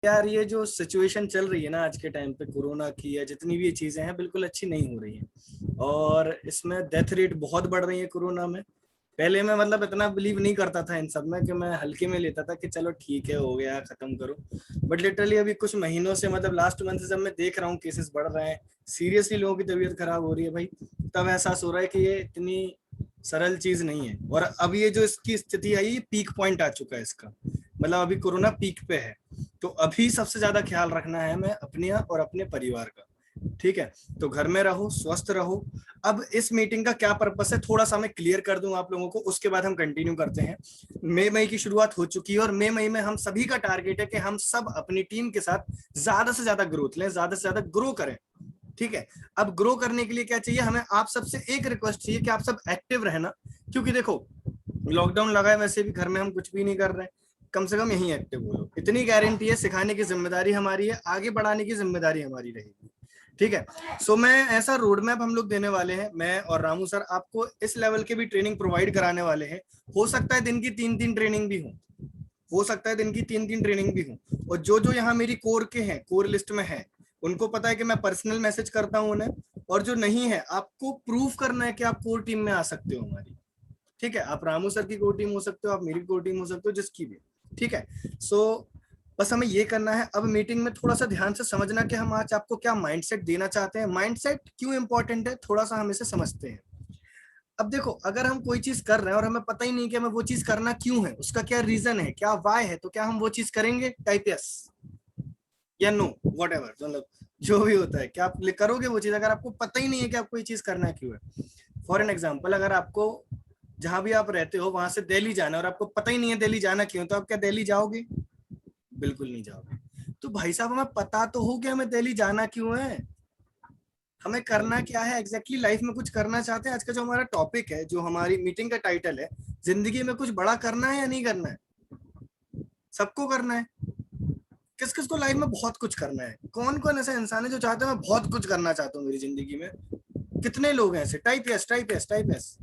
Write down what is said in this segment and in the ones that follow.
यार ये जो सिचुएशन चल रही है ना आज के टाइम पे कोरोना की या जितनी भी चीजें हैं बिल्कुल अच्छी नहीं हो रही हैं। और इसमें डेथ रेट बहुत बढ़ रही है कोरोना में। पहले मैं मतलब इतना बिलीव नहीं करता था इन सब में कि मैं हल्के में लेता था कि चलो ठीक है हो गया खत्म करो। बट लिटरली अभी कुछ महीनों से मतलब लास्ट मंथ से जब मैं देख रहा हूँ केसेस बढ़ रहे हैं, सीरियसली लोगों की तबीयत खराब हो रही है भाई, तब एहसास हो रहा है कि ये इतनी सरल चीज नहीं है। और अब ये जो इसकी स्थिति आई ये पीक पॉइंट आ चुका है इसका, मतलब अभी कोरोना पीक पे है। तो अभी सबसे ज्यादा ख्याल रखना है हमें अपने और अपने परिवार का। ठीक है, तो घर में रहो, स्वस्थ रहो। अब इस मीटिंग का क्या पर्पस है थोड़ा सा मैं क्लियर कर दूं आप लोगों को, उसके बाद हम कंटिन्यू करते हैं। मई की शुरुआत हो चुकी है और मई में हम सभी का टारगेट है कि हम सब अपनी टीम के साथ ज्यादा से ज्यादा ग्रोथ लें, ज्यादा से ज्यादा ग्रो करें। ठीक है, अब ग्रो करने के लिए क्या चाहिए हमें, आप सबसे एक रिक्वेस्ट चाहिए कि आप सब एक्टिव रहना। क्योंकि देखो लॉकडाउन लगा है, वैसे भी घर में हम कुछ भी नहीं कर रहे हैं, कम से कम यहीं एक्टिव हो लो, इतनी गारंटी है। सिखाने की जिम्मेदारी हमारी है, आगे बढ़ाने की जिम्मेदारी हमारी रहेगी। ठीक है, सो मैं ऐसा रोड मैप हम लोग देने वाले हैं, मैं और रामू सर आपको इस लेवल के भी ट्रेनिंग प्रोवाइड कराने वाले हैं। हो सकता है दिन की 3-3 ट्रेनिंग भी हो सकता है दिन की 3-3 ट्रेनिंग भी हो। और जो जो यहाँ मेरी कोर के हैं, कोर लिस्ट में है, उनको पता है कि मैं पर्सनल मैसेज करता हूँ उन्हें। और जो नहीं है आपको प्रूफ करना है कि आप कोर टीम में आ सकते हो हमारी। ठीक है, आप रामू सर की कोर टीम हो सकते हो, आप मेरी कोर टीम हो सकते हो, जिसकी भी। ठीक है, सो बस हमें ये करना है। अब मीटिंग में थोड़ा सा ध्यान से समझना कि हम आज आपको क्या माइंडसेट देना चाहते हैं, माइंडसेट क्यों इंपॉर्टेंट है थोड़ा सा हम इसे समझते हैं। अब देखो अगर हम कोई चीज कर रहे हैं और हमें पता ही नहीं कि हमें वो चीज करना क्यों है, उसका क्या रीजन है, क्या वाय है, तो क्या हम वो चीज करेंगे? टाइप यस या नो, वट एवर, मतलब जो भी होता है, क्या आप करोगे वो चीज अगर आपको पता ही नहीं है कि आपको ये चीज करना क्यों है? फॉर एन एग्जाम्पल, अगर आपको जहां भी आप रहते हो वहां से दिल्ली जाना है और आपको पता ही नहीं है दिल्ली जाना क्यों, तो आप क्या दिल्ली जाओगे? बिल्कुल नहीं जाओगे। तो भाई साहब हमें पता तो हो कि हमें दिल्ली जाना क्यों है, हमें करना क्या है एग्जैक्टली लाइफ में, कुछ करना चाहते हैं। आज का जो हमारा टॉपिक है, जो हमारी मीटिंग का टाइटल है, जिंदगी में कुछ बड़ा करना है या नहीं करना है? सबको करना है। किस किस को लाइफ में बहुत कुछ करना है? कौन कौन ऐसा इंसान है जो चाहता है मैं बहुत कुछ करना चाहता हूँ मेरी जिंदगी में? कितने लोग हैं ऐसे? Type yes, type yes, type yes.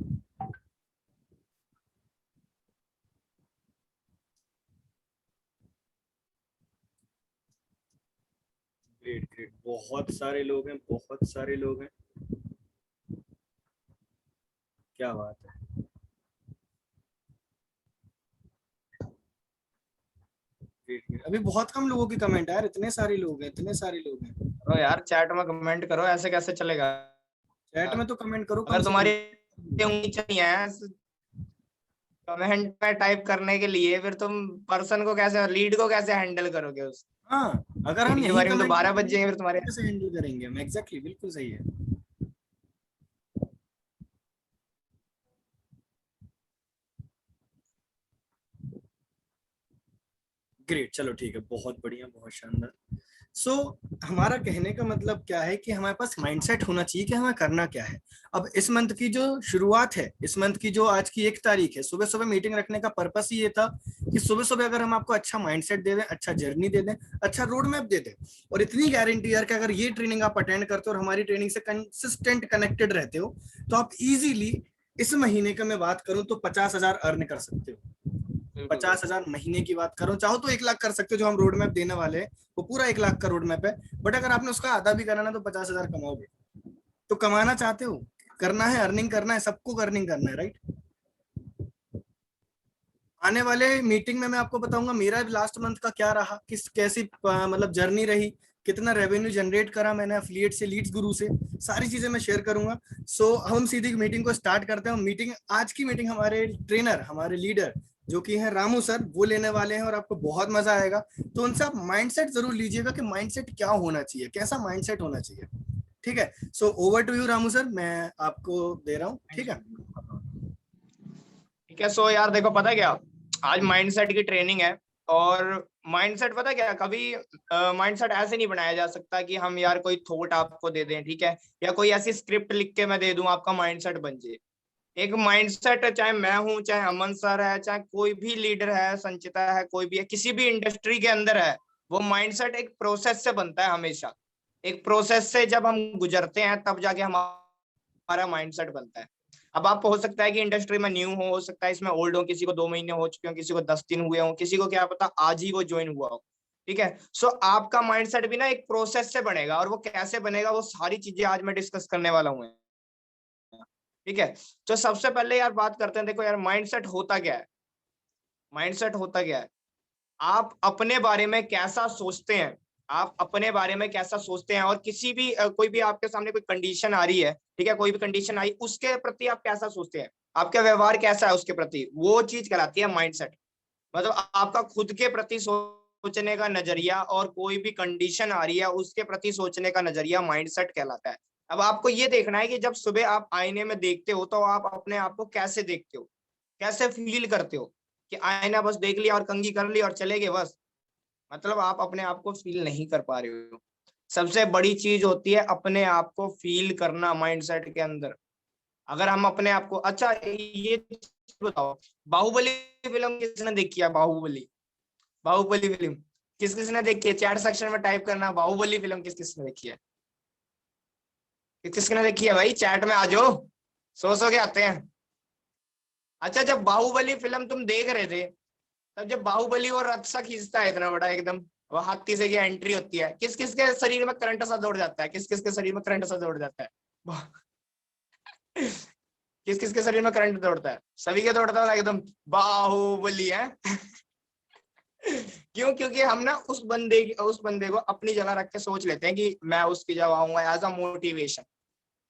Great great, बहुत सारे लोग हैं, बहुत सारे लोग हैं। क्या बात है। ग्रेट ग्रेट, अभी बहुत कम लोगों की कमेंट है यार, इतने सारे लोग हैं, इतने सारे लोग हैं। करो यार, चैट में कमेंट करो, ऐसे कैसे चलेगा? चैट में तो कमेंट करो कम अगर से कम। तुम्हारी उंगली चाहिए है कमेंट में टाइप करने के लिए, फिर तुम पर्सन को कैसे, लीड को कैसे हैंडल करोगे उस हाँ, अगर हम लीड के यही बारे में तो कमेंट 12 बज करेंगे जाएंगे फिर तो तुम्हारे। कैसे हैंडल करेंगे हम? एग्जैक्टली, बिल्कुल सही है। ग्रेट, चलो ठीक है, बहुत बढ़िया, बहुत शानदार। सो हमारा कहने का मतलब क्या है कि हमारे पास माइंडसेट होना चाहिए कि हमें करना क्या है। अब इस मंथ की जो शुरुआत है, इस मंथ की जो आज की 1 तारीख है, सुबह सुबह मीटिंग रखने का पर्पस ही ये था कि सुबह सुबह अगर हम आपको अच्छा माइंडसेट दे दें, अच्छा जर्नी दे दें, अच्छा रोड मैप दे दें, और इतनी गारंटी यार कि अगर ये ट्रेनिंग आप अटेंड करते हो और हमारी ट्रेनिंग से कंसिस्टेंट कनेक्टेड रहते हो, तो आप इजीली इस महीने का मैं बात करूं तो 50,000 अर्न कर सकते हो। बिल्कुल बिल्कुल। 50,000 महीने की बात करो, चाहो तो 1 लाख कर सकते हो। जो हम रोड मैप देने वाले हैं वो पूरा 1 लाख का रोड मैप है। बट अगर आपने उसका आधा भी कराना तो 50,000 कमाओगे। तो कमाना चाहते हो, करना है, अर्निंग करना है, सबको अर्निंग करना है, राइट? आने वाले मीटिंग में मैं आपको बताऊंगा मेरा लास्ट मंथ का क्या रहा, किस कैसी मतलब जर्नी रही, कितना रेवेन्यू जनरेट करा मैंने अफिलिएट से, लीड्स गुरु से, सारी चीजें मैं शेयर करूंगा। सो हम सीधी मीटिंग को स्टार्ट करते हैं। मीटिंग, आज की मीटिंग हमारे ट्रेनर, हमारे लीडर जो कि है रामू सर, वो लेने वाले हैं और आपको बहुत मजा आएगा। तो उनसे आप माइंडसेट जरूर लीजिएगा कि माइंडसेट क्या होना चाहिए, कैसा माइंडसेट होना चाहिए। ठीक है, so over to you Ramu sir, मैं आपको दे रहा हूँ। ठीक है। ठीक है, सो यार देखो, पता है क्या, आज माइंडसेट की ट्रेनिंग है। और माइंडसेट पता है क्या, कभी माइंडसेट ऐसे नहीं बनाया जा सकता कि हम यार कोई थॉट आपको दे दें, ठीक है, या कोई ऐसी स्क्रिप्ट लिख के मैं दे दूं आपका माइंडसेट बन जाए। एक माइंडसेट, चाहे मैं हूं, चाहे अमन सर है, चाहे कोई भी लीडर है, संचिता है, कोई भी है, किसी भी इंडस्ट्री के अंदर है, वो माइंडसेट एक प्रोसेस से बनता है हमेशा। एक प्रोसेस से जब हम गुजरते हैं तब जाके हमारा माइंडसेट बनता है। अब आपको हो सकता है कि इंडस्ट्री में न्यू हो सकता है इसमें ओल्ड हो, किसी को 2 महीने हो चुके हो, किसी को 10 दिन हुए हो, किसी को क्या पता आज ही वो ज्वाइन हुआ हो। ठीक है। सो आपका माइंडसेट भी ना एक प्रोसेस से बनेगा, और वो कैसे बनेगा वो सारी चीजें आज मैं डिस्कस करने वाला हूँ। ठीक है, तो सबसे पहले यार बात करते हैं, देखो यार माइंडसेट होता क्या है। माइंडसेट होता क्या है, आप अपने बारे में कैसा सोचते हैं, आप अपने बारे में कैसा सोचते हैं, और किसी भी कोई भी आपके सामने कोई कंडीशन आ रही है, ठीक है, कोई भी कंडीशन आई, उसके प्रति आप कैसा सोचते हैं, आपका व्यवहार कैसा है उसके प्रति, वो चीज कहलाती है माइंडसेट। मतलब आपका खुद के प्रति सोचने का नजरिया, और कोई भी कंडीशन आ रही है उसके प्रति सोचने का नजरिया माइंडसेट कहलाता है। अब आपको ये देखना है कि जब सुबह आप आईने में देखते हो तो आप अपने आप को कैसे देखते हो, कैसे फील करते हो, कि आईना बस देख लिया और कंघी कर ली और चले गए बस, मतलब आप अपने आप को फील नहीं कर पा रहे हो। सबसे बड़ी चीज होती है अपने आप को फील करना माइंडसेट के अंदर। अगर हम अपने आप को, अच्छा ये बताओ, बाहुबली फिल्म किसने देखी है, बाहुबली, बाहुबली फिल्म किस किसने देखी है, चैट सेक्शन में टाइप करना बाहुबली फिल्म किस किसने देखी है, किस किसने देखी है भाई, चैट में आ जाओ, सो के आते हैं। अच्छा, जब बाहुबली फिल्म तुम देख रहे थे, तब जब बाहुबली और रथ सा खींचता है इतना बड़ा एकदम, वो हाथी से की एंट्री होती है, किस किस के शरीर में करंट सा दौड़ जाता है, किस किस के शरीर में करंट सा दौड़ जाता है, किस किस के शरीर में करंट दौड़ता है, सभी के दौड़ता है एकदम, बाहुबली है। क्यों, क्योंकि हम ना उस बंदे को अपनी जगह रख के सोच लेते हैं कि मैं उसकी जगह आऊंगा, एज अ मोटिवेशन।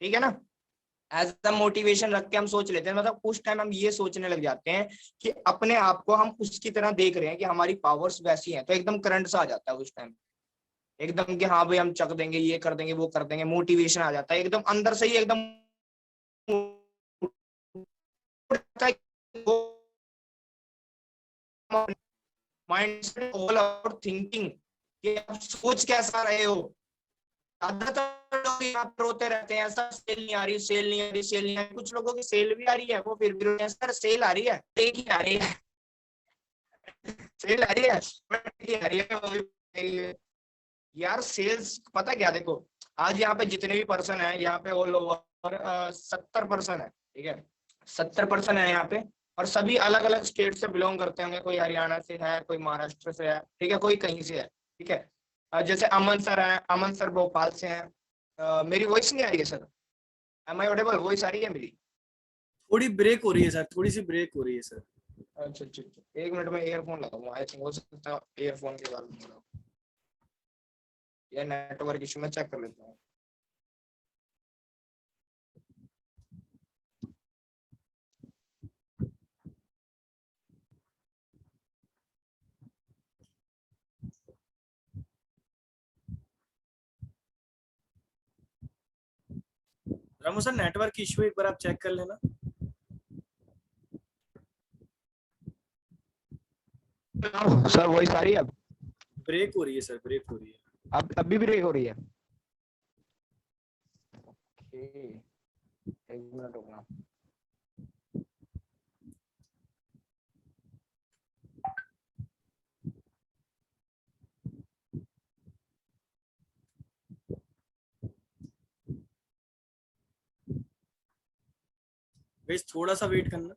ठीक है ना, एज अ मोटिवेशन रख के हम सोच लेते हैं, मतलब उस टाइम हम ये सोचने लग जाते हैं कि अपने आप को हम उसकी तरह देख रहे हैं कि हमारी पावर्स वैसी हैं, तो एकदम करंट सा आ जाता है उस टाइम, एकदम कि हाँ भाई हम चक देंगे, ये कर देंगे, वो कर देंगे, मोटिवेशन आ जाता है एकदम अंदर से ही, एकदम माइंड ऑल अबाउट थिंकिंग, कि आप सोच कैसा रहे हो। ज्यादातर लोग यहाँ पर रोते रहते हैं, सर सेल नहीं आ रही, सेल नहीं आ रही, सेल नहीं आ रही, कुछ लोगों की सेल भी आ रही है, वो फिर भी रोते हैं, सर सेल आ रही है, एक ही आ रही है, सेल आ रही है, एक ही आ रही है, वो भी यार सेल्स पता क्या, देखो आज यहाँ पे जितने भी पर्सन है यहाँ पे ऑल ओवर 70% है, ठीक है, 70% है यहाँ पे, और सभी अलग अलग स्टेट से बिलोंग करते होंगे, कोई हरियाणा से है, कोई महाराष्ट्र से है, ठीक है, कोई कहीं से है, ठीक है। जैसे अमन सर है, अमन सर भोपाल से हैं। मेरी वॉइस नहीं आ रही है sir, am I audible, voice आ रही है मेरी? थोड़ी ब्रेक हो रही है सर, थोड़ी सी ब्रेक हो रही है सर। अच्छा अच्छा अच्छा, एक मिनट में ईयरफोन लगाऊंगा, आई थिंक हो सकता है ईयरफोन के बारे में, या नेटवर्क इशू में चेक कर लेता हूँ। रामू सर नेटवर्क इशू एक बार आप चेक कर लेना। सर वॉइस आ रही है अब? ब्रेक हो रही है सर, ब्रेक हो रही है। अब अभी ब्रेक हो रही है? एक मिनट रुकना। बस थोड़ा सा वेट करना,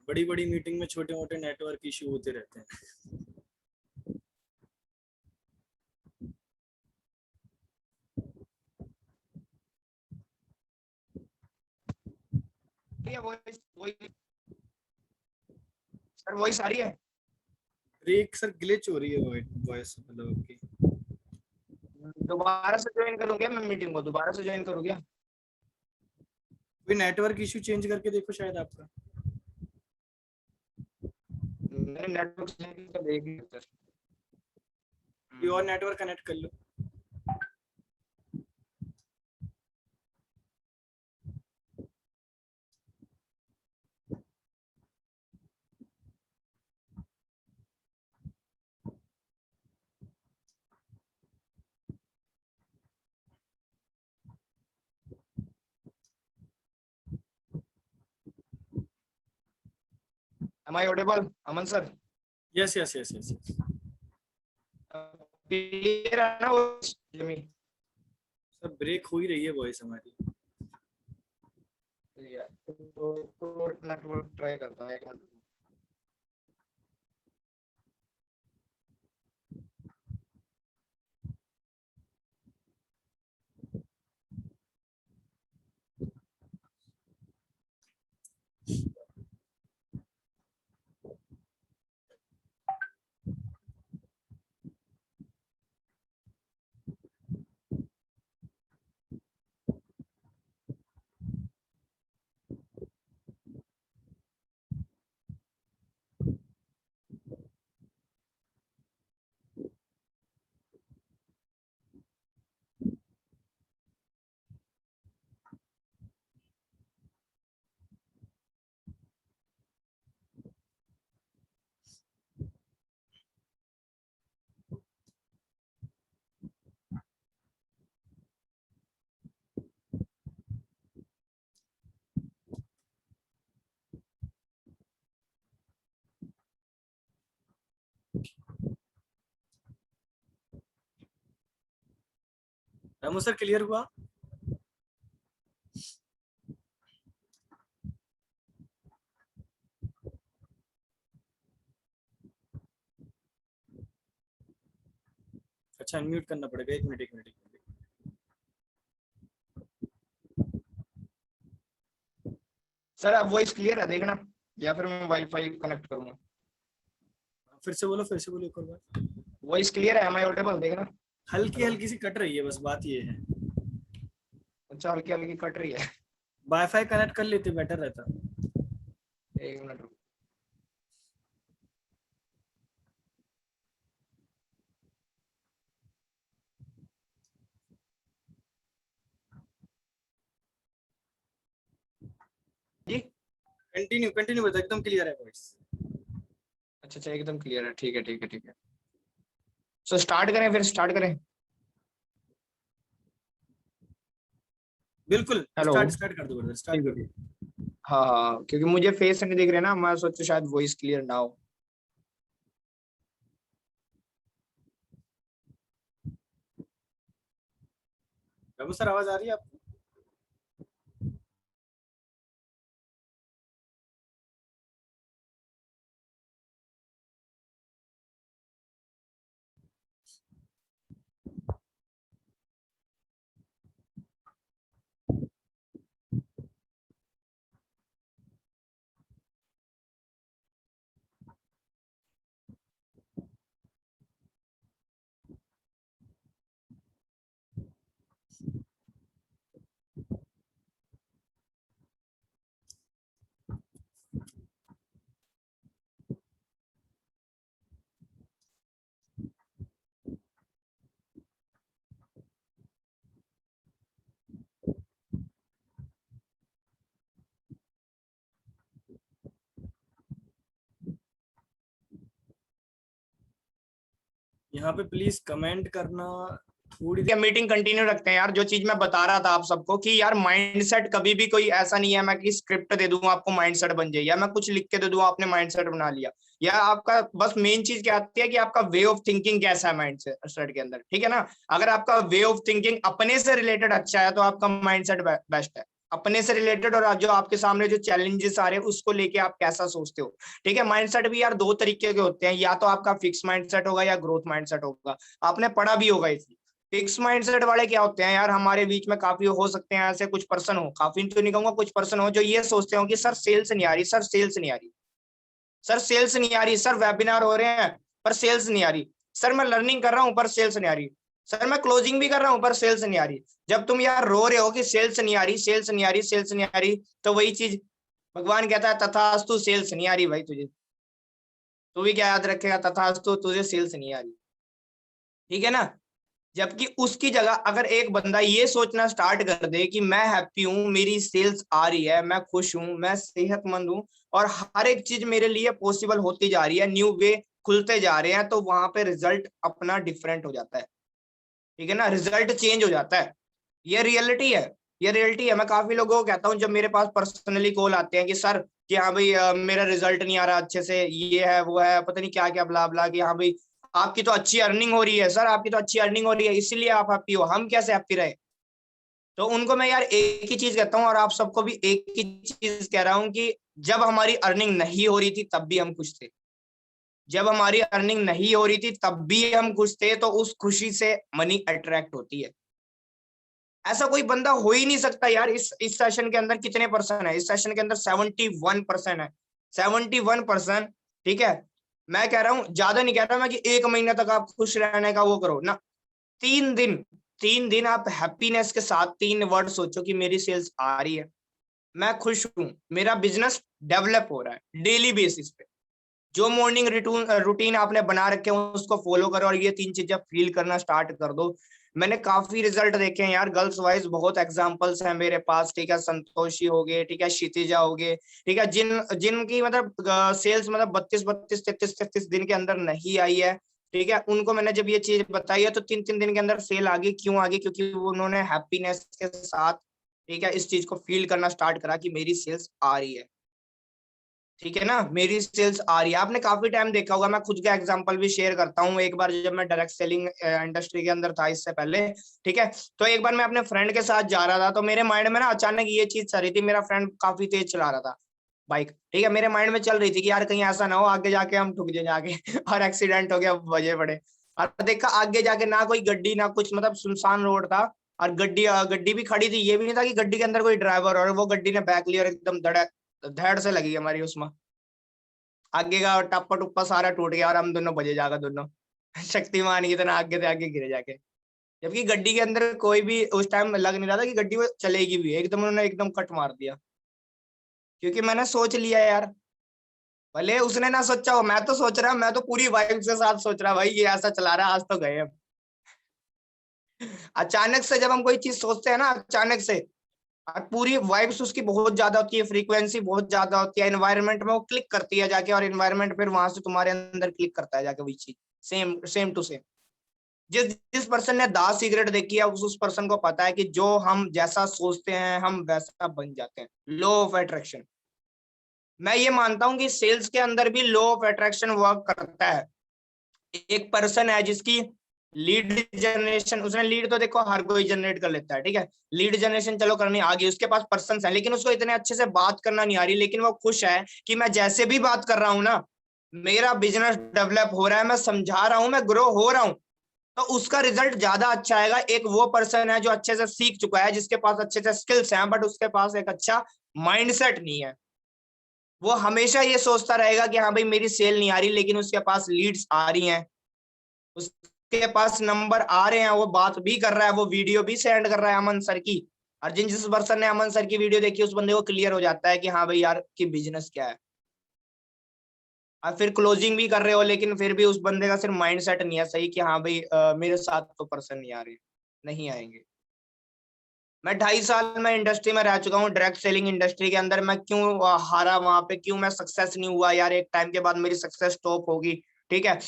बड़ी बड़ी मीटिंग में छोटे मोटे नेटवर्क इशू होते रहते हैं। सर वॉइस आ रही है? ब्रेक सर, ग्लिच हो रही है वॉइस, मतलब आपकी। दोबारा से ज्वाइन करूँ क्या मैं मीटिंग को, दोबारा से ज्वाइन करूँ क्या? कोई नेटवर्क इशू चेंज करके देखो शायद आपका। मेरे नेटवर्क से तो देख ही सकते हैं। कोई और नेटवर्क कनेक्ट कर लो। Am I audible, Aman sir? Yes yes yes yes. Clear है ना वो जमी? सर ब्रेक हो ही रही है वॉइस हमारी। तो नेटवर्क ट्राई करता है एक मिनट। रामू सर क्लियर हुआ? अच्छा अनम्यूट करना पड़ेगा, एक मिनट एक मिनट एक मिनट। सर अब वॉइस क्लियर है देखना, या फिर मैं वाईफाई कनेक्ट करूंगा? फिर से बोलो एक और बार। वॉइस क्लियर है, एम आई ऑडिबल देखना। हल्की हल्की सी कट रही है, बस बात ये है। अच्छा हल्की हल्की कट रही है। वाईफाई कनेक्ट कर लेते बेटर रहता। एक मिनट रुको। जी कंटिन्यू कंटिन्यू बताओ, एकदम क्लियर है वॉइस। अच्छा अच्छा एकदम क्लियर है, ठीक है ठीक है ठीक है। सो स्टार्ट करें, फिर स्टार्ट करें। बिल्कुल हेलो। स्टार्ट स्टार्ट कर दो ब्रदर, स्टार्ट ठीक है कर दो। ठीक है। हाँ हाँ क्योंकि मुझे फेस नहीं दिख रहे ना, मैं सोचा शायद वॉइस क्लियर ना हो। बाबू सर आवाज आ रही है आपको? यहाँ पे प्लीज कमेंट करना थोड़ी देर। मीटिंग कंटिन्यू रखते हैं यार। जो चीज मैं बता रहा था आप सबको कि यार माइंडसेट कभी भी कोई ऐसा नहीं है मैं कि स्क्रिप्ट दे दूं आपको माइंडसेट बन जाए, या मैं कुछ लिख के दे दूं आपने माइंडसेट बना लिया। या आपका बस मेन चीज क्या आती है कि आपका वे ऑफ थिंकिंग कैसा है माइंडसेट के अंदर, ठीक है ना। अगर आपका वे ऑफ थिंकिंग अपने से रिलेटेड अच्छा है तो आपका माइंडसेट बेस्ट है। अपने से रिलेटेड और जो आपके सामने जो चैलेंजेस आ रहे हैं उसको लेके आप कैसा सोचते हो, ठीक है। माइंडसेट भी यार दो तरीके के होते हैं, या तो आपका फिक्स माइंडसेट होगा या ग्रोथ माइंडसेट होगा। आपने पढ़ा भी होगा इसलिए। फिक्स माइंडसेट वाले क्या होते हैं यार, हमारे बीच में काफी हो सकते हैं ऐसे कुछ पर्सन हो, काफी तो नहीं कहूंगा, कुछ पर्सन हो जो ये सोचते हो कि सर सेल्स नहीं आ रही, सर सेल्स नहीं आ रही, सर सेल्स नहीं आ रही, सर वेबिनार हो रहे हैं पर सेल्स नहीं आ रही, सर मैं लर्निंग कर रहा हूं पर सेल्स नहीं आ रही, सर मैं क्लोजिंग भी कर रहा हूं पर सेल्स नहीं आ रही। जब तुम यार रो रहे हो कि सेल्स नहीं आ रही, सेल्स नहीं आ रही, सेल्स नहीं आ रही, तो वही चीज भगवान कहता है तथास्तु सेल्स नहीं आ रही भाई तुझे। तू भी क्या याद रखेगा, तथास्तु तुझे सेल्स नहीं आ रही, ठीक है ना। जबकि उसकी जगह अगर एक बंदा ये सोचना स्टार्ट कर दे कि मैं हैप्पी हूं, मेरी सेल्स आ रही है, मैं खुश हूं, मैं सेहतमंद हूं और हर एक चीज मेरे लिए पॉसिबल होती जा रही है, न्यू वे खुलते जा रहे हैं, तो वहां पे रिजल्ट अपना डिफरेंट हो जाता है, ठीक है ना। रिजल्ट चेंज हो जाता है। ये रियलिटी है, ये रियलिटी है। मैं काफी लोगों को कहता हूँ जब मेरे पास पर्सनली कॉल आते हैं कि सर कि हाँ भाई मेरा रिजल्ट नहीं आ रहा अच्छे से, ये है वो है पता नहीं क्या क्या ब्ला ब्ला, कि हाँ भाई आपकी तो अच्छी अर्निंग हो रही है, सर आपकी तो अच्छी अर्निंग हो रही है इसीलिए आप हैप्पी हो, हम कैसे हैप्पी रहे। तो उनको मैं यार एक ही चीज कहता हूँ और आप सबको भी एक ही चीज कह रहा हूँ कि जब हमारी अर्निंग नहीं हो रही थी तब भी हम खुश थे, जब हमारी अर्निंग नहीं हो रही थी तब भी हम खुश थे, तो उस खुशी से मनी अट्रैक्ट होती है। ऐसा कोई बंदा हो ही नहीं सकता यार। इस सेशन के अंदर कितने पर्सन है, इस सेशन के अंदर 71% है, 71%, ठीक है। मैं कह रहा हूं, ज्यादा नहीं कह रहा मैं कि एक महीना तक आप खुश रहने का वो करो ना। 3 दिन, 3 दिन आप हैप्पीनेस के साथ 3 वर्ड सोचो कि मेरी सेल्स आ रही है, मैं खुश हूं, मेरा बिजनेस डेवलप हो रहा है डेली बेसिस पे। जो मॉर्निंग रूटीन आपने बना रखे हैं उसको फॉलो करो और ये 3 चीजें फील करना स्टार्ट कर दो। मैंने काफी रिजल्ट देखे हैं यार, गर्ल्स वाइज बहुत एग्जांपल्स हैं मेरे पास, ठीक है। संतोषी हो गए, ठीक है, क्षितिजा हो गए, ठीक है, जिनकी मतलब सेल्स मतलब 32 32 33 33 दिन के अंदर नहीं आई है, ठीक है। उनको मैंने जब ये चीज बताई है तो 3 3 दिन के अंदर सेल आ गई। क्यों आ गई? क्योंकि उन्होंने हैप्पीनेस के साथ, ठीक है, इस चीज को फील करना स्टार्ट करा कि मेरी सेल्स आ रही है। ठीक है ना, मेरी सेल्स आ रही है। आपने काफी टाइम देखा होगा, मैं खुद का एग्जांपल भी शेयर करता हूँ। एक बार जब मैं डायरेक्ट सेलिंग इंडस्ट्री के अंदर था इससे पहले, ठीक है, तो एक बार मैं अपने फ्रेंड के साथ जा रहा था, तो मेरे माइंड में ना अचानक ये चीज चल रही थी। मेरा फ्रेंड काफी तेज चला रहा था बाइक, ठीक है, मेरे माइंड में चल रही थी कि यार कहीं ऐसा ना हो आगे जाके हम ठुक जाए जाके और एक्सीडेंट हो गया, बजे पड़े। और देखा आगे जाके ना कोई गड्डी ना कुछ, मतलब सुनसान रोड था, और गड्डी भी खड़ी थी। ये भी नहीं था कि गड्डी के अंदर कोई ड्राइवर, और वो गड्डी ने बैक लिया और एकदम धड़क धड़ से लगी हमारी उसमें। आगे का टप्पा टुप्पा सारा टूट गया और हम दोनों बजे जाकर दोनों शक्तिमान की तरह आगे से आगे गिरे जाके। जबकि गड्डी के अंदर कोई भी उस टाइम लग नहीं रहा था कि गड्डी वो चलेगी भी, एकदम उन्होंने एकदम कट मार दिया, क्योंकि मैंने सोच लिया यार। भले उसने ना सोचा हो, मैं तो सोच रहा, मैं तो पूरी वाइब के साथ सोच रहा भाई ये ऐसा चला रहा है, आज तो गए हम। अचानक से जब हम कोई चीज सोचते हैं ना, अचानक से, और पूरी वाइब्स उसकी बहुत ज्यादा होती है, फ्रीक्वेंसी बहुत ज्यादा होती है, एनवायरनमेंट में वो क्लिक करती है जाके, और एनवायरनमेंट फिर वहां से तुम्हारे अंदर क्लिक करता है जाके वही चीज, सेम सेम टू सेम। जिस जिस पर्सन ने दास सिगरेट देखी है उस पर्सन को पता है कि जो हम जैसा सोचते हैं हम वैसा बन जाते हैं। Law of attraction. मैं ये मानता हूं कि सेल्स के अंदर भी लॉ ऑफ अट्रैक्शन वर्क करता है। एक पर्सन है जिसकी लीड जनरेशन, उसने लीड तो देखो हर कोई जनरेट कर लेता है, ठीक है, लीड जनरेशन चलो करनी आ गई, उसके पास पर्सन है, लेकिन उसको इतने अच्छे से बात करना नहीं आ रही, लेकिन वो खुश है कि मैं जैसे भी बात कर रहा हूं ना, मेरा बिजनेस डेवलप हो रहा है, मैं समझा रहा हूं, मैं ग्रो हो रहा हूं, तो उसका रिजल्ट ज्यादा अच्छा आएगा। एक वो पर्सन है जो अच्छे से सीख चुका है, जिसके पास अच्छे से स्किल्स हैं, बट उसके पास एक अच्छा माइंडसेट नहीं है। वो हमेशा ये सोचता रहेगा कि हाँ भाई मेरी सेल नहीं आ रही, लेकिन उसके पास लीड्स आ रही हैं, उसके पास नंबर आ रहे हैं, वो बात भी कर रहा है, वो वीडियो भी सेंड कर रहा है अमन सर की। और जिस पर्सन ने अमन सर की वीडियो देखी उस बंदे को क्लियर हो जाता है कि हाँ भाई यार की बिजनेस क्या है। और फिर क्लोजिंग भी कर रहे हो, लेकिन फिर भी उस बंदे का सिर्फ माइंड सेट नहीं है सही कि हाँ भाई मेरे साथ तो पर्सन नहीं आ रहे, नहीं आएंगे। मैं 2.5 साल में इंडस्ट्री में रह चुका हूँ, डायरेक्ट सेलिंग इंडस्ट्री के अंदर। मैं क्यों हारा वहां पे, क्यों मैं सक्सेस नहीं हुआ यार, एक टाइम के बाद मेरी सक्सेस स्टॉप होगी, ठीक है।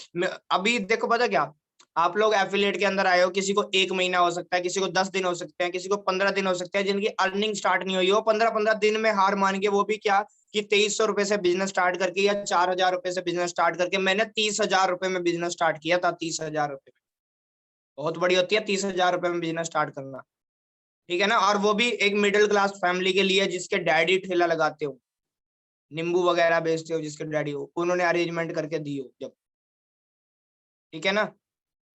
अभी देखो पता क्या, आप लोग एफिलिएट के अंदर आए हो, किसी को 1 महीना हो सकता है, किसी को 10 दिन हो सकते हैं, किसी को 15 दिन हो सकते हैं, जिनकी अर्निंग स्टार्ट नहीं हुई हो, 15-15 दिन में हार मान के, वो भी क्या कि 2300 रुपए से बिजनेस स्टार्ट करके या 4000 रुपए से बिजनेस स्टार्ट करके। मैंने 30,000 रुपए में बिजनेस स्टार्ट किया था। 30,000 रुपए बहुत बड़ी होती है, 30,000 रुपए में बिजनेस स्टार्ट करना, ठीक है ना। और वो भी एक मिडिल क्लास फैमिली के लिए जिसके डैडी ठेला लगाते हो, नींबू वगैरह बेचते हो, जिसके डैडी हो, उन्होंने अरेंजमेंट करके दी हो जब, ठीक है ना।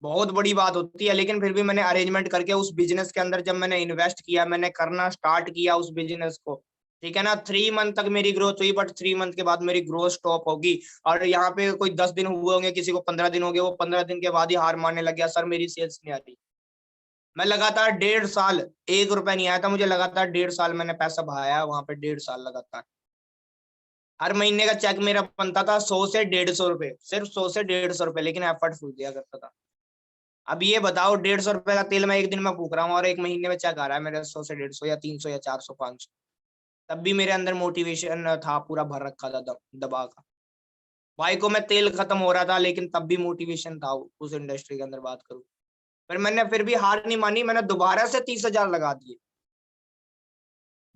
बहुत बड़ी बात होती है, लेकिन फिर भी मैंने अरेंजमेंट करके उस बिजनेस के अंदर जब मैंने इन्वेस्ट किया, मैंने करना स्टार्ट किया उस बिजनेस को, ठीक है ना। 3 मंथ तक मेरी ग्रोथ हुई, बट 3 मंथ के बाद मेरी ग्रोथ स्टॉप होगी। और यहाँ पे कोई 10 दिन हुए होंगे, किसी को 15 दिन हो गए, वो 15 दिन के बाद ही हार मानने लग गया, सर मेरी सेल्स नहीं आ रही। मैं लगातार 1.5 साल, 1 रुपया नहीं आया था मुझे, लगातार 1.5 साल मैंने पैसा बहाया वहां पे, 1.5 साल लगातार। हर महीने का चेक मेरा बनता था 100 से 150 रुपए, सिर्फ 100 से 150 रुपए, लेकिन एफर्ट फुल दिया करता था। अब ये बताओ, 150 रुपए का तेल मैं एक दिन में फूक रहा हूँ, और एक महीने में चेक आ रहा है मेरा 100 से 150, या 300 या 400 500। तब भी मेरे अंदर मोटिवेशन था, पूरा भर रखा था दबा का। भाई को मैं तेल खत्म हो रहा था, लेकिन तब भी मोटिवेशन था उस इंडस्ट्री के अंदर बात करूँ। पर मैंने फिर भी हार नहीं मानी, मैंने दोबारा से 30,000 लगा दिए,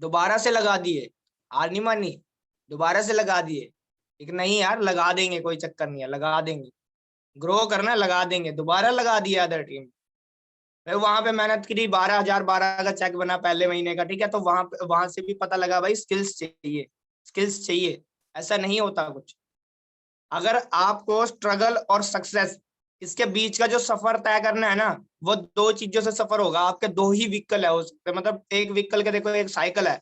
दोबारा से लगा दिए, हार नहीं मानी, दोबारा से लगा दिए। एक नहीं यार, लगा देंगे, कोई चक्कर नहीं है, लगा देंगे, ग्रो करना लगा देंगे, दोबारा लगा दिया अदर टीम। फिर वहां पे मेहनत करी, 12,000 12 का चेक बना पहले महीने का, ठीक है। तो वहां से भी पता लगा भाई स्किल्स चाहिए, स्किल्स चाहिए, ऐसा नहीं होता कुछ। अगर आपको स्ट्रगल और सक्सेस, इसके बीच का जो सफर तय करना है ना, वो दो चीजों से सफर होगा। आपके दो ही व्हीकल है उस, मतलब एक व्हीकल के देखो, एक साइकिल है,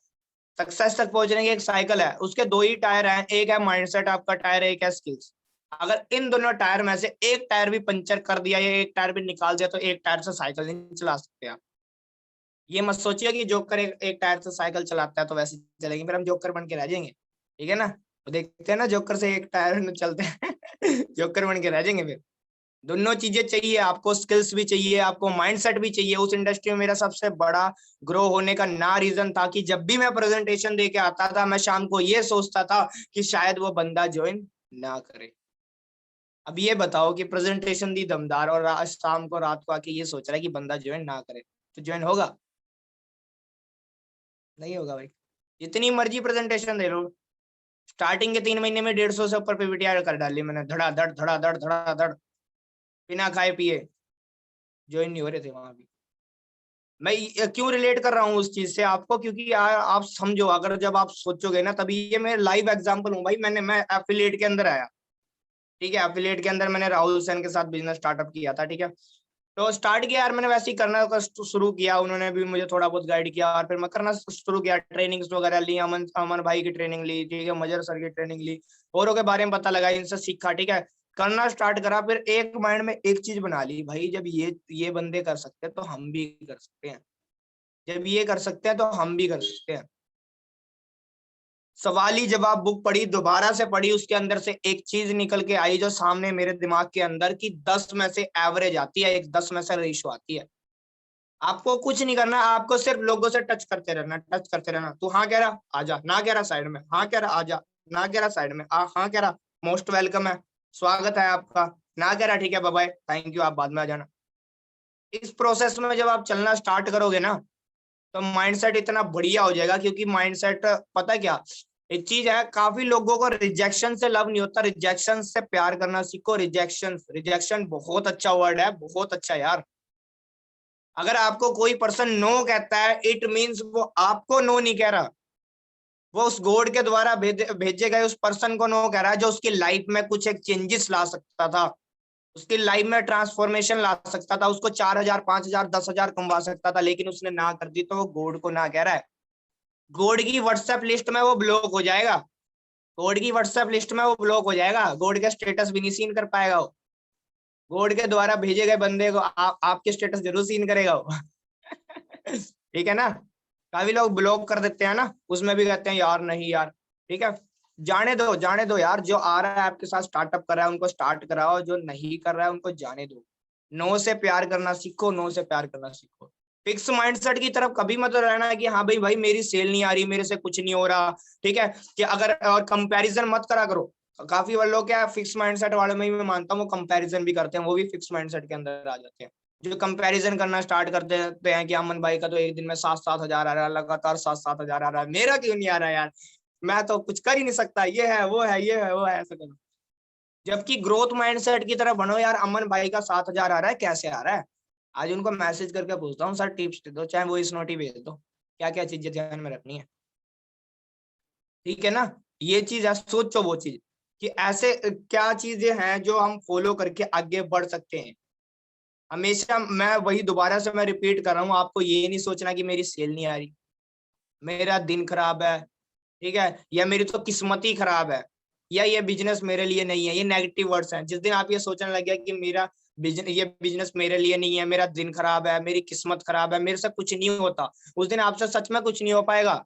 सक्सेस तक पहुंचने की एक साइकिल है, उसके दो ही टायर हैं, एक है माइंडसेट आपका टायर है, एक है स्किल्स। अगर इन दोनों टायर में से एक टायर भी पंचर कर दिया या एक टायर भी निकाल दिया, तो एक टायर से साइकिल नहीं चला सकते आप। ये मत सोचिए कि जोकर एक टायर से साइकिल चलाता है तो वैसे चलेंगे, फिर हम जोकर बन के रह जाएंगे, ठीक है ना। तो देखते हैं ना, जोकर से एक टायर में चलते हैं जोकर बन के रह जाएंगे फिर। दोनों चीजें चाहिए आपको, स्किल्स भी चाहिए आपको, माइंडसेट भी चाहिए। उस इंडस्ट्री में मेरा सबसे बड़ा ग्रो होने का ना रीजन था कि जब भी मैं प्रेजेंटेशन दे के आता था, मैं शाम को ये सोचता था कि शायद वो बंदा ज्वाइन ना करे। अब ये बताओ कि प्रेजेंटेशन दी दमदार, और शाम को रात को आके ये सोच रहा है कि बंदा ज्वाइन ना करे, तो ज्वाइन होगा? नहीं होगा भाई, जितनी मर्जी प्रेजेंटेशन दे लो, स्टार्टिंग के 3 महीने में 150 से ऊपर पीपीटी कर डाली मैंने, धड़ाधड़ बिना खाए पिए, ज्वाइन नहीं हो रहे थे वहां भी। मैं क्यों रिलेट कर रहा हूँ उस चीज से आपको, क्योंकि यार आप समझो, अगर जब आप सोचोगे ना, तभी ये मैं लाइव एग्जांपल हूँ भाई। मैं एफिलिएट के अंदर आया, ठीक है। एफिलिएट के अंदर मैंने राहुल सेन के साथ बिजनेस स्टार्टअप किया था, ठीक है। तो स्टार्ट किया यार मैंने, वैसे ही करना शुरू किया, उन्होंने भी मुझे थोड़ा बहुत गाइड किया, और फिर मैं करना शुरू किया। ट्रेनिंग्स वगैरह ली, अमन अमन भाई की ट्रेनिंग ली, ठीक है, मजर सर की ट्रेनिंग ली, औरों के बारे में पता लगा, इनसे सीखा, ठीक है। करना स्टार्ट करा, फिर एक माइंड में एक चीज बना ली भाई, जब ये बंदे कर सकते हैं तो हम भी कर सकते हैं, जब ये कर सकते हैं तो हम भी कर सकते हैं। सवाली जवाब बुक पढ़ी, दोबारा से पढ़ी, उसके अंदर से एक चीज निकल के आई जो सामने मेरे दिमाग के अंदर की 10 में से एवरेज आती है, एक 10 में से रेशो आती है। आपको कुछ नहीं करना, आपको सिर्फ लोगों से टच करते रहना, टच करते रहना। तू हाँ कह रहा आजा, ना कह रहा साइड में, हाँ कह रहा आजा, ना कह रहा साइड में, हाँ कह रहा मोस्ट वेलकम है, स्वागत है आपका, ना कह रहा ठीक है बाय बाय थैंक यू आप बाद में आ जाना। इस प्रोसेस में जब आप चलना स्टार्ट करोगे ना, तो माइंडसेट इतना बढ़िया हो जाएगा, क्योंकि माइंडसेट पता है क्या एक चीज है, काफी लोगों को रिजेक्शन से लव नहीं होता, रिजेक्शन से प्यार करना सीखो। रिजेक्शन रिजेक्शन बहुत अच्छा वर्ड है, बहुत अच्छा यार। अगर आपको कोई पर्सन नो कहता है, इट मींस वो आपको नो नहीं कह रहा, वो उस गॉड के द्वारा भेजे गए उस पर्सन को नो कह रहा है, जो उसकी लाइफ में कुछ एक चेंजेस ला सकता था, उसकी लाइफ में ट्रांसफॉर्मेशन ला सकता था, उसको 4,000 5,000 10,000 कमवा सकता था, लेकिन उसने ना कर दी, तो वो गॉड को ना कह रहा है। गॉड की व्हाट्सएप लिस्ट में वो ब्लॉक हो जाएगा, गॉड की व्हाट्सएप लिस्ट में वो ब्लॉक हो जाएगा, गॉड का स्टेटस भी नहीं सीन कर पाएगा वो। गॉड के द्वारा भेजे गए बंदे को आपके स्टेटस जरूर सीन करेगा वो। ठीक है ना। काफी लोग ब्लॉक कर देते हैं ना, उसमें भी कहते हैं यार नहीं यार, ठीक है, जाने दो यार। जो आ रहा है आपके साथ स्टार्टअप कर रहा है उनको स्टार्ट कराओ, जो नहीं कर रहा है उनको जाने दो। नो से प्यार करना सीखो, नो से प्यार करना सीखो। फिक्स माइंडसेट की तरफ कभी मत रहना कि हाँ भाई भाई मेरी सेल नहीं आ रही, मेरे से कुछ नहीं हो रहा, ठीक है। कि अगर और कंपैरिजन मत करा करो। काफी वाले लोग क्या फिक्स माइंडसेट वाले में ही मैं मानता हूँ वो कंपैरिजन भी करते हैं, वो भी फिक्स माइंडसेट के अंदर आ जाते हैं। जो कंपैरिजन करना स्टार्ट कर देते हैं कि अमन भाई का तो एक दिन में 7-7 हजार आ रहा है, लगातार 7-7 हजार आ रहा है, मेरा क्यों नहीं आ रहा है यार, मैं तो कुछ कर ही नहीं सकता, ये है वो है ये है वो है, ऐसा करो। जबकि ग्रोथ माइंडसेट की तरफ बढ़ो यार, अमन भाई का 7,000 आ रहा है, कैसे आ रहा है, आज उनको मैसेज करके पूछता हूँ सर टिप्स दे दो, चाहे वो इस नोट ही भेज दो, क्या क्या चीजें ध्यान में रखनी है, ठीक है ना। ये चीज है, सोचो वो चीज कि ऐसे क्या चीजें हैं जो हम फॉलो करके आगे बढ़ सकते हैं। हमेशा मैं वही दोबारा से मैं रिपीट कर रहा हूँ, आपको ये नहीं सोचना कि मेरी सेल नहीं आ रही, मेरा दिन खराब है, ठीक है, या मेरी तो किस्मत ही खराब है, या ये बिजनेस मेरे लिए नहीं है। ये नेगेटिव वर्ड्स हैं। जिस दिन आप ये सोचने लग गया कि मेरा ये बिजनेस मेरे लिए नहीं है, मेरा दिन खराब है, मेरी किस्मत खराब है, मेरे से कुछ नहीं होता, उस दिन आपसे सच में कुछ नहीं हो पाएगा।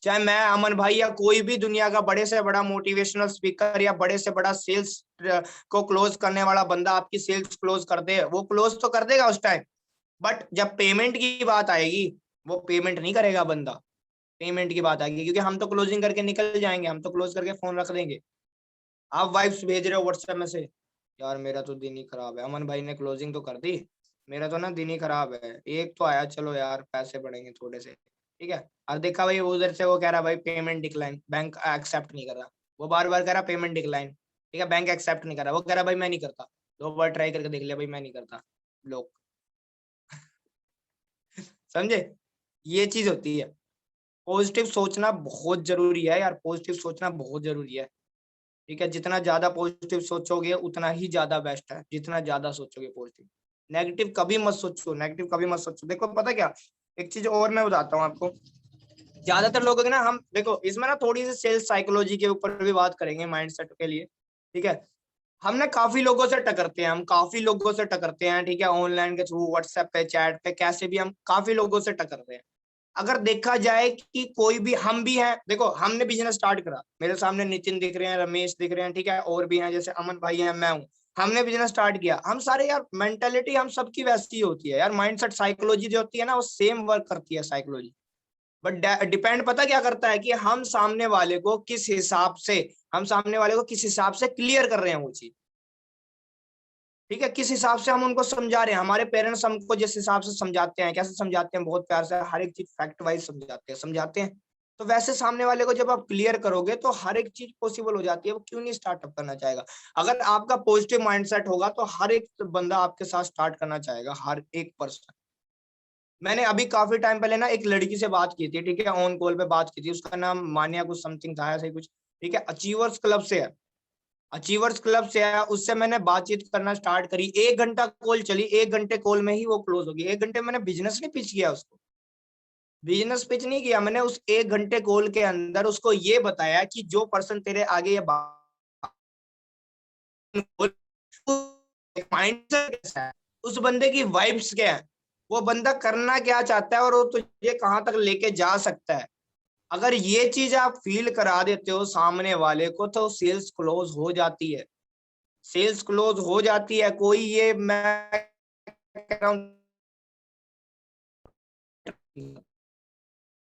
चाहे मैं अमन भाई या कोई भी दुनिया का बड़े से बड़ा मोटिवेशनल स्पीकर या बड़े से बड़ा सेल्स को क्लोज करने वाला बंदा आपकी सेल्स क्लोज कर दे, वो क्लोज तो कर देगा उस टाइम, बट जब पेमेंट की बात आएगी वो पेमेंट नहीं करेगा बंदा। पेमेंट की बात आएगी, क्योंकि हम तो क्लोजिंग करके निकल जाएंगे, हम तो क्लोज करके फोन रख देंगे। आप वाइफ्स भेज रहे हो व्हाट्सएप में से, यार मेरा तो दिन ही खराब है, अमन भाई ने क्लोजिंग तो कर दी, मेरा तो ना दिन ही खराब है, एक तो आया, चलो यार पैसे बढ़ेंगे थोड़े से, ठीक है। और देखा भाई उधर से वो कह रहा भाई पेमेंट डिक्लाइन, बैंक एक्सेप्ट नहीं कर रहा, वो बार बार कह रहा पेमेंट डिक्लाइन, ठीक है, बैंक एक्सेप्ट नहीं कर रहा, वो कह रहा भाई मैं नहीं करता, 2 बार ट्राई करके देख लिया भाई मैं नहीं करता, लोग समझे। ये चीज होती है। पॉजिटिव सोचना बहुत जरूरी है यार, पॉजिटिव सोचना बहुत जरूरी है, ठीक है। जितना ज्यादा पॉजिटिव सोचोगे उतना ही ज्यादा बेस्ट है, जितना ज्यादा सोचोगे पॉजिटिव। नेगेटिव कभी मत सोचो, नेगेटिव कभी मत सोचो। देखो पता क्या, एक चीज और मैं बताता हूँ आपको। ज्यादातर लोग ना, हम देखो इसमें ना थोड़ी सी सेल्स साइकोलॉजी के ऊपर भी बात करेंगे माइंडसेट के लिए, ठीक है। हमने काफी लोगों से टकरते हैं, हम काफी लोगों से टकरते हैं, ठीक है, ऑनलाइन के थ्रू, व्हाट्सएप पे, चैट पे, कैसे भी हम काफी लोगों से टकरते हैं। अगर देखा जाए कि कोई भी, हम भी हैं, देखो हमने बिजनेस स्टार्ट करा, मेरे सामने नितिन दिख रहे हैं, रमेश दिख रहे हैं, ठीक है, और भी हैं जैसे अमन भाई हैं, मैं हूँ, हमने बिजनेस स्टार्ट किया, हम सारे यार मेंटेलिटी हम सबकी वैसी होती है यार, माइंडसेट साइकोलॉजी जो होती है ना वो सेम वर्क करती है साइकोलॉजी। बट डिपेंड पता क्या करता है कि हम सामने वाले को किस हिसाब से, हम सामने वाले को किस हिसाब से क्लियर कर रहे हैं वो चीज, ठीक है, किस हिसाब से हम उनको समझा रहे हैं। हमारे पेरेंट्स हमको जिस हिसाब से समझाते हैं, कैसे समझाते हैं, बहुत प्यार से हर एक चीज फैक्ट वाइज समझाते हैं, समझाते हैं, तो वैसे सामने वाले को जब आप क्लियर करोगे तो हर एक चीज पॉसिबल हो जाती है, वो क्यों नहीं स्टार्टअप करना चाहेगा। अगर आपका पॉजिटिव माइंडसेट होगा तो हर एक बंदा आपके साथ स्टार्ट करना चाहेगा, हर एक पर्सन। मैंने अभी काफी टाइम पहले ना एक लड़की से बात की थी, ठीक है, ऑन कॉल पे बात की थी, उसका नाम मान्या कुछ समथिंग था, ऐसे कुछ, ठीक है, अचीवर्स क्लब से है, अचीवर्स क्लब से है। उससे मैंने बातचीत करना स्टार्ट करी, 1 घंटा कॉल चली, 1 घंटे कॉल में ही वो क्लोज हो गई। 1 घंटे मैंने बिजनेस नहीं पिच किया उसको, बिजनेस पिच नहीं किया मैंने, उस 1 घंटे कॉल के अंदर उसको ये बताया कि जो पर्सन तेरे आगे ये माइंडसेट कैसा है, उस बंदे की वाइब्स क्या है, वो बंदा करना क्या चाहता है और वो तुझे कहां तक लेके जा सकता है। अगर ये चीज आप फील करा देते हो सामने वाले को तो सेल्स क्लोज हो जाती है, सेल्स क्लोज हो जाती है। कोई ये मैं कह रहा हूँ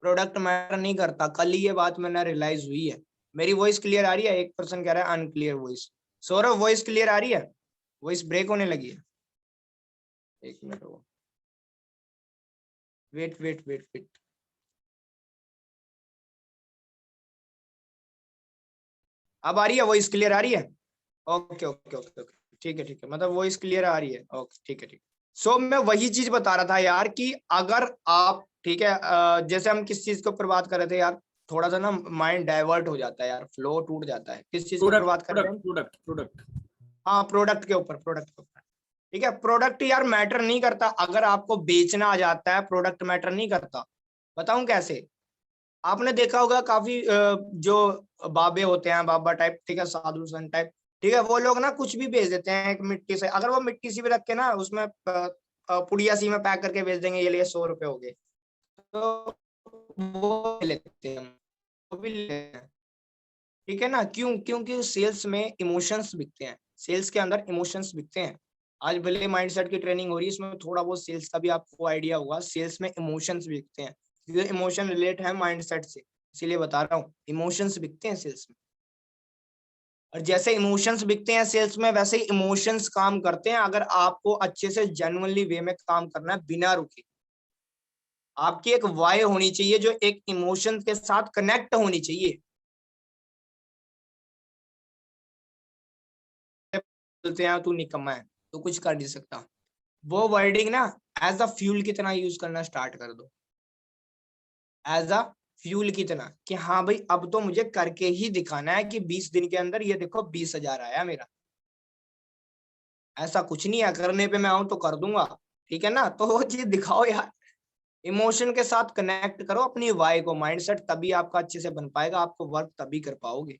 प्रोडक्ट मैटर नहीं करता, कल ही ये बात मैंने रियलाइज हुई है। मेरी वॉइस क्लियर आ रही है? एक पर्सन कह रहा है unclear voice. Saurabh voice clear आ रही है? वॉइस ब्रेक होने लगी है। एक मिनट वो, वेट वेट वेट वेट। अब आ रही है वॉइस, क्लियर आ रही है? ओके ओके ओके ओके, ठीक है ठीक है, मतलब वॉइस क्लियर आ रही है, ओके ठीक है ठीक है। सो मैं वही चीज बता रहा था यार कि अगर आप, ठीक है, जैसे हम किस चीज के ऊपर बात कर रहे थे यार, थोड़ा सा ना माइंड डाइवर्ट हो जाता है यार, फ्लो टूट जाता है। किस चीज के ऊपर प्रोडक्ट बात कर रहे प्रोडक्ट हैं? Product product. हाँ, प्रोडक्ट के ऊपर, प्रोडक्ट के ऊपर। ठीक है, प्रोडक्ट यार मैटर नहीं करता, अगर आपको बेचना आ जाता है प्रोडक्ट मैटर नहीं करता। बताऊं कैसे? आपने देखा होगा काफी जो बाबे होते हैं, बाबा टाइप, ठीक है, साधु संत टाइप, ठीक है, वो लोग ना कुछ भी बेच देते हैं एक मिट्टी से, अगर वो मिट्टी सी भी रख के ना उसमें पुड़िया सी में पैक करके बेच देंगे, ये लिए 100 रुपए हो गए, तो वो ले लेते हैं, वो भी ले लेते हैं। ठीक है ना, क्यों? क्योंकि सेल्स में इमोशंस बिकते हैं, सेल्स के अंदर इमोशंस बिकते हैं। आज भले माइंडसेट की ट्रेनिंग हो रही है, इसमें थोड़ा बहुत सेल्स का भी आपको आइडिया होगा, सेल्स में इमोशंस बिकते हैं, क्योंकि इमोशन रिलेट है माइंडसेट से, इसीलिए बता रहा हूँ, इमोशंस बिकते हैं सेल्स में। और जैसे इमोशंस बिकते हैं सेल्स में, वैसे ही इमोशंस काम करते हैं, अगर आपको अच्छे से जेन्युइनली वे में काम करना है बिना रुके। आपकी एक वाई होनी चाहिए जो एक इमोशन के साथ कनेक्ट होनी चाहिए। बोलते हैं तू निकम्मा है, तू कुछ कर नहीं सकता, वो वर्डिंग ना एज अ फ्यूल की तरह यूज करना स्टार्ट कर दो, एज अ फ्यूल की तरह, कि हाँ भाई अब तो मुझे करके ही दिखाना है कि 20 दिन के अंदर ये देखो 20,000 आया मेरा। ऐसा कुछ नहीं है करने पे मैं आऊं तो कर दूंगा, ठीक है ना, तो वो चीज दिखाओ यार, इमोशन के साथ कनेक्ट करो अपनी वाई को, माइंडसेट तभी आपका अच्छे से बन पाएगा, आपको वर्क तभी कर पाओगे।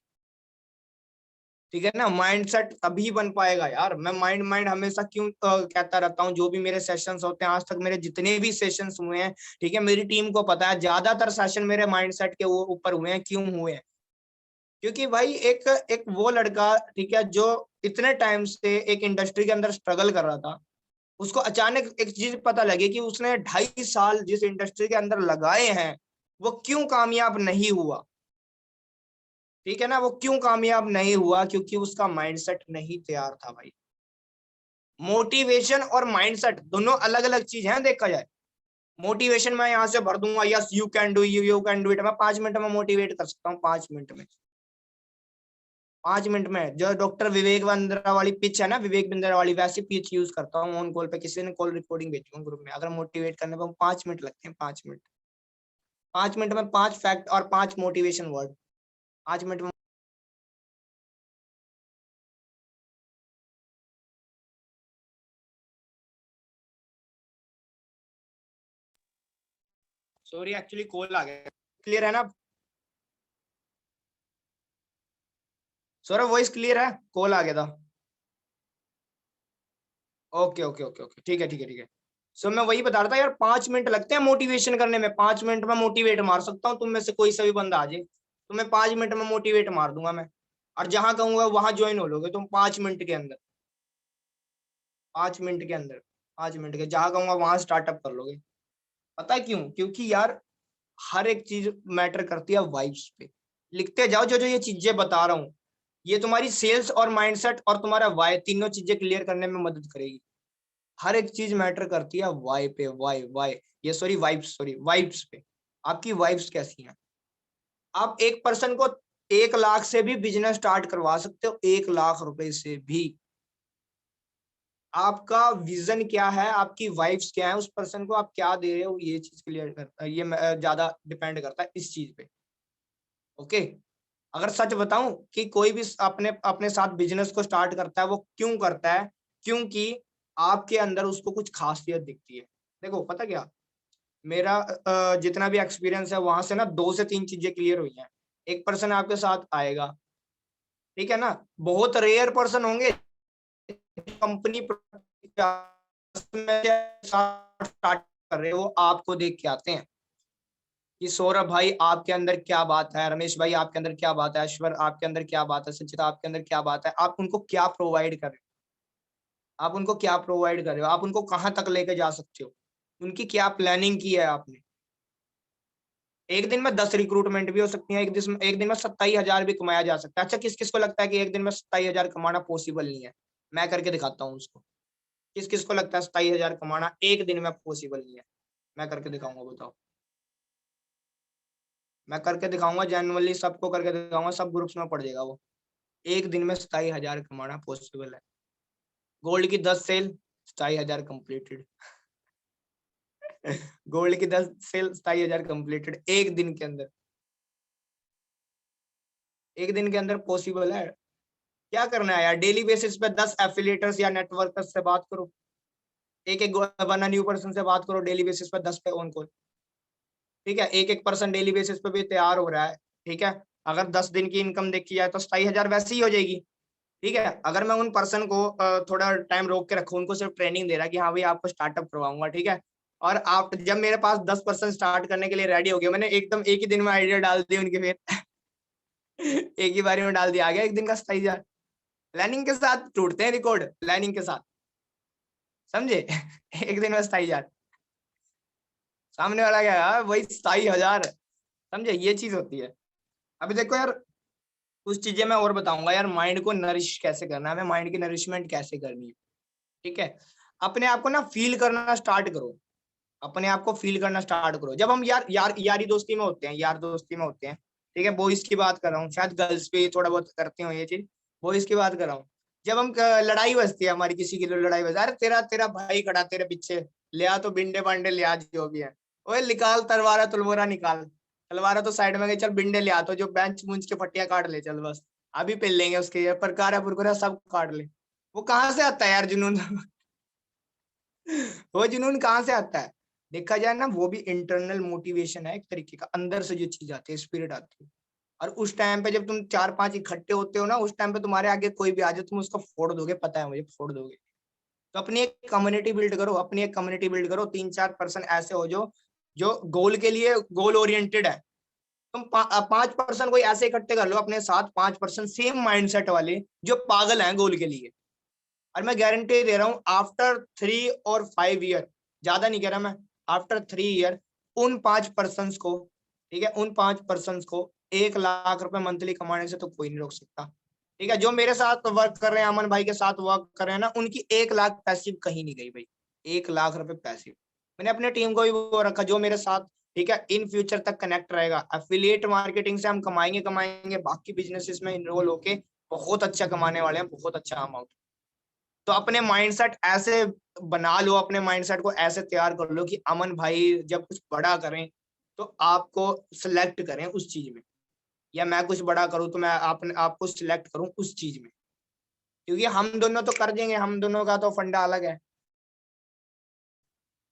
ठीक है ना, माइंडसेट तभी बन पाएगा यार। मैं माइंड माइंड हमेशा क्यों कहता रहता हूँ, जो भी मेरे सेशंस होते हैं, आज तक मेरे जितने भी सेशंस हुए हैं, ठीक है, मेरी टीम को पता है ज्यादातर सेशन मेरे माइंडसेट के ऊपर हुए हैं। क्यों हुए हैं? क्योंकि भाई एक एक वो लड़का, ठीक है, जो इतने टाइम से एक इंडस्ट्री के अंदर स्ट्रगल कर रहा था, उसको अचानक एक चीज पता लगी कि उसने 2.5 साल जिस इंडस्ट्री के अंदर लगाए हैं, वो क्यों कामयाब नहीं हुआ। ठीक है ना, वो क्यों कामयाब नहीं हुआ? क्योंकि उसका माइंडसेट नहीं तैयार था भाई। मोटिवेशन और माइंडसेट दोनों अलग अलग चीज हैं, देखा जाए। मोटिवेशन मैं यहाँ से भर दूंगा, yes you can do, you can do it, मैं 5 मिनट में मोटिवेट कर सकता हूँ, 5 मिनट में, 5 मिनट में। जो डॉक्टर विवेक बिंद्रा वाली पिच है ना, विवेक बिंद्रा वाली, वैसी पिच यूज करता हूँ ऑन कॉल पे, किसी ने कॉल रिकॉर्डिंग भेजी हूँ ग्रुप में, अगर मोटिवेट करने पर 5 मिनट लगते हैं, 5 मिनट, 5 मिनट में 5 फैक्ट और 5 मोटिवेशन वर्ड, 5 मिनट में। सॉरी एक्चुअली कॉल आ गया, क्लियर है ना? सौरभ वॉइस क्लियर है? कॉल आ गया था। ओके ओके ओके ओके, ठीक है ठीक है ठीक है। सो मैं वही बता रहा था यार, 5 मिनट लगते हैं मोटिवेशन करने में, 5 मिनट में मोटिवेट मार सकता हूँ, तुम में से कोई सा भी बंदा आ जाए, तुम्हें 5 मिनट में मोटिवेट मार दूंगा मैं, और जहां कहूंगा वहां ज्वाइन हो लोगे तुम 5 मिनट के अंदर, 5 मिनट के अंदर, 5 मिनट के, जहां कहूंगा वहां स्टार्टअप कर लोगे। पता है क्यों? क्योंकि यार हर एक चीज मैटर करती है वाइब्स पे। लिखते जाओ, जो जो ये चीजें बता रहा हूँ, ये तुम्हारी सेल्स और माइंडसेट और तुम्हारा वाई, तीनों चीजें क्लियर करने में मदद करेगी। हर एक चीज मैटर करती है वाई पे, वाई वाई, ये सॉरी वाइब्स, सॉरी वाइब्स पे। आपकी वाइब्स कैसी हैं? आप एक पर्सन को 1 लाख से भी बिजनेस स्टार्ट करवा सकते हो, 1 लाख रुपए से भी। आपका विजन क्या है, आपकी वाइब्स क्या है, उस पर्सन को आप क्या दे रहे हो, ये चीज क्लियर करता है, ये ज्यादा डिपेंड करता है इस चीज पे। ओके। अगर सच बताऊं कि कोई भी अपने अपने साथ बिजनेस को स्टार्ट करता है, वो क्यों करता है? क्योंकि आपके अंदर उसको कुछ खासियत दिखती है। देखो पता क्या, मेरा जितना भी एक्सपीरियंस है वहां से ना 2 से 3 चीजें क्लियर हुई हैं। एक पर्सन आपके साथ आएगा, ठीक है ना, बहुत रेयर पर्सन होंगे कंपनी स्टार्ट कर रहे हो, वो आपको देख के आते हैं कि सौरभ भाई आपके अंदर क्या बात है, रमेश भाई आपके अंदर क्या बात है, ऐश्वर आपके अंदर क्या बात है, संचिता आपके अंदर क्या बात है। आप उनको क्या प्रोवाइड कर रहे हो, आप उनको क्या प्रोवाइड कर रहे हो, आप उनको कहाँ तक लेके जा सकते हो, उनकी क्या प्लानिंग की है आपने। एक दिन में 10 रिक्रूटमेंट भी हो सकती है, एक दिन में 27,000 भी कमाया जा सकता है। अच्छा, किस किस को लगता है कि एक दिन में 27,000 कमाना पॉसिबल नहीं है? मैं करके दिखाता हूँ उसको। किस किस को लगता है 27,000 कमाना एक दिन में पॉसिबल नहीं है? मैं करके दिखाऊंगा, बताओ। मैं करके दिखाऊंगा, जेन्युइनली सबको करके दिखाऊंगा, सब ग्रुप्स में पड़ जाएगा वो। एक दिन में 27,000 कमाना पॉसिबल है। गोल्ड की 10 सेल, 27,000 कंप्लीटेड। गोल्ड की 10 सेल, 27,000 कंप्लीटेड एक दिन के अंदर। एक दिन के अंदर पॉसिबल है। क्या करना है यार, डेली बेसिस पे 10 एफिलिएटर्स या नेटवर्कर्स से बात करो, एक एक वन न्यू पर्सन से बात करो डेली बेसिस पे, 10 पे ऑन कॉल। ठीक है, एक एक पर्सन डेली बेसिस पे भी तैयार हो रहा है। ठीक है, अगर 10 दिन की इनकम देखी जाए तो 27,000 वैसे ही हो जाएगी। ठीक है, अगर मैं उन पर्सन को थोड़ा टाइम रोक के रखूं, उनको सिर्फ ट्रेनिंग दे रहा कि हाँ भाई आपको स्टार्टअप करवाऊंगा, ठीक है, और आप जब मेरे पास 10% स्टार्ट करने के लिए रेडी हो गए, मैंने एकदम एक ही दिन में आइडिया डाल दिया उनके, फिर एक ही बारी में डाल दिया, आ गया एक दिन का 27,000। प्लानिंग के साथ टूटते हैं रिकॉर्ड, प्लानिंग के साथ, समझे? एक दिन में 27,000, सामने वाला क्या यार वही 27,000, समझे? ये चीज होती है। अभी देखो यार, कुछ चीजें मैं और बताऊंगा यार, माइंड को नरिश कैसे करना है, हमें माइंड की नरिशमेंट कैसे करनी है। ठीक है, अपने आप को ना फील करना स्टार्ट करो, अपने आप को फील करना स्टार्ट करो। जब हम यारी दोस्ती में होते हैं, यार दोस्ती में होते हैं, ठीक है, बॉयज की बात कर रहा हूँ, शायद गर्ल्स पे थोड़ा बहुत करते हो ये चीज, बॉयज की बात कर रहा हूँ। जब हम लड़ाई बजती है हमारी, किसी की लड़ाई बजती है, अरे तेरा तेरा भाई खड़ा तेरे पीछे, ले आ तो बिंडे बांडे ले आ जो भी है, ओए निकाल तलवारा तुलवारा निकाल, तलवारा तो साइड में गई, चल बिंडे ले आ, तो जो बेंच मुंच के पट्टियां काट ले चल बस, अभी पिल लेंगे उसके, ये प्रकार है पुरकुरा सब काट ले। वो कहाँ से आता है यार जुनून? वो जुनून कहाँ से आता है? देखा जाए ना, वो भी इंटरनल मोटिवेशन है एक तरीके का, अंदर से जो चीज आती है, स्पिरिट आती है। और उस टाइम पे जब तुम 4-5 इकट्ठे होते हो ना, उस टाइम पे तुम्हारे आगे कोई भी आ जाए, तुम उसको फोड़ दोगे, पता है मुझे, फोड़ दोगे। तो अपनी एक कम्युनिटी बिल्ड करो, अपनी एक कम्युनिटी बिल्ड करो, 3-4 पर्सन ऐसे हो जो जो गोल के लिए गोल ओरिएंटेड है। तुम 5 पर्सन कोई ऐसे इकट्ठे कर लो अपने साथ, 5 पर्सन सेम माइंडसेट वाले जो पागल हैं गोल के लिए, और मैं गारंटी दे रहा हूँ आफ्टर 3 और 5 ईयर, ज्यादा नहीं कह रहा मैं, आफ्टर 3 ईयर उन 5 पर्सन को, ठीक है, उन 5 पर्सन को 1 लाख रुपए मंथली कमाने से तो कोई नहीं रोक सकता। ठीक है, जो मेरे साथ वर्क कर रहे हैं, अमन भाई के साथ वर्क कर रहे हैं ना, उनकी 1 लाख पैसिव कहीं नहीं गई भाई, 1 लाख रुपए पैसिव। मैंने अपने टीम को भी वो रखा जो मेरे साथ, ठीक है, इन फ्यूचर तक कनेक्ट रहेगा। एफिलिएट मार्केटिंग से हम कमाएंगे कमाएंगे, बाकी बिजनेसेस में इनरोल होके बहुत अच्छा कमाने वाले हैं, बहुत अच्छा अमाउंट। तो अपने माइंडसेट ऐसे बना लो, अपने माइंडसेट को ऐसे तैयार कर लो कि अमन भाई जब कुछ बड़ा करें तो आपको सिलेक्ट करें उस चीज में, या मैं कुछ बड़ा करूं तो मैं आपको सिलेक्ट करूं उस चीज में, क्योंकि हम दोनों तो कर देंगे, हम दोनों का तो फंडा अलग है।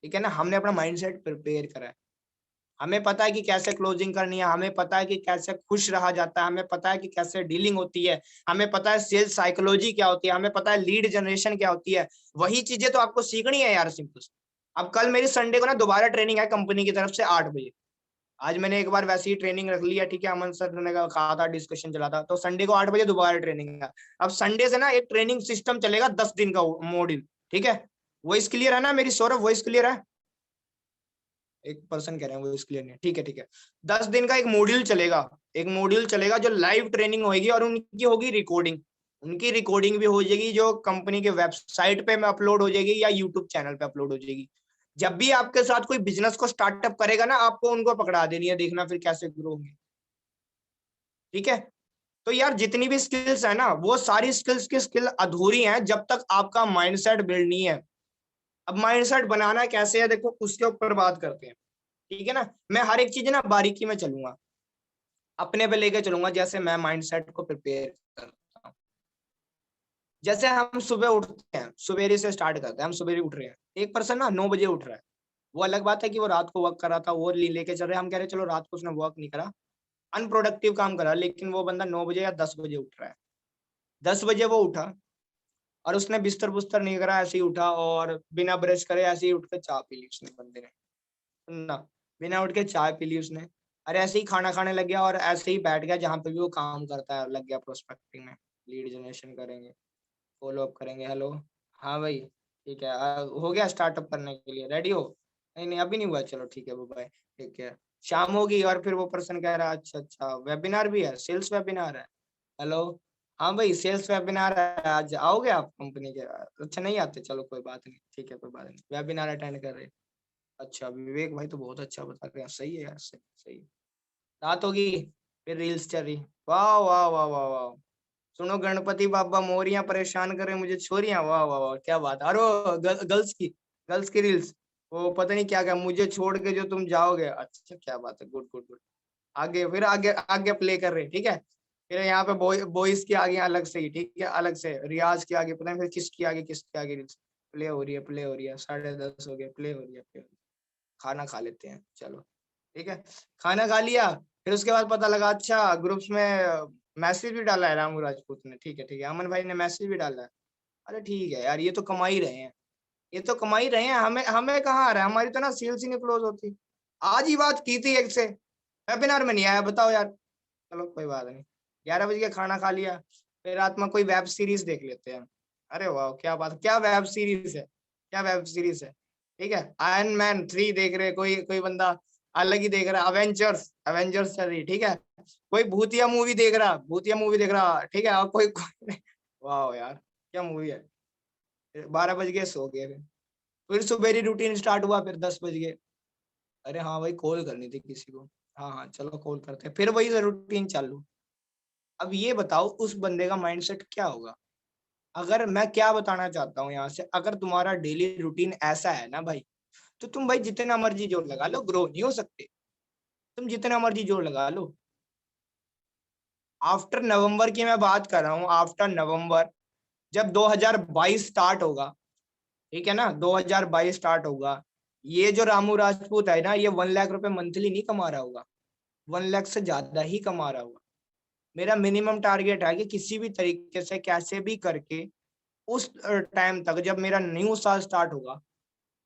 ठीक है ना, हमने अपना माइंडसेट प्रिपेयर करा है, हमें पता है कि कैसे क्लोजिंग करनी है, हमें पता है कि कैसे खुश रहा जाता है, हमें पता है कि कैसे डीलिंग होती है, हमें पता है सेल्स साइकोलॉजी क्या होती है, हमें पता है लीड जनरेशन क्या होती है। वही चीजें तो आपको सीखनी है यार, सिंपल। अब कल मेरी संडे को ना दोबारा ट्रेनिंग है कंपनी की तरफ से 8 बजे। आज मैंने एक बार वैसी ही ट्रेनिंग रख लिया, ठीक है, अमन सर ने कहा था, डिस्कशन चला था, तो संडे को 8 बजे दोबारा ट्रेनिंग है। अब संडे से ना एक ट्रेनिंग सिस्टम चलेगा 10 दिन का मॉड्यूल। ठीक है, वॉइस क्लियर है ना मेरी सौरभ, वॉइस क्लियर है? एक पर्सन कह रहे हैं वो क्लियर नहीं, ठीक है ठीक है। 10 दिन का एक मॉड्यूल चलेगा, एक मॉड्यूल चलेगा जो लाइव ट्रेनिंग होगी, और उनकी होगी रिकॉर्डिंग, उनकी रिकॉर्डिंग भी हो जाएगी जो कंपनी के वेबसाइट पे में अपलोड हो जाएगी या यूट्यूब चैनल पे अपलोड हो जाएगी। जब भी आपके साथ कोई बिजनेस को स्टार्टअप करेगा ना, आपको उनको पकड़ा देनी है, देखना फिर कैसे ग्रो होंगे। ठीक है। तो यार जितनी भी स्किल्स है ना, वो सारी स्किल्स की स्किल अधूरी हैं जब तक आपका माइंडसेट बिल्ड नहीं है। अब माइंडसेट बनाना कैसे है, देखो उसके ऊपर बात करते हैं, ठीक है ना। मैं हर एक चीज ना बारीकी में चलूंगा, अपने पे लेके चलूंगा, जैसे मैं माइंडसेट को प्रिपेयर करता हूँ। जैसे हम सुबह उठते हैं, सवेरे से स्टार्ट करते हैं, हम सवेरे उठ रहे हैं, एक पर्सन ना 9 बजे उठ रहा है, वो अलग बात है कि वो रात को वर्क कर रहा था, वो लेके चल रहे हैं, हम कह रहे हैं चलो रात को उसने वर्क नहीं करा, अनप्रोडक्टिव काम करा, लेकिन वो बंदा 9 बजे या 10 बजे उठ रहा है। 10 बजे वो उठा और उसने बिस्तर बुस्तर नहीं करा, ऐसे ही उठा और बिना ब्रश करे ऐसे ही उठ के चाय पी ली उसने बंदे ने, ना, बिना उठ के चाय पी ली उसने, अरे ऐसे ही खाना खाने लग गया और ऐसे ही बैठ गया जहां पे भी वो काम करता है, लग गया प्रोस्पेक्टिंग में, लीड जनरेशन करेंगे, फॉलो अप करेंगे, हेलो, हाँ भाई ठीक है, हो गया स्टार्टअप करने के लिए रेडी हो, नहीं नहीं अभी नहीं हुआ, चलो ठीक है वो भाई, ठीक है। शाम होगी और फिर वो पर्सन कह रहा है अच्छा अच्छा वेबिनार भी है, सेल्स वेबिनार है, हेलो, हाँ भाई सेल्स वेबिनार है, आज आओगे आप कंपनी के, अच्छा नहीं आते, चलो कोई बात नहीं, ठीक है कोई बात नहीं, वेबिनार अटेंड कर रहे हैं, अच्छा विवेक भाई तो बहुत अच्छा बता रहे हैं, सही है यार, सही सही। रात होगी, फिर रील्स चल रही, वाह वाह वाह वाह वाह, सुनो गणपति बाबा मोरियां परेशान करे मुझे छोरियां, वाह वाह वाह क्या बात, अरे गर्ल्स की रील्स, वो पता नहीं क्या क्या, मुझे छोड़ के जो तुम जाओगे, अच्छा क्या बात है, गुड गुड गुड। आगे फिर आगे आगे प्ले कर रहे, ठीक है। फिर यहाँ पे बॉयज की आगे अलग से ही, ठीक है, अलग से रियाज के आगे, पता नहीं फिर किसकी आगे रील्स प्ले हो रही है, 10:30 हो गए, प्ले हो रही है, खाना खा लेते हैं चलो, ठीक है। खाना खा लिया, फिर उसके बाद पता लगा अच्छा ग्रुप्स में मैसेज भी डाला है रामू राजपूत ने, ठीक है अमन भाई ने मैसेज भी डाला है, अरे ठीक है यार, ये तो कमा ही रहे हैं, ये तो कमा ही रहे हैं, हमें हमें कहाँ आ रहा है, हमारी तो ना सेल्स ही नहीं क्लोज होती। आज ही बात की थी एक से, वेबिनार में नहीं आया, बताओ यार, चलो कोई बात नहीं। 11 बजे का खाना खा लिया, फिर रात में कोई वेब सीरीज देख लेते हैं, अरे वाह क्या बात, क्या वेब सीरीज है, क्या वेब सीरीज है, ठीक है। आयरन मैन 3 देख रहे, कोई कोई बंदा अलग ही देख रहा, अवेंजर्स अवेंजर्स चल रही, ठीक है। कोई भूतिया मूवी देख रहा, ठीक है, और कोई वाह यार क्या मूवी है। 12 बज गए, सो गए, फिर सुबह रूटीन स्टार्ट हुआ, फिर 10 बज गए, अरे हाँ भाई कॉल करनी थी किसी को, हाँ हाँ चलो कॉल करते हैं, फिर वही रूटीन चालू। अब ये बताओ उस बंदे का माइंडसेट क्या होगा। अगर मैं क्या बताना चाहता हूँ यहाँ से, अगर तुम्हारा डेली रूटीन ऐसा है ना भाई, तो तुम भाई जितना मर्जी जोर लगा लो, ग्रो नहीं हो सकते, तुम जितना मर्जी जोर लगा लो। आफ्टर नवंबर की मैं बात कर रहा हूँ, आफ्टर नवंबर, जब 2022 स्टार्ट होगा, ठीक है ना, 2022 स्टार्ट होगा, ये जो रामू राजपूत है ना, ये 1 लाख रुपए मंथली नहीं कमा रहा होगा, 1 लाख से ज्यादा ही कमा रहा होगा। मेरा मिनिमम टारगेट है कि किसी भी तरीके से कैसे भी करके उस टाइम तक जब मेरा न्यू साल स्टार्ट होगा,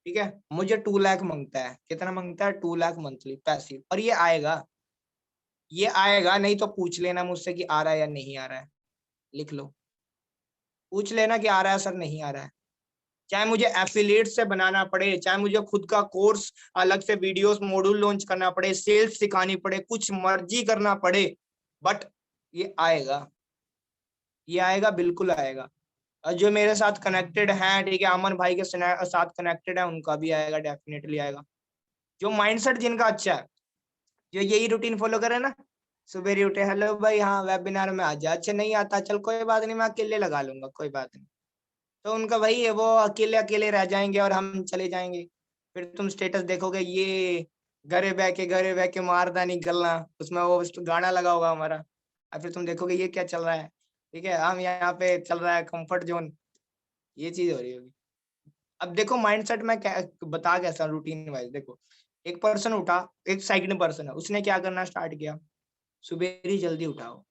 ठीक है, मुझे 2 लाख मांगता है, कितना मांगता है, 2 लाख मंथली पैसिव, और ये आएगा, ये आएगा, नहीं तो पूछ लेना मुझसे कि आ रहा है या नहीं आ रहा है, लिख लो, पूछ लेना कि आ रहा है सर नहीं आ रहा है। चाहे मुझे एफिलिएट से बनाना पड़े, चाहे मुझे खुद का कोर्स अलग से वीडियोस मॉड्यूल लॉन्च करना पड़े, सेल्स सिखानी पड़े, कुछ मर्जी करना पड़े, बट ये आएगा, ये आएगा, बिल्कुल आएगा। और जो मेरे साथ कनेक्टेड हैं, ठीक है, अमन भाई के साथ कनेक्टेड है, उनका भी आएगा, डेफिनेटली आएगा। जो माइंडसेट जिनका अच्छा है, जो यही रूटीन फॉलो करे ना, सुबह ही उठे, हेलो भाई हाँ वेबिनार में आ जा, अच्छा नहीं आता, चल कोई बात नहीं मैं अकेले लगा लूंगा, कोई बात नहीं, तो उनका वही है, वो अकेले अकेले रह जाएंगे और हम चले जाएंगे। फिर तुम स्टेटस देखोगे, ये घरे बह के मारदा नहीं गल्ला, उसमें वो गाना लगा होगा हमारा, और फिर तुम देखोगे ये क्या चल रहा है, ठीक है, हम यहाँ पे चल रहा है कंफर्ट जोन, ये चीज हो रही होगी। अब देखो माइंडसेट में क्या बता, कैसा रूटीन वाइज देखो, एक पर्सन उठा, एक सेकंड पर्सन है, उसने क्या करना स्टार्ट किया, सुबह ही जल्दी उठाओ,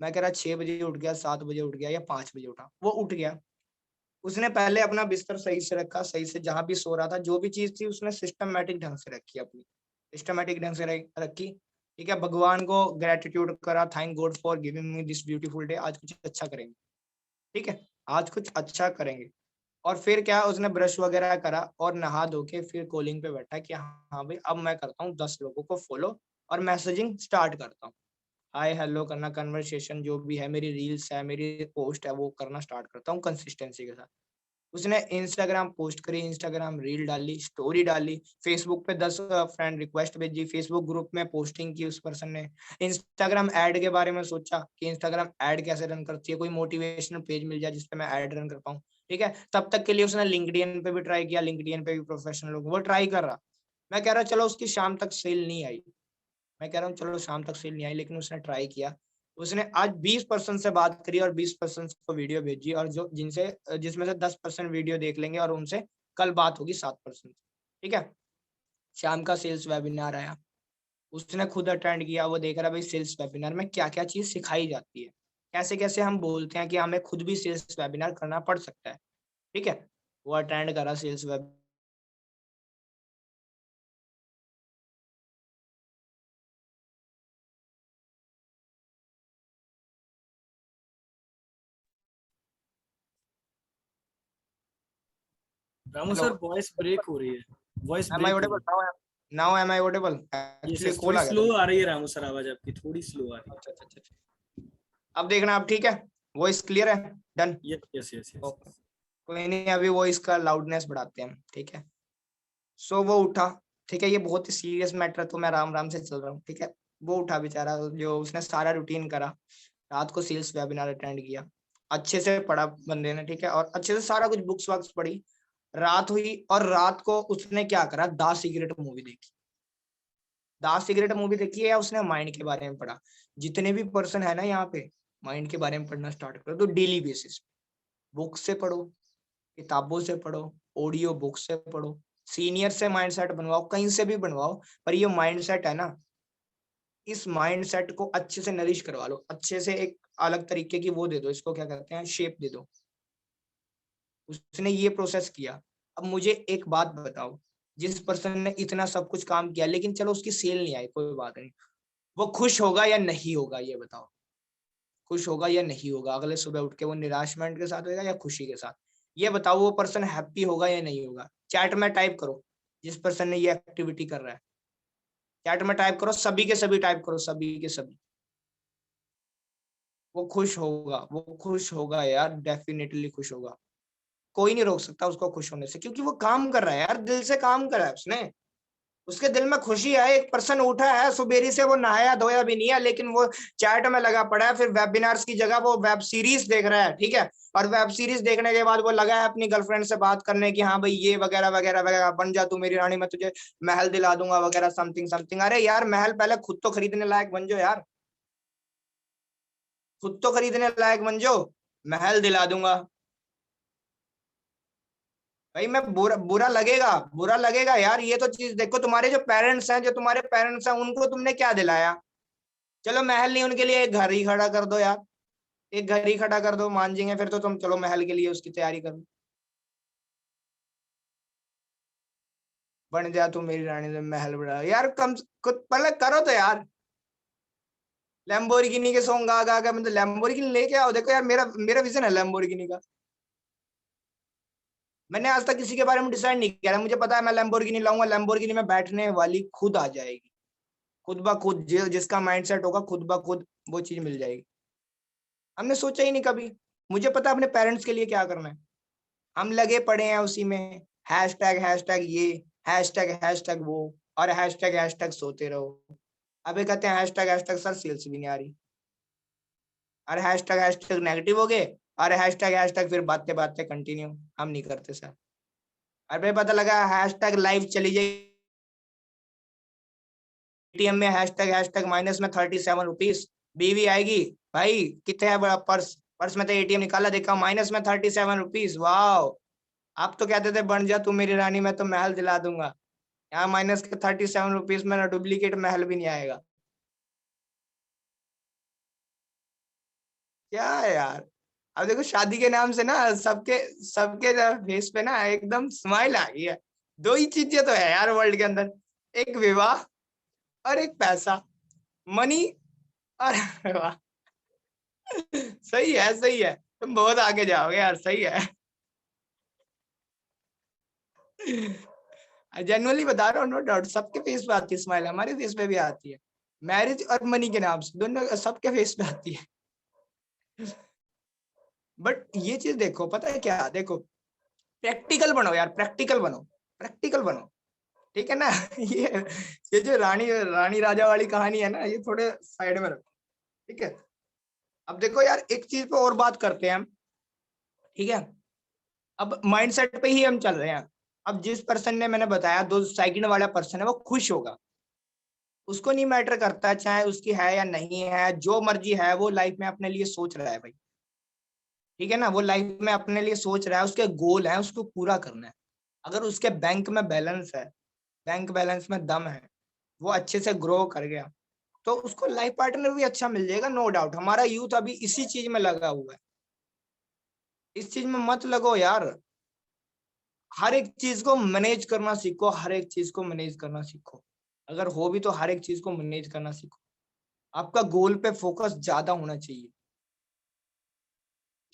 मैं कह रहा 6 बजे उठ गया, 7 बजे उठ गया या 5 बजे उठा, वो उठ गया, उसने पहले अपना बिस्तर सही से रखा, सही से जहां भी सो रहा था, जो भी चीज थी उसने सिस्टमेटिक ढंग से रखी, अपनी सिस्टमेटिक ढंग से रखी, ठीक है, भगवान को ग्रेटिट्यूड करा, thank God for giving me this beautiful day, आज कुछ अच्छा करेंगे, ठीक है, आज कुछ अच्छा करेंगे। और फिर क्या, उसने ब्रश वगैरह करा और नहा धो के फिर कॉलिंग पे बैठा कि हाँ भाई अब मैं करता हूँ 10 लोगों को फॉलो और मैसेजिंग स्टार्ट करता हूँ, हाय हेलो करना, कन्वर्सेशन जो भी है, मेरी रील्स है, मेरी पोस्ट है, वो करना स्टार्ट करता हूँ कंसिस्टेंसी के साथ। उसने इंस्टाग्राम पोस्ट करी, इंस्टाग्राम रील डाली, स्टोरी डाली, फेसबुक पे 10 फ्रेंड रिक्वेस्ट भेजी, फेसबुक ग्रुप में पोस्टिंग की उस पर्सन ने, इंस्टाग्राम ऐड के बारे में सोचा कि इंस्टाग्राम ऐड कैसे रन करती है, कोई मोटिवेशनल पेज मिल जाए जिसपे मैं ऐड रन कर पाऊँ, ठीक है। तब तक के लिए उसने लिंक्डइन पे भी ट्राई किया, लिंक्डइन पे भी प्रोफेशनल लोग वो ट्राई कर रहा। मैं कह रहा चलो उसकी शाम तक सेल नहीं आई, मैं कह रहा हूँ चलो शाम तक सेल नहीं आई, लेकिन उसने ट्राई किया। उसने आज 20% से बात करी और 20% को वीडियो भेजी, और जो जिसमें से 10% वीडियो देख लेंगे और उनसे कल बात होगी 7%, ठीक है। शाम का सेल्स वेबिनार आया, उसने खुद अटेंड किया, वो देख रहा भाई सेल्स वेबिनार में क्या क्या चीज सिखाई जाती है, कैसे कैसे हम बोलते हैं कि हमें खुद भी सेल्स वेबिनार करना पड़ सकता है, ठीक है। वो अटेंड करा sales webinar. Ramu hello, sir voice break हो रही है, वॉइस एम आई ब्रेक हो रही ऑडिबल? है। Now am I audible? Yes actually yes, call थोड़ी आ गया स्लो था। आ रही है रामू सर, आवाज आपकी थोड़ी स्लो आ रही अच्छा अच्छा अच्छा अच्छा। अब देखना, अब ठीक है, वॉइस क्लियर है? डन। है। Yes yes yes. ओके, कोई नहीं, अभी वो इसका लाउडनेस बढ़ाते हैं हम, ठीक है। सो वो उठा, ठीक है, ये बहुत ही सीरियस मैटर है तो मैं राम राम से चल रहा हूँ, ठीक है। वो उठा बेचारा, जो उसने सारा रूटीन करा, रात को सेल्स वेबिनार अटेंड किया, अच्छे से पढ़ा बंदे ने, ठीक है, और अच्छे से सारा कुछ बुक्स वक्स पढ़ी। रात हुई और रात को उसने क्या करा, द सीक्रेट मूवी देखी। द सीक्रेट मूवी देखी है या उसने माइंड के बारे में पढ़ा। जितने भी पर्सन है ना यहाँ पे, माइंड के बारे में पढ़ना स्टार्ट करो तो डेली बेसिस, बुक से पढ़ो, किताबों से पढ़ो, ऑडियो बुक से पढ़ो, सीनियर से माइंडसेट बनवाओ, कहीं से भी बनवाओ, पर ये माइंडसेट है ना, इस माइंडसेट को अच्छे से नरिश करवा लो, अच्छे से एक अलग तरीके की वो दे दो, इसको क्या कहते हैं, शेप दे दो। उसने ये प्रोसेस किया। अब मुझे एक बात बताओ, जिस पर्सन ने इतना सब कुछ काम किया लेकिन चलो उसकी सेल नहीं आई, कोई बात नहीं, वो खुश होगा या नहीं होगा, ये बताओ। खुश होगा या नहीं होगा, अगले सुबह उठ के वो निराशमेंट के साथ होगा या खुशी के साथ, ये बताओ। वो पर्सन हैप्पी होगा या नहीं होगा? चैट में टाइप करो, जिस पर्सन ने ये एक्टिविटी कर रहा है, चैट में टाइप करो, सभी के सभी टाइप करो, सभी के सभी। वो खुश होगा, वो खुश होगा यार, डेफिनेटली खुश होगा। कोई नहीं रोक सकता उसको खुश होने से, क्योंकि वो काम कर रहा है यार, दिल से काम कर रहा है उसने, उसके दिल में खुशी है। एक पर्सन उठा है सुबेरी से, वो नहाया धोया भी नहीं है, लेकिन वो चैट में लगा पड़ा है, फिर वेबिनार्स की जगह वो वेब सीरीज देख रहा है, ठीक है। और वेब सीरीज देखने के बाद वो लगा है अपनी गर्लफ्रेंड से बात करने की, हाँ भाई ये वगैरह वगैरह वगैरह, बन जा तू मेरी रानी, मैं तुझे महल दिला दूंगा वगैरह, समथिंग समथिंग। अरे यार, महल पहले खुद तो खरीदने लायक बन जाओ यार, खुद तो खरीदने लायक बन जाओ, महल दिला दूंगा। भाई मैं बुरा लगेगा यार, ये तो चीज देखो, तुम्हारे जो पेरेंट्स हैं, जो तुम्हारे पेरेंट्स हैं, उनको तुमने क्या दिलाया? चलो महल नहीं, उनके लिए एक घर ही खड़ा कर दो यार, एक घर ही खड़ा कर दो, मान जाएंगे फिर तो तुम, चलो महल के लिए उसकी तैयारी करो। बन जा तू मेरी रानी में महल बड़ा यार, कम खुद पहले करो तो यार। लैम्बोर्गिनी के सॉन्ग गा गा के मतलब लैम्बोर्गिनी लेके आओ, देखो यार, मेरा मेरा विजन है लैम्बोर्गिनी का। मैंने आज तक किसी के बारे में डिसाइड नहीं किया, मुझे पता है मैं लैम्बोर्गिनी लाऊंगा, लैम्बोर्गिनी में बैठने वाली खुद आ जाएगी, खुद ब खुद, जिसका माइंडसेट होगा खुद ब खुद वो चीज मिल जाएगी। हमने सोचा ही नहीं कभी, मुझे पता है अपने पेरेंट्स के लिए क्या करना है, हम लगे पड़े हैं उसी में, हैशटैग ये, हैशटैग वो, और हैशटैग सोते रहो। अबे कहते हैं हैशटैग सर सेल्स भी नहीं आ रही, और हैशटैग नेगेटिव हो गए, और हैशटैग फिर बातें बातें कंटिन्यू, हम नहीं करते सर। अरे पता लगा हैशटैग लाइव चली जाएगी एटीएम में, हैशटैग माइनस में 37 रुपीज, बीवी आएगी, भाई कितने है बड़ा पर्स, पर्स में तो एटीएम निकाला, देखा माइनस में 37 रुपीज, वाह। आप तो कहते थे बन जा तू मेरी रानी, मैं तो महल दिला दूंगा, यहाँ माइनस के 37 रुपीज में ना डुप्लीकेट महल भी नहीं आएगा। क्या है यार। अब देखो शादी के नाम से ना सबके सबके फेस पे ना एकदम स्माइल आ गई है। दो ही चीजें तो है यार वर्ल्ड के अंदर, एक विवाह और एक पैसा, मनी और वाह, सही है सही है, तुम बहुत आगे जाओगे यार, सही है। जेनुअली बता रहा हूँ, नो डाउट सबके फेस पे आती है स्माइल, हमारे फेस पे भी आती है, मैरिज और मनी के नाम से दोनों सबके फेस पे आती है। बट ये चीज देखो, पता है क्या, देखो प्रैक्टिकल बनो यार, प्रैक्टिकल बनो, प्रैक्टिकल बनो, ठीक है ना। ये जो रानी राजा वाली कहानी है ना, ये थोड़े साइड में रखो, ठीक है। अब देखो यार, एक चीज पे और बात करते हैं हम, ठीक है। अब माइंडसेट पे ही हम चल रहे हैं। अब जिस पर्सन ने मैंने बताया, दो सेकंड वाला पर्सन है, वो खुश होगा, उसको नहीं मैटर करता चाहे उसकी है या नहीं है, जो मर्जी है वो लाइफ में अपने लिए सोच रहा है भाई, ठीक है ना। वो लाइफ में अपने लिए सोच रहा है, उसके गोल है, उसको पूरा करना है। अगर उसके बैंक में बैलेंस है, बैंक बैलेंस में दम है, वो अच्छे से ग्रो कर गया, तो उसको लाइफ पार्टनर भी अच्छा मिल जाएगा, नो डाउट। हमारा यूथ अभी इसी चीज में लगा हुआ है, इस चीज में मत लगो यार। हर एक चीज को मैनेज करना सीखो, हर एक चीज को मैनेज करना सीखो। अगर हो भी तो हर एक चीज को मैनेज करना सीखो। आपका गोल पे फोकस ज्यादा होना चाहिए,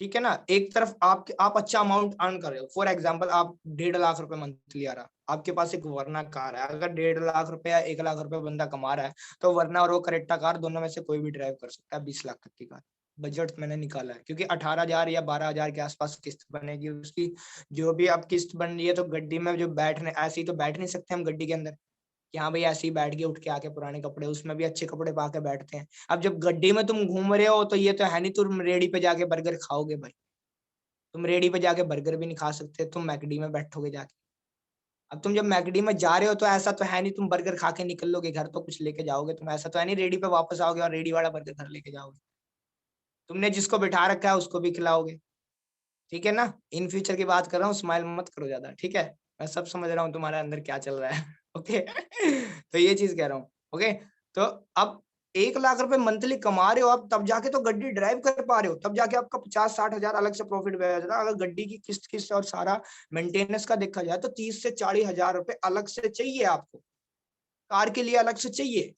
ठीक है ना। एक तरफ आप अच्छा अमाउंट अर्न कर रहे हो, फॉर एग्जांपल आप 1.5 लाख रुपए मंथली आ रहा, आपके पास एक वरना कार है। अगर 1.5 लाख रुपए या 1 लाख रुपए बंदा कमा रहा है, तो वरना और वो करेक्टा कार दोनों में से कोई भी ड्राइव कर सकता है 20 लाख तक की कार। बजट मैंने निकाला है, क्योंकि 18,000 या 12,000 के आसपास किस्त बनेगी उसकी। जो भी अब किस्त बन रही है, तो गड्डी में जो बैठने, ऐसे ही तो बैठ नहीं सकते हम गड्डी के अंदर कि हाँ भाई ऐसे ही बैठ के उठ के आके पुराने कपड़े, उसमें भी अच्छे कपड़े पा के बैठते हैं। अब जब गड्डी में तुम घूम रहे हो, तो ये तो है नहीं तुम रेडी पे जाके बर्गर खाओगे भाई। तुम रेडी पे जाके बर्गर भी नहीं खा सकते, तुम मैकडी में बैठोगे जाके। अब तुम जब मैकडी में जा रहे हो, तो ऐसा तो है नहीं तुम बर्गर खा के निकल लोगे घर, तो कुछ लेके जाओगे तुम। ऐसा तो है नहीं रेडी पे वापस आओगे और रेडी वाला बर्गर घर लेके जाओगे। तुमने जिसको बिठा रखा है उसको भी खिलाओगे, ठीक है ना। इन फ्यूचर की बात कर रहा हूँ, स्माइल मत करो ज्यादा, ठीक है। मैं सब समझ रहा हूँ तुम्हारे अंदर क्या चल रहा है। ओके। तो ये चीज कह रहा हूँ, ओके। तो अब 1 लाख रुपए मंथली कमा रहे हो आप, तब जाके तो गड्डी ड्राइव कर पा रहे हो, तब जाके आपका 50-60 हजार अलग से प्रॉफिट बैठ जाता है। अगर गड्डी की किस्त किस्त और सारा मेंटेनेंस का देखा जाए, तो 30 से 40 हजार रुपए अलग से चाहिए आपको, कार के लिए अलग से चाहिए।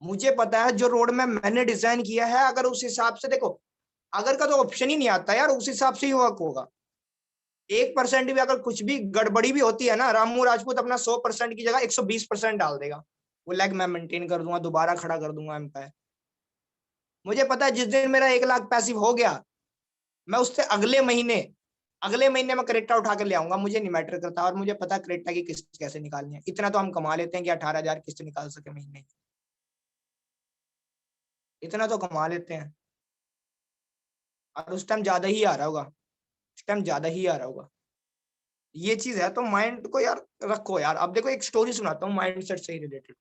मुझे पता है जो रोड में मैंने डिजाइन किया है, अगर उस हिसाब से देखो, अगर का तो ऑप्शन ही नहीं आता यार, उस हिसाब से ही वर्क होगा। 1% भी अगर कुछ भी गड़बड़ी भी होती है ना, रामू राजपूत अपना 100% की जगह 120% डाल देगा। वो लेग मैं मेंटेन कर दूंगा, दोबारा खड़ा कर दूंगा एम्पायर। मुझे पता है जिस दिन मेरा 1 लाख पैसिव हो गया, मैं उससे अगले महीने में क्रेटा उठा कर ले आऊंगा, मुझे नहीं मैटर करता। और मुझे पता है क्रेटा की किस्त कैसे निकालनी है। इतना तो हम कमा लेते हैं कि 18,000 किस्त निकाल सके महीने, इतना तो कमा लेते हैं। और उस टाइम ज्यादा ही आ रहा होगा, उस टाइम ज्यादा ही आ रहा होगा। ये चीज है, तो माइंड को यार रखो यार। अब देखो एक स्टोरी सुनाता हूँ माइंड सेट से ही रिलेटेड,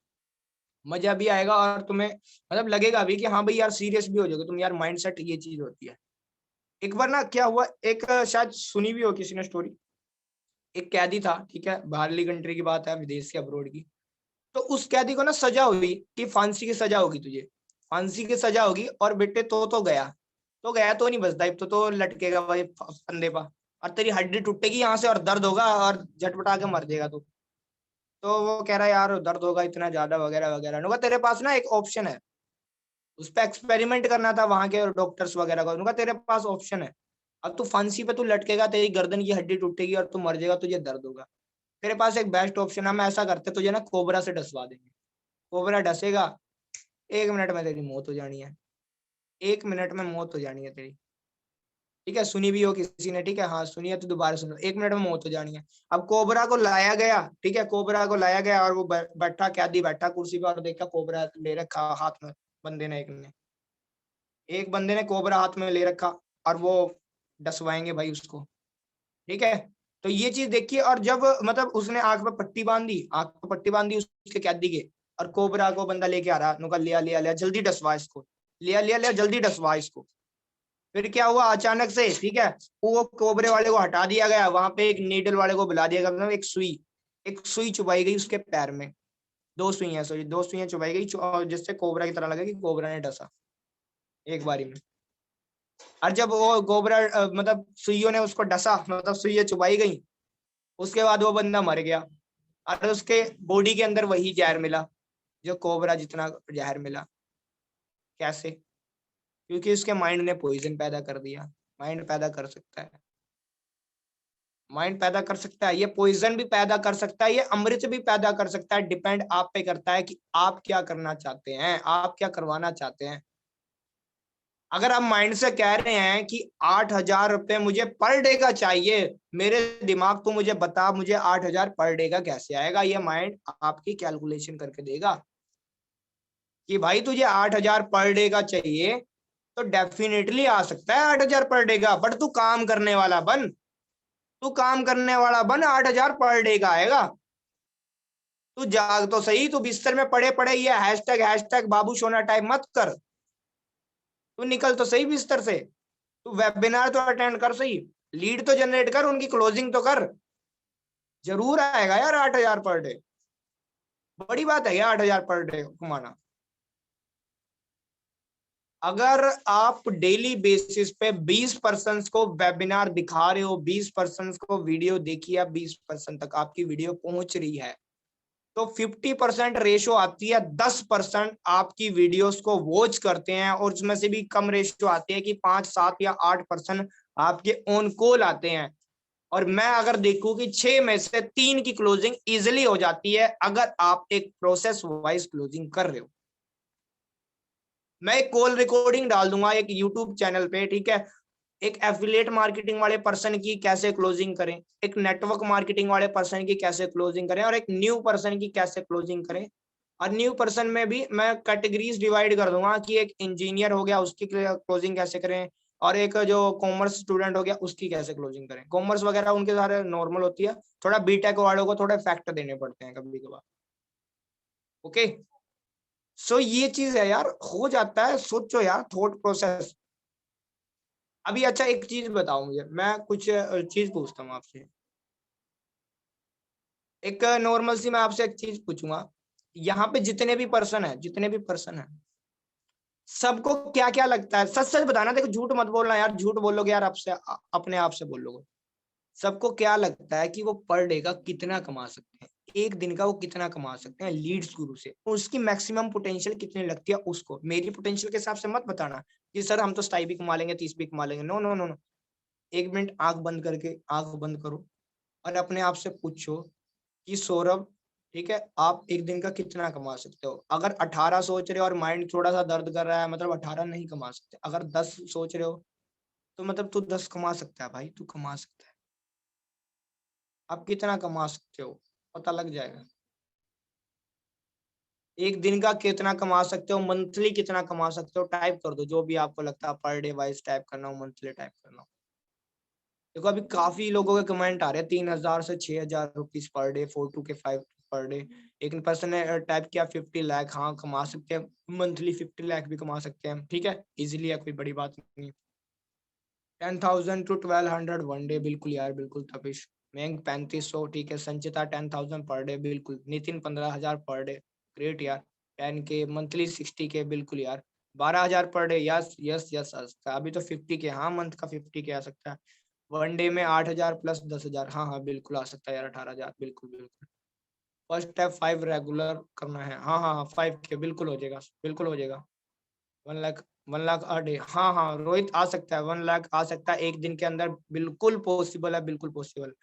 मजा भी आएगा और तुम्हें मतलब लगेगा भी कि हाँ भाई यार सीरियस भी हो जाओगे तुम यार। माइंड सेट ये चीज होती है। एक बार ना क्या हुआ, एक शायद सुनी भी हो किसी ने स्टोरी। एक कैदी था, ठीक है, बाहरली कंट्री की बात है, विदेश के अब्रोड की। तो उस कैदी को ना सजा हुई कि फांसी की सजा होगी तुझे, फांसी की सजा होगी। और बेटे तो गया तो नहीं बचता, तो लटकेगा भाई फंदे पर, और तेरी हड्डी टूटेगी यहाँ से और दर्द होगा और झटपटा के मर जाएगा तू। तो वो कह रहा है यार दर्द होगा इतना ज्यादा वगैरह वगैरह। उन्होंने कहा तेरे पास ना एक ऑप्शन है, उस पर एक्सपेरिमेंट करना था वहां के डॉक्टर्स वगैरह को। उन्होंने कहा तेरे पास ऑप्शन है, अब तू फांसी पे तू लटकेगा, तेरी गर्दन की हड्डी टूटेगी और तू मर जाएगा, तुझे दर्द होगा। तेरे पास एक बेस्ट ऑप्शन है, हम ऐसा करते तुझे ना कोबरा से डसवा देंगे। कोबरा डसेगा, 1 मिनट में तेरी मौत हो जानी है, 1 मिनट में मौत हो जानी है तेरी, ठीक है। सुनी भी हो किसी ने, ठीक है, हाँ सुनिए तो दोबारा सुनो, 1 मिनट में मौत हो जानी है। अब कोबरा को लाया गया, ठीक है, कोबरा को लाया गया और वो बैठा, कैदी बैठा कुर्सी पर और देखा कोबरा ले रखा हाथ में बंदे ने, एक बंदे ने कोबरा हाथ में ले रखा और वो डसवाएंगे भाई उसको, ठीक है। तो ये चीज देखिए। और जब मतलब उसने आंख पे पट्टी बांधी, आंख पे पट्टी बांधी उसके कैदी के, और कोबरा को बंदा लेके आ रहा, नुका लिया लिया लिया जल्दी डसवा इसको, लिया लिया लिया जल्दी डसवा इसको। फिर क्या हुआ अचानक से, ठीक है, वो कोबरे वाले को हटा दिया गया, वहां पे एक नीडल वाले को बुला दिया गया, मतलब एक सुई चुबाई गई उसके पैर में। 2 सुइयां, सॉरी 2 सुइयां चुबाई गई, जिससे कोबरा की तरह लगा कि कोबरा ने डसा एक बारी में। और जब वो कोबरा मतलब सुइयों ने उसको डसा, मतलब सुइयां चुबाई गई, उसके बाद वो बंदा मर गया। और उसके बॉडी के अंदर वही जहर मिला जो कोबरा जितना जहर मिला। कैसे? क्योंकि उसके माइंड ने पॉइजन पैदा कर दिया। माइंड पैदा कर सकता है, माइंड पैदा कर सकता है, ये पॉइजन भी पैदा कर सकता है, ये अमृत भी पैदा कर सकता है। डिपेंड आप पे करता है कि आप क्या करना चाहते हैं, आप क्या करवाना चाहते हैं। अगर आप माइंड से कह रहे हैं कि 8,000 रुपये मुझे पर डे का चाहिए, मेरे दिमाग तो मुझे बता मुझे 8,000 पर डे का कैसे आएगा, ये माइंड आपकी कैलकुलेशन करके देगा कि भाई तुझे 8,000 पर डे का चाहिए तो डेफिनेटली आ सकता है 8,000 पर डे का, बट तू काम करने वाला बन, तू काम करने वाला बन, 8,000 पर डे का आएगा। तू जाग तो सही, तू बिस्तर में पड़े पड़े ये हैशटैग बाबू सोना टाइप मत कर, तू निकल तो सही बिस्तर से, तू वेबिनार तो अटेंड कर सही, लीड तो जनरेट कर, उनकी क्लोजिंग तो कर, जरूर आएगा यार 8,000 पर डे। बड़ी बात है यार 8,000 पर डे कमाना। अगर आप डेली बेसिस पे 20 पर्सन को वेबिनार दिखा रहे हो, 20 पर्सन को वीडियो देखी है, 20% तक आपकी वीडियो पहुंच रही है, तो 50% रेशो आती है, 10% आपकी वीडियोस को वॉच करते हैं, और उसमें से भी कम रेशो आती है कि 5, 7 या 8% आपके ऑन कॉल आते हैं। और मैं अगर देखूं कि 6 में से 3 की क्लोजिंग इजिली हो जाती है अगर आप एक प्रोसेस वाइज क्लोजिंग कर रहे हो। मैं एक कॉल रिकॉर्डिंग डाल दूंगा एक यूट्यूब चैनल पे, ठीक है, एक एफिलिएट मार्केटिंग वाले पर्सन की कैसे क्लोजिंग करें, एक नेटवर्क मार्केटिंग वाले पर्सन की कैसे क्लोजिंग करें, और एक न्यू पर्सन की कैसे क्लोजिंग करें। और न्यू पर्सन में भी मैं कैटेगरीज डिवाइड कर दूंगा कि एक इंजीनियर हो गया उसकी क्लोजिंग कैसे करें, और एक जो कॉमर्स स्टूडेंट हो गया उसकी कैसे क्लोजिंग करें। कॉमर्स वगैरह उनके सारे नॉर्मल होती है, थोड़ा बीटेक वालों को थोड़े फैक्ट देने पड़ते हैं कभी कभार। ओके, सो ये चीज है यार, हो जाता है, सोचो यार थॉट प्रोसेस। अभी अच्छा एक चीज बताओ मुझे, मैं कुछ चीज पूछता हूँ आपसे, एक नॉर्मल सी मैं आपसे एक चीज पूछूंगा, यहाँ पे जितने भी पर्सन है सबको क्या क्या लगता है, सच सच बताना, देखो झूठ मत बोलना यार, झूठ बोलोगे यार आपसे अपने आप से बोलोगे। सबको क्या लगता है कि वो पर डे का कितना कमा सकते हैं, एक दिन का वो कितना कमा सकते हैं लीड्स गुरु से, उसकी मैक्सिमम पोटेंशियल कितनी लगती है उसको। मेरी पोटेंशियल के हिसाब से मत बताना कि सर हम तो 27 भी कमा लेंगे, 30 भी कमा लेंगे, no no no no. 1 minute आंख बंद करके, आंख बंद करो और अपने आप से पूछो कि सौरभ, ठीक है, आप एक दिन का कितना कमा सकते हो। अगर 18 सोच रहे हो और माइंड थोड़ा सा दर्द कर रहा है, मतलब 18 नहीं कमा सकते। अगर 10 सोच रहे हो तो मतलब तू 10 कमा सकता है भाई, तू कमा सकता है। आप कितना कमा सकते हो पता लग जाएगा। एक दिन का कितना कमा सकते हो, मंथली कितना कमा सकते हो, टाइप कर दो जो भी आपको लगता है, पर डे वाइज टाइप करना हो, मंथली टाइप करना हो। देखो अभी काफी लोगों के कमेंट आ रहे हैं 3,000 से 6,000 rupees per day, 4 to 5 per day. एक पर्सन ने टाइप किया 50 लाख, हाँ कमा सकते हैं मंथली, 50 लाख भी कमा सकते हैं, ठीक है, इजिली है, कोई बड़ी बात नहीं। 10,000 to 1,200 वन डे, बिल्कुल यार बिल्कुल तपिश। मैंग 3,500, ठीक है। संचिता 10,000 पर डे, बिल्कुल। नितिन 15,000 पर डे, ग्रेट यार। 10K मंथली, 60K, बिल्कुल यार। 12,000 per day, yes yes yes. अभी तो 50K, हाँ मंथ का 50K आ सकता है। वन डे में 8,000 प्लस 10,000, हाँ हाँ बिल्कुल आ सकता है यार, 18,000, बिल्कुल बिल्कुल। फर्स्ट स्टेप 5 रेगुलर करना है, हाँ हाँ हाँ 5K बिल्कुल हो जाएगा, बिल्कुल हो जाएगा। 1 लाख, 1 लाख अ डे, हाँ हाँ रोहित आ सकता है, 1 लाख आ सकता है एक दिन के अंदर, बिल्कुल पॉसिबल है, बिल्कुल possible.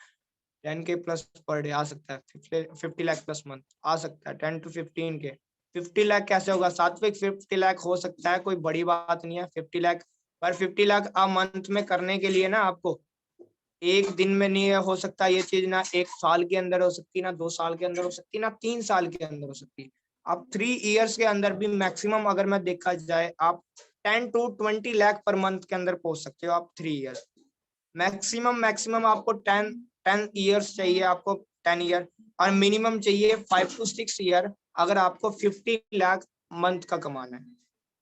10K plus per day आ सकता है, 50 लाख प्लस मंथ आ सकता है, 10 to 15K। 50 लाख कैसे होगा सात्विक, 50 लाख हो सकता है, कोई बड़ी बात नहीं है 50 लाख। पर 50 लाख अ मंथ में करने के लिए ना आपको एक दिन में नहीं हो सकता ये चीज, ना 1 साल के अंदर हो सकती, ना 2 साल के अंदर हो सकती, ना 3 साल के अंदर हो सकती। आप 3 इयर्स के अंदर भी मैक्सिमम अगर मैं देखा जाए, आप 10 to 20 लाख पर मंथ के अंदर पहुंच सकते हो आप 3 इयर्स। मैक्सिमम मैक्सिमम आपको 10 इयर्स चाहिए, आपको 10 ईयर, और मिनिमम चाहिए 5 to 6 ईयर अगर आपको 50 लाख मंथ का कमाना है।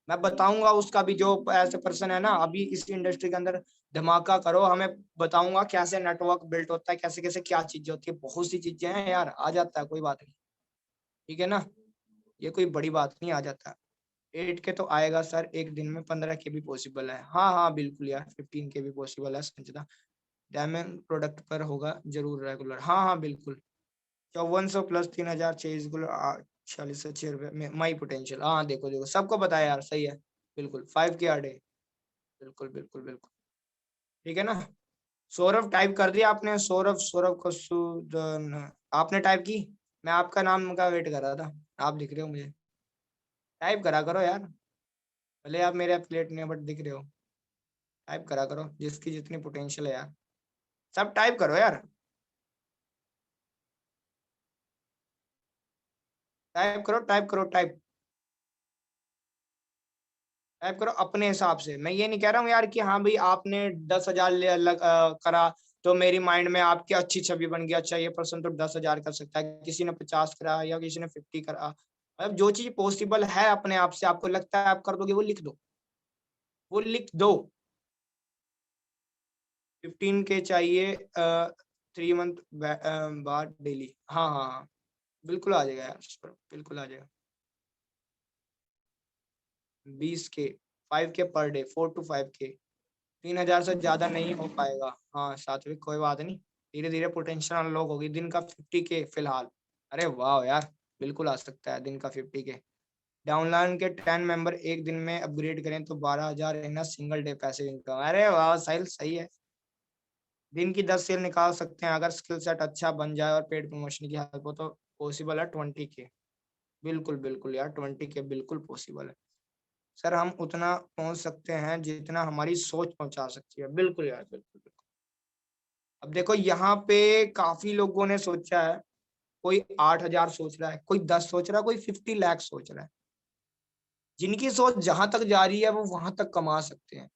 मैं बताऊंगा उसका भी, जो ऐसे पर्सन है ना अभी इस इंडस्ट्री के अंदर, धमाका करो, हमें बताऊंगा कैसे नेटवर्क बिल्ड होता है, कैसे कैसे क्या चीजें होती है, बहुत सी चीजें हैं यार, आ जाता है, कोई बात नहीं, ठीक है ना, ये कोई बड़ी बात नहीं, आ जाता है। 8K तो आएगा सर एक दिन में, 15K भी पॉसिबल है, हाँ हाँ बिल्कुल यार, 15K भी पॉसिबल है संचिता। डायमंड प्रोडक्ट पर होगा जरूर रेगुलर, हाँ हाँ बिल्कुल। 5400 प्लस 3,000 चेज 46 से 6 रुपए में माई पोटेंशियल, हाँ देखो देखो सबको बताया यार, सही है, बिल्कुल 5K आ डे, बिल्कुल बिल्कुल बिल्कुल, ठीक है ना। सौरभ टाइप कर दिया आपने, सौरभ, सौरभ कसूदन आपने टाइप की, मैं आपका नाम का वेट कर रहा था, आप दिख रहे हो मुझे, टाइप करा करो यार। भले आप मेरे एफिलिएट नहीं बट दिख रहे हो। टाइप करा करो जिसकी जितनी पोटेंशियल है यार, सब टाइप करो यार, टाइप करो टाइप करो टाइप टाइप करो अपने हिसाब से। मैं ये नहीं कह रहा हूँ यार कि हाँ भाई आपने 10,000 करा तो मेरी माइंड में आपकी अच्छी छवि बन गई, अच्छा ये पर्सन तो 10,000 कर सकता है, किसी ने 50 करा या किसी ने 50 करा। मतलब जो चीज पॉसिबल है अपने आप से, आपको लगता है आप कर दोगे, वो लिख दो, वो लिख दो। 15K चाहिए 3 मंथ बाद डेली। हाँ हाँ हाँ बिल्कुल आ जाएगा यार, बिल्कुल आ जाएगा। 20K 5K per day, 4 to 5K, 3,000 से ज्यादा नहीं हो पाएगा। हाँ सात्विक कोई बात नहीं, धीरे धीरे पोटेंशियल अनलॉक होगी। दिन का 50K फिलहाल। अरे वाह यार बिल्कुल आ सकता है दिन का 50K। डाउनलाइन के 10 मेंबर एक दिन में अपग्रेड करें तो 12,000 in single day passive income. अरे वाह साहिल सही है, दिन की 10 सेल निकाल सकते हैं अगर स्किल सेट अच्छा बन जाए और पेड प्रमोशन की हेल्प हो तो पॉसिबल है 20K। बिल्कुल बिल्कुल यार 20K बिल्कुल पॉसिबल है सर, हम उतना पहुंच सकते हैं जितना हमारी सोच पहुंचा सकती है। बिल्कुल यार बिल्कुल बिल्कुल। अब देखो यहाँ पे काफी लोगों ने सोचा है, कोई 8,000 सोच रहा है, कोई 10 सोच रहा है, कोई 50 लाख सोच रहा है। जिनकी सोच जहां तक जा रही है वो वहां तक कमा सकते हैं।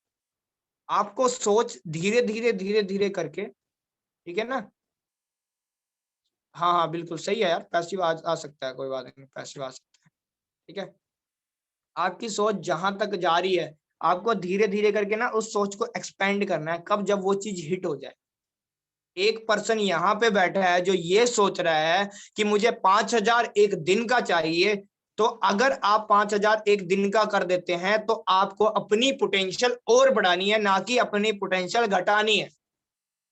आपको सोच धीरे धीरे धीरे धीरे करके, ठीक है ना। हाँ हाँ बिल्कुल सही है यार, पैसिव आ सकता है, कोई बात नहीं, पैसिव आ सकता है। ठीक है, आपकी सोच जहां तक जा रही है आपको धीरे धीरे करके ना उस सोच को एक्सपेंड करना है, कब जब वो चीज हिट हो जाए। एक पर्सन यहाँ पे बैठा है जो ये सोच रहा है कि मुझे 5,000 एक दिन का चाहिए, तो अगर आप 5,000 एक दिन का कर देते हैं तो आपको अपनी पोटेंशियल और बढ़ानी है, ना कि अपनी पोटेंशियल घटानी है।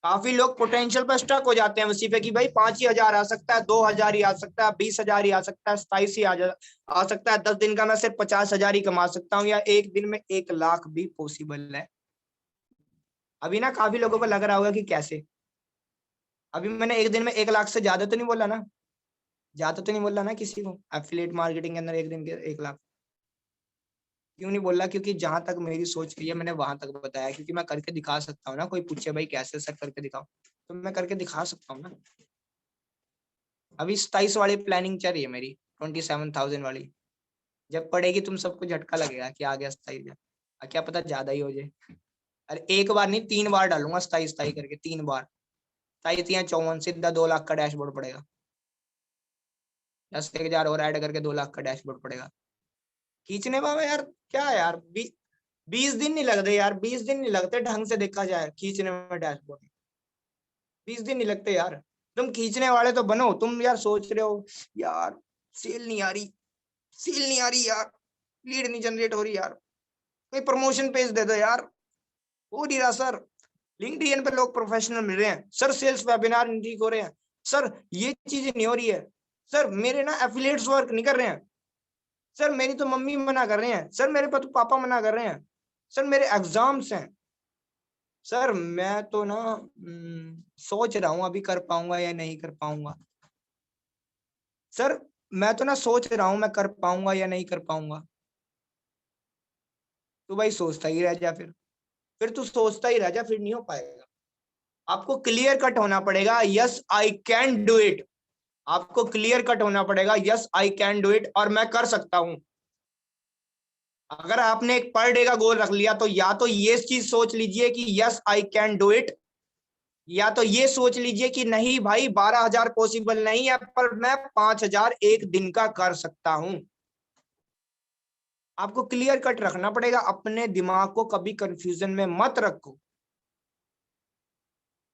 काफी लोग पोटेंशियल पर स्टक हो जाते हैं उसी पे कि भाई 5,000 आ सकता है, 2,000 ही आ सकता है, 20,000 ही आ सकता है, 27 ही आ सकता है, 10 दिन का मैं सिर्फ 50,000 ही कमा सकता हूँ, या एक दिन में 1 लाख भी पॉसिबल है। अभी ना काफी लोगों को लग रहा होगा कि कैसे, अभी मैंने एक दिन में 1 लाख से ज्यादा तो नहीं बोला ना, ज्यादा तो नहीं बोला ना किसी को एफिलिएट मार्केटिंग के अंदर एक दिन के 1 लाख। क्यों नहीं बोला? क्योंकि जहां तक मेरी सोच गई है मैंने वहां तक बताया, क्योंकि मैं करके दिखा सकता हूँ ना। कोई पूछे भाई कैसे सर करके दिखाओ, तो मैं करके दिखा सकता हूँ ना। अभी 27 वाली प्लानिंग चल रही है मेरी, 27,000 वाली। जब पड़ेगी तुम सबको झटका लगेगा कि आ गया 27,000, क्या पता ज्यादा ही हो जाए। अरे एक बार नहीं 3 बार डालूंगा 27 करके, 3 बार। 27-54 सीधा 2 लाख का डैशबोर्ड पड़ेगा। 10,000 और ऐड करके 2 लाख का डैशबोर्ड पड़ेगा। खींचने में यार क्या यार, 20 दिन नहीं लगते यार, 20 दिन नहीं लगते ढंग से देखा जाए खींचने में डैशबोर्ड। 20 दिन नहीं लगते यार। तुम खींचने वाले तो बनो। तुम यार सोच रहे हो यार सेल नहीं आ रही, सेल नहीं आ रही यार, लीड नहीं जनरेट हो रही यार, कोई प्रमोशन पेज दे दो यार। हो नहीं रहा सर, लिंक्डइन पे लोग प्रोफेशनल मिल रहे हैं सर, सेल्स वेबिनार नहीं ठीक हो रहे हैं सर, ये चीजें नहीं हो रही है सर, मेरे ना एफिलिएट्स वर्क नहीं कर रहे हैं सर, मेरी तो मम्मी मना कर रहे हैं सर, मेरे तो पापा मना कर रहे हैं सर, मेरे एग्जाम्स हैं सर, मैं तो ना सोच रहा हूँ अभी कर पाऊंगा या नहीं कर पाऊंगा सर, मैं तो ना सोच रहा हूँ मैं कर पाऊंगा या नहीं कर पाऊंगा। तो भाई सोचता ही रह जा, फिर तू सोचता ही रह जा, फिर नहीं हो पाएगा। आपको क्लियर कट होना पड़ेगा, yes I can do it. आपको क्लियर कट होना पड़ेगा, yes I can do it, और मैं कर सकता हूं। अगर आपने एक पर डे का गोल रख लिया तो या तो ये चीज सोच लीजिए कि yes I can do it, या तो ये सोच लीजिए कि नहीं भाई 12,000 पॉसिबल नहीं है पर मैं 5,000 एक दिन का कर सकता हूं। आपको क्लियर कट रखना पड़ेगा, अपने दिमाग को कभी कंफ्यूजन में मत रखो।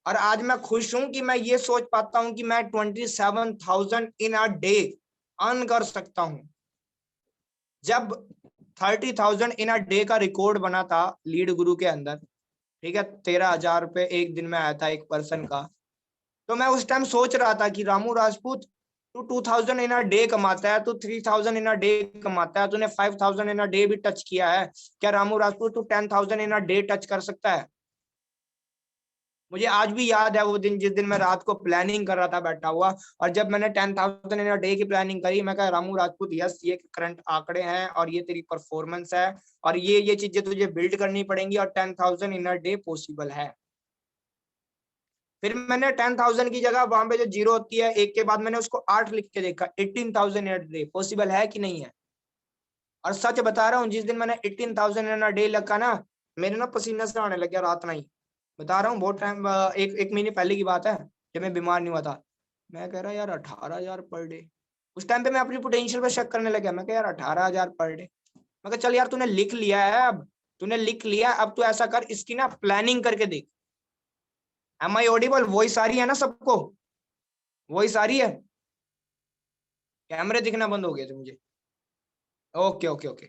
और आज मैं खुश हूं कि मैं ये सोच पाता हूं कि मैं 27,000 इन अ डे अर्न कर सकता हूं। जब 30,000 इन अ डे का रिकॉर्ड बना था लीड गुरु के अंदर, ठीक है, 13,000 रुपये एक दिन में आया था एक पर्सन का, तो मैं उस टाइम सोच रहा था कि रामू राजपूत तू 2,000 इन अ डे कमाता है, तू 3,000 इन अ डे कमाता है, तूने 5,000 इन अ डे भी टच किया है, क्या रामू राजपूत तू 10,000 इन अ डे टच कर सकता है? मुझे आज भी याद है वो दिन, जिस दिन मैं रात को प्लानिंग कर रहा था बैठा हुआ, और जब मैंने 10,000 इन अ डे की प्लानिंग करी, मैं कहा रामू राजपूत यस, ये करंट आंकड़े हैं और ये तेरी परफॉर्मेंस है और ये चीजें तुझे बिल्ड करनी पड़ेंगी और 10,000 इन अ डे पॉसिबल है। फिर मैंने 10,000 की जगह वहां पे जो जीरो होती है एक के बाद, मैंने उसको 8 लिख के देखा, 18,000 इन अ डे पॉसिबल है कि नहीं है। और सच बता रहा हूँ, जिस दिन मैंने 18,000 इन अ डे लिखा ना, मेरे ना पसीना से आने लग गया रात नहीं, बता रहा हूँ, बहुत टाइम, एक महीने पहले की बात है, जब मैं बीमार नहीं हुआ था। मैं कह रहा यार 18,000 पर डे, उस टाइम पे मैं अपनी पोटेंशियल पे शक करने लगा। मैं कह यार 18,000 पर डे, मैं कहा चल यार तूने लिख लिया है, अब तूने लिख लिया, अब तू ऐसा कर, इसकी ना प्लानिंग करके देख। Am I audible? वॉइस आ रही है ना सबको? वॉइस आ रही है? कैमरे दिखना बंद हो गए थे मुझे। Okay okay okay.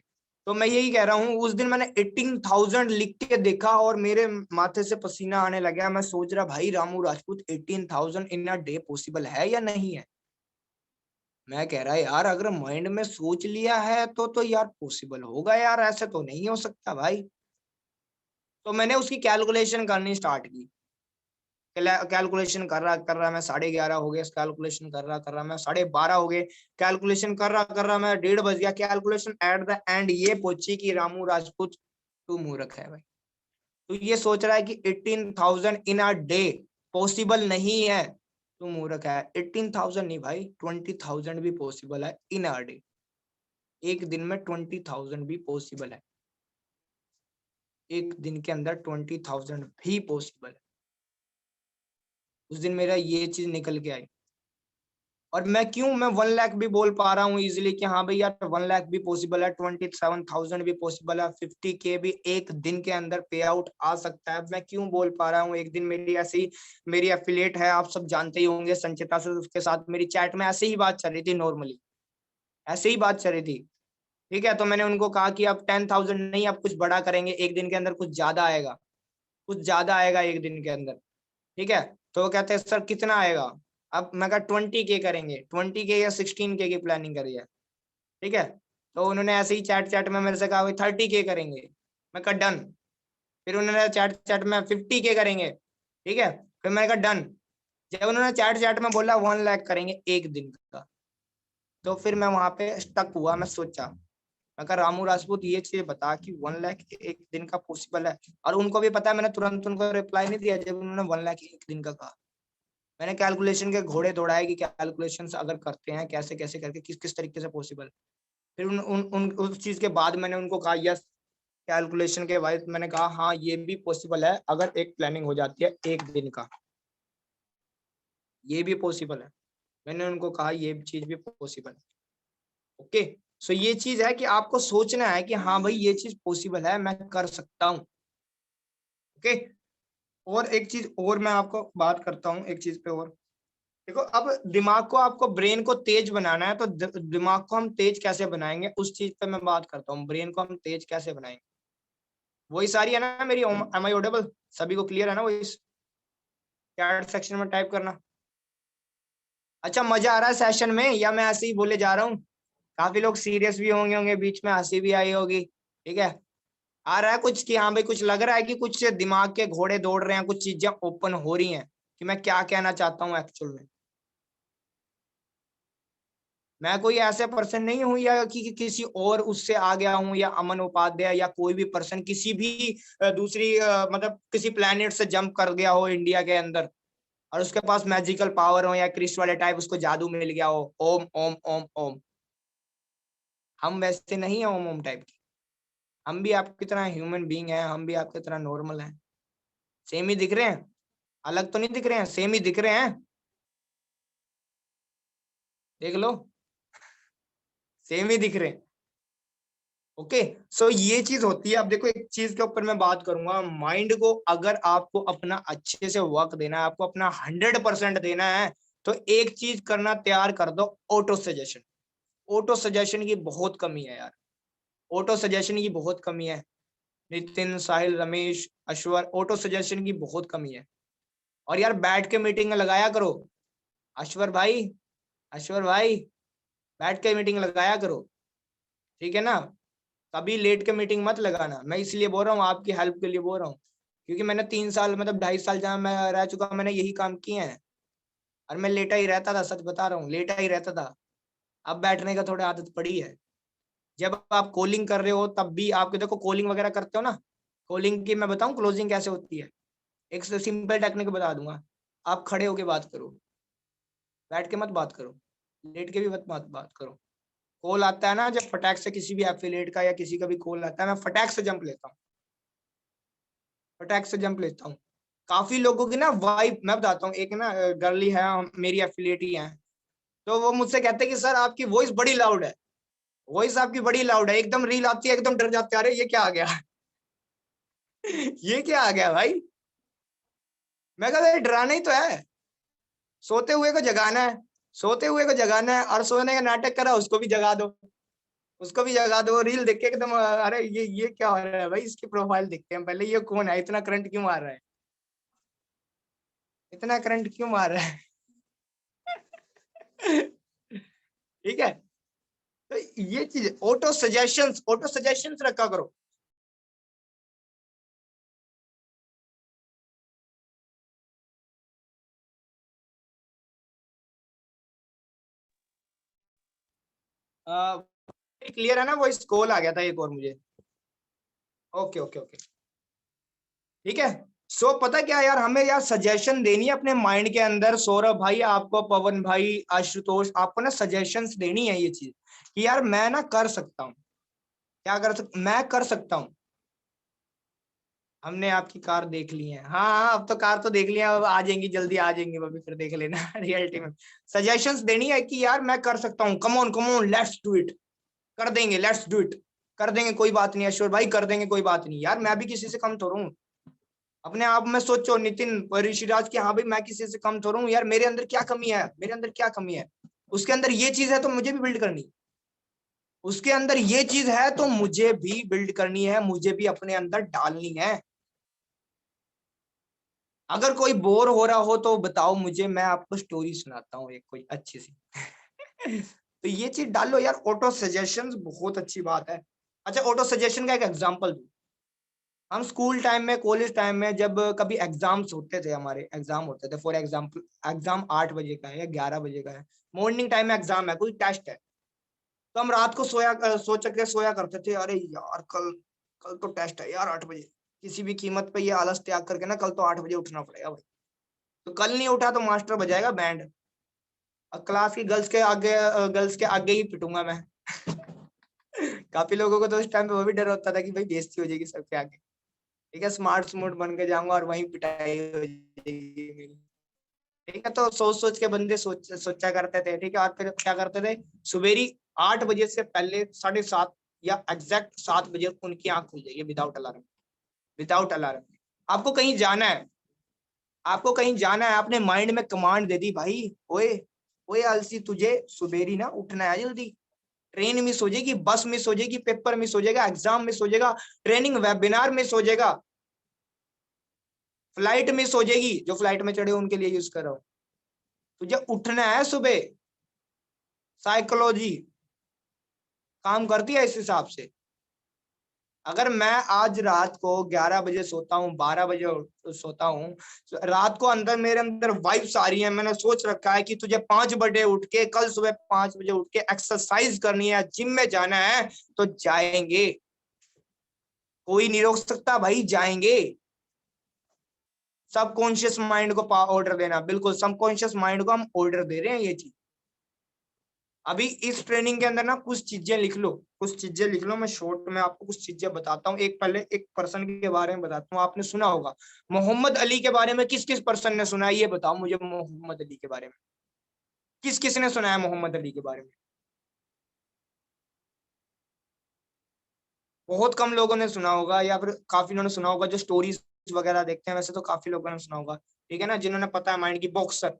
तो मैं यही कह रहा हूँ, उस दिन मैंने 18,000 लिख के देखा और मेरे माथे से पसीना आने लगा। मैं सोच रहा भाई रामू राजपूत 18,000 इन अ डे पॉसिबल है या नहीं है। मैं कह रहा यार अगर माइंड में सोच लिया है तो यार पॉसिबल होगा यार, ऐसे तो नहीं हो सकता भाई। तो मैंने उसकी कैलकुलेशन करनी स्टार्ट की। कैलकुलेशन कर रहा मैं 11:30 हो गए, कैलकुलेशन कर रहा मैं 12:30 हो गए, कैलकुलेशन कर रहा मैं 1:30 बज गया। कैलकुलेशन एट द एंड ये पहुंची कि रामू राजपूत तू मूर्ख है भाई। तू ये सोच रहा है कि 18,000 इन अ डे पॉसिबल नहीं है, तू मूर्ख है। 18,000 नहीं भाई, 20,000 भी पॉसिबल है इन अ डे। एक दिन में 20,000 भी पॉसिबल है, एक दिन के अंदर 20,000 भी पॉसिबल है। उस दिन मेरा ये चीज निकल के आई। और मैं 1 लाख भी बोल पा रहा हूँ इजिली कि हाँ भाई यार 1 लाख भी पॉसिबल है, 27,000 भी पॉसिबल है, 50K भी एक दिन के अंदर पे आउट आ सकता है। मैं क्यों बोल पा रहा हूँ? एक दिन मेरी एफिलिएट है, आप सब जानते ही होंगे, संचिता से, उसके साथ मेरी चैट में ऐसे ही बात चल रही थी, नॉर्मली ऐसे ही बात चल रही थी। ठीक है, तो मैंने उनको कहा कि अब 10,000 नहीं, अब कुछ बड़ा करेंगे, एक दिन के अंदर कुछ ज्यादा आएगा, कुछ ज्यादा आएगा एक दिन के अंदर। ठीक है, तो वो कहते हैं सर कितना आएगा? अब मैं कहा 20K करेंगे, 20K या 16K की प्लानिंग करी है। ठीक है, तो उन्होंने ऐसे ही चैट चैट में मेरे से कहा भाई 30K करेंगे। मैं कहा डन। फिर उन्होंने चैट चैट में 50K करेंगे। ठीक है, फिर मैंने कहा डन। जब उन्होंने चैट चैट में बोला 1 लाख करेंगे एक दिन का, तो फिर मैं वहां पे स्टक हुआ। मैं सोचा, मैं कहा रामू राजपूत ये चीज बता कि 1 लाख एक दिन का पॉसिबल है। और उनको भी पता है, मैंने तुरंत उनको रिप्लाई नहीं दिया जब उन्होंने 1 लाख एक दिन का कहा। मैंने कैलकुलेशन के घोड़े दौड़ाए कि कैलकुलेशन अगर करते हैं कैसे कैसे करके किस किस तरीके से पॉसिबल। फिर उस चीज के बाद मैंने उनको कहा यस, कैलकुलेशन के बाद मैंने कहा हाँ ये भी पॉसिबल है, अगर एक प्लानिंग हो जाती है एक दिन का, ये भी पॉसिबल है। मैंने उनको कहा ये चीज भी पॉसिबल है। ओके, सो ये चीज है कि आपको सोचना है कि हाँ भाई ये चीज पॉसिबल है, मैं कर सकता हूँ। ओके, और एक चीज और मैं आपको बात करता हूँ, एक चीज पे और देखो। अब दिमाग को, आपको ब्रेन को तेज बनाना है, तो दिमाग को हम तेज कैसे बनाएंगे उस चीज पे मैं बात करता हूँ। ब्रेन को हम तेज कैसे बनाएंगे? वही सारी है ना मेरी, एम आई ऑडिबल? सभी को क्लियर है ना वॉइस? चैट सेक्शन में टाइप करना। अच्छा, मजा आ रहा है सेशन में या मैं ऐसे ही बोले जा रहा हूँ? काफी लोग सीरियस भी होंगे बीच में हंसी भी आई होगी। ठीक है, आ रहा है कुछ कि हाँ भाई कुछ लग रहा है कि कुछ दिमाग के घोड़े दौड़ रहे हैं, कुछ चीजें ओपन हो रही हैं कि मैं क्या कहना चाहता हूँ एक्चुअल में। मैं कोई ऐसे पर्सन नहीं हूं या कि किसी और उससे आ गया हूं, या अमन उपाध्याय या कोई भी पर्सन किसी भी दूसरी मतलब किसी प्लेनेट से जंप कर गया हो इंडिया के अंदर और उसके पास मैजिकल पावर हो, या क्रिस वाले टाइप उसको जादू मिल गया हो, ओम ओम ओम ओम। हम वैसे नहीं है ओम ओम टाइप की। हम भी आपकी तरह ह्यूमन बीइंग है, हम भी आपकी तरह नॉर्मल है। सेम ही दिख रहे हैं, अलग तो नहीं दिख रहे हैं, सेम ही दिख रहे हैं। देख लो, सेम ही दिख रहे हैं। ओके, सो ये चीज होती है। अब देखो, एक चीज के ऊपर मैं बात करूंगा, माइंड को अगर आपको अपना अच्छे से वर्क देना है, आपको अपना 100% देना है, तो एक चीज करना तैयार कर दो, ऑटो सजेशन। ऑटो सजेशन की बहुत कमी है यार, ऑटो सजेशन की बहुत कमी है। नितिन, साहिल, रमेश, अश्वर, ऑटो सजेशन की बहुत कमी है। और यार बैठ के मीटिंग लगाया करो। अश्वर भाई, अश्वर भाई, बैठ के मीटिंग लगाया करो। ठीक है ना? कभी लेट के मीटिंग मत लगाना, मैं इसलिए बोल रहा हूँ, आपकी हेल्प के लिए बोल रहा हूँ। क्योंकि मैंने 3 साल मतलब 2.5 साल जहाँ मैं रह चुका, मैंने यही काम किए हैं और मैं लेटा ही रहता था, सच बता रहा हूँ, लेटा ही रहता था। अब बैठने का थोड़ा आदत पड़ी है। जब आप कॉलिंग कर रहे हो तब भी आपके, देखो कॉलिंग वगैरह करते हो ना, कॉलिंग की मैं बताऊं क्लोजिंग कैसे होती है, एक सिंपल टेक्निक बता दूंगा। आप खड़े होके बात करो, बैठ के मत बात करो, लेट के भी मत बात करो। कॉल आता है ना जब फटाक से किसी भी एफिलिएट का या किसी का भी कॉल आता है, मैं फटाक से जंप लेता हूँ, फटाक से जंप लेता हूँ। काफी लोगों की ना वाइब मैं बताता हूँ, एक ना गर्ली है मेरी एफिलिएट ही है, तो वो मुझसे कहते हैं कि सर आपकी वॉइस बड़ी लाउड है, वॉइस आपकी बड़ी लाउड है, एकदम रील आती है एकदम डर जाते हैं, अरे ये क्या आ गया ये क्या आ गया भाई। मैं कहता डराना ही तो है, सोते हुए को जगाना है, सोते हुए को जगाना है, और सोने का नाटक करा उसको भी जगा दो, उसको भी जगा दो। रील देख के एकदम अरे ये क्या हो रहा है भाई, इसकी प्रोफाइल देखते हैं पहले, ये कौन है, इतना करंट क्यों मार रहा है, इतना करंट क्यों मार रहा है ठीक है। तो ये चीज ऑटो सजेशंस रखा करो। क्लियर है ना, वो इस कॉल आ गया था एक और मुझे। ओके ओके ओके ठीक है। सो पता क्या यार, हमें यार सजेशन देनी है अपने माइंड के अंदर, सौरभ भाई आपको, पवन भाई, आशुतोष आपको ना सजेशंस देनी है ये चीज कि यार मैं ना कर सकता हूँ, क्या कर सकता, मैं कर सकता हूँ। हमने आपकी कार देख ली है, हाँ हाँ अब तो कार तो देख लिया, अब आ जाएंगी जल्दी आ जाएंगी, अभी फिर देख लेना रियलिटी में। सजेशंस देनी है कि यार मैं कर सकता हूँ, come on let's do it, कर देंगे, लेट्स डू इट, कर देंगे कोई बात नहीं, अश्वर भाई कर देंगे कोई बात नहीं। यार मैं भी किसी से कम थोड़ा हूँ, अपने आप में सोचो नितिन ऋषिराज की, हाँ भाई मैं किसी से कम थोड़ा हूँ यार, मेरे अंदर क्या कमी है, मेरे अंदर क्या कमी है, उसके अंदर ये चीज है तो मुझे भी बिल्ड करनी, उसके अंदर ये चीज है तो मुझे भी बिल्ड करनी है, मुझे भी अपने अंदर डालनी है। अगर कोई बोर हो रहा हो तो बताओ मुझे, मैं आपको स्टोरी सुनाता हूँ एक कोई अच्छी सी तो ये चीज डालो यार, ऑटो सजेशन बहुत अच्छी बात है। अच्छा ऑटो सजेशन का एक एग्जांपल दूं, हम स्कूल टाइम में, कॉलेज टाइम में जब कभी एग्जाम्स होते थे, हमारे एग्जाम होते थे, फॉर एग्जाम्पल एग्जाम 8 बजे का है या 11 बजे का है, मॉर्निंग टाइम में एग्जाम है, कोई टेस्ट है, तो हम रात को सोच के सोया करते थे, अरे यार कल कल तो टेस्ट है यार 8 बजे, किसी भी कीमत पे ये आलस त्याग करके ना कल तो 8 बजे उठना पड़ेगा भाई। तो कल नहीं उठा तो मास्टर बजाएगा बैंड, और क्लास की गर्ल्स के आगे ही पिटूंगा मैं काफी लोगों को तो उस टाइम पे वो भी डर होता था कि भाई बेइज्जती हो जाएगी सबके आगे, ठीक है, स्मार्ट बन के जाऊंगा और वहीं पिटाई हो जाएगी मेरी। ठीक है, तो सोच सोच के बंदे सोचा करते थे, ठीक है, और फिर क्या करते थे, सुबेरी 8 बजे से पहले 7:30 या एग्जैक्ट 7 बजे उनकी आंख खुल जाएगी विदाउट अलार्म, विदाउट अलार्म। आपको कहीं जाना है, आपको कहीं जाना है, आपने माइंड में कमांड दे दी भाई, ओए ओए आलसी तुझे सुबेरी ना उठना है जल्दी, ट्रेन मिस हो जाएगी, बस मिस हो जाएगी, पेपर मिस हो जाएगा, एग्जाम मिस हो जाएगा, ट्रेनिंग वेबिनार मिस हो जाएगा, फ्लाइट मिस हो जाएगी, जो फ्लाइट में चढ़े उनके लिए यूज कर रहा हूं, तुझे उठना है सुबह। साइकोलॉजी काम करती है इस हिसाब से। अगर मैं आज रात को 11 बजे सोता हूँ, 12 बजे सोता हूँ, रात को अंदर मेरे अंदर वाइब्स आ रही है, मैंने सोच रखा है कि तुझे 5 बजे उठ के, कल सुबह 5 बजे उठ के एक्सरसाइज करनी है, जिम में जाना है, तो जाएंगे, कोई नहीं रोक सकता भाई, जाएंगे। सबकॉन्शियस माइंड को ऑर्डर देना, बिल्कुल सबकॉन्शियस माइंड को हम ऑर्डर दे रहे हैं ये चीज। अभी इस ट्रेनिंग के अंदर ना कुछ चीजें लिख लो, कुछ चीजें लिख लो, मैं शॉर्ट में आपको कुछ चीजें बताता हूँ। एक पहले एक पर्सन के बारे में बताता हूँ, आपने सुना होगा मोहम्मद अली के बारे में, किस किस पर्सन ने सुना है ये बताओ मुझे, मोहम्मद अली के बारे में किस किस ने सुना है, मोहम्मद अली के बारे में बहुत कम लोगों ने सुना होगा, या फिर काफी लोगों ने सुना होगा जो स्टोरीज वगैरह देखते हैं, वैसे तो काफी लोगों ने सुना होगा, ठीक है ना, जिन्होंने पता है माइंड की, बॉक्सर,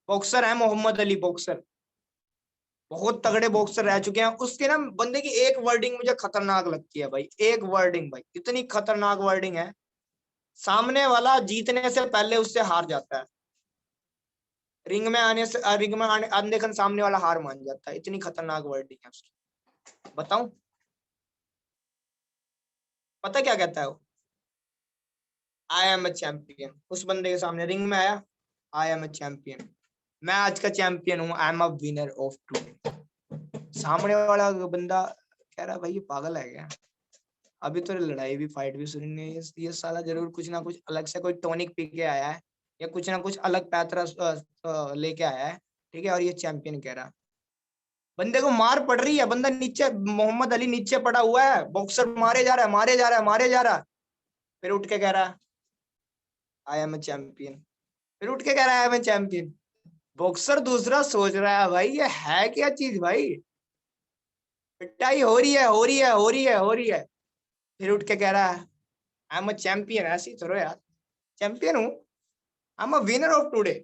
बॉक्सर है मोहम्मद अली, बॉक्सर, बहुत तगड़े बॉक्सर रह चुके हैं। उसके ना बंदे की एक वर्डिंग मुझे खतरनाक लगती है भाई, एक वर्डिंग भाई इतनी खतरनाक वर्डिंग है, सामने वाला जीतने से पहले उससे हार जाता है, रिंग में आने देखन सामने वाला हार मान जाता है, इतनी खतरनाक वर्डिंग है उसकी। बताऊं पता क्या कहता है वो, आई एम अ चैंपियन। उस बंदे के सामने रिंग में आया, आई एम अ चैंपियन, मैं आज का चैंपियन हूँ, आई am a winner of today. सामने वाला बंदा कह रहा भाई ये पागल है क्या, अभी तो लड़ाई भी फाइट भी सुनी नहीं है, ये साला जरूर कुछ ना कुछ अलग से कोई टॉनिक पी के आया है या कुछ ना कुछ अलग पैतरा लेके आया है, ठीक है, और ये चैंपियन कह रहा। बंदे को मार पड़ रही है, बंदा नीचे, मोहम्मद अली नीचे पड़ा हुआ है, बॉक्सर मारे जा रहा है, मारे जा रहा है, मारे जा रहा है, फिर उठ के कह रहा है आई एम अ चैंपियन, फिर उठ के कह रहा है आई एम अ चैंपियन। बॉक्सर दूसरा सोच रहा है भाई ये है क्या चीज भाई, पिटाई हो रही है, हो रही है, हो रही है, हो रही है, फिर उठ के कह रहा है आई एम अ चैंपियन। ऐसे ही थोड़ा यार, चैंपियन हूँ, आई am a winner of today.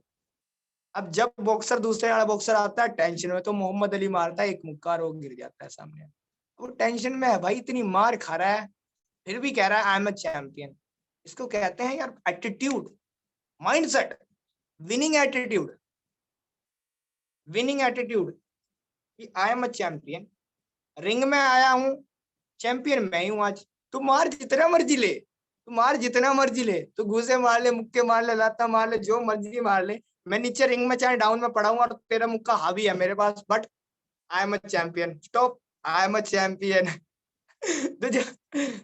अब जब बॉक्सर दूसरे वाला बॉक्सर आता है टेंशन में, तो मोहम्मद अली मारता है एक मुक्का और वो गिर जाता है सामने, वो टेंशन में है भाई, इतनी मार खा रहा है, फिर भी कह रहा है आई एम अ चैंपियन। इसको कहते हैं यार attitude, mindset, winning attitude, winning attitude कि I am a champion, ring में आया हूं, चैंपियन मैं ही हूं आज, तू मार जितना मर्जी ले, तू मार जितना मर्जी ले, तू घूसे मार ले, मुक्के मार ले, लाता मार ले, जो मर्जी मार ले, मैं नीचे रिंग में चाहे डाउन में पड़ा हूं और तेरा मुक्का हावी है मेरे पास, but I am a champion, stop, I am a champion. तुझे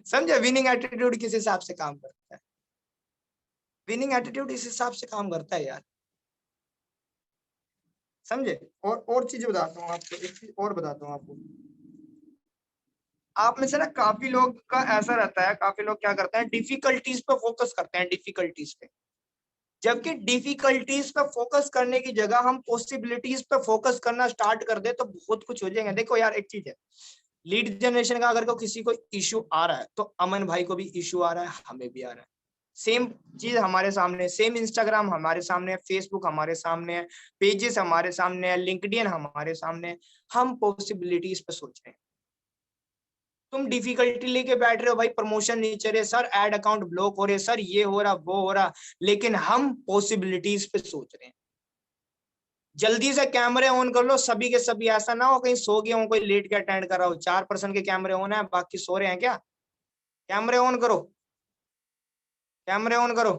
समझे विनिंग एटीट्यूड किस हिसाब से काम करता है, विनिंग एटीट्यूड इस हिसाब से काम करता है यार, समझे। और चीज बताता हूँ आपको, एक चीज और बताता हूँ आपको, आप में से ना काफी लोग का ऐसा रहता है, काफी लोग क्या करते हैं डिफिकल्टीज पे फोकस करते हैं, डिफिकल्टीज पे, जबकि डिफिकल्टीज पे फोकस करने की जगह हम पॉसिबिलिटीज पे फोकस करना स्टार्ट कर दे तो बहुत कुछ हो जाएगा। देखो यार एक चीज है, लीड जनरेशन का अगर को किसी को इशू आ रहा है तो अमन भाई को भी इशू आ रहा है, हमें भी आ रहा है, सेम चीज हमारे सामने, सेम इंस्टाग्राम हमारे सामने है, फेसबुक हमारे सामने है, पेजेस हमारे सामने है, लिंक्डइन हमारे सामने है, हम पॉसिबिलिटीज पे सोच रहे हैं। तुम डिफिकल्टी लेके बैठ रहे हो भाई, प्रमोशन नहीं चल रहे सर, एड अकाउंट ब्लॉक हो रहे सर, ये हो रहा वो हो रहा, लेकिन हम पॉसिबिलिटीज पे सोच रहे हैं। जल्दी से कैमरे ऑन कर लो सभी के सभी, ऐसा ना हो कहीं सो गए हो, कोई लेट के अटेंड कर रहा हो, 4% के कैमरे ऑन है बाकी सो रहे हैं क्या, कैमरे ऑन करो, कैमरे ऑन करो।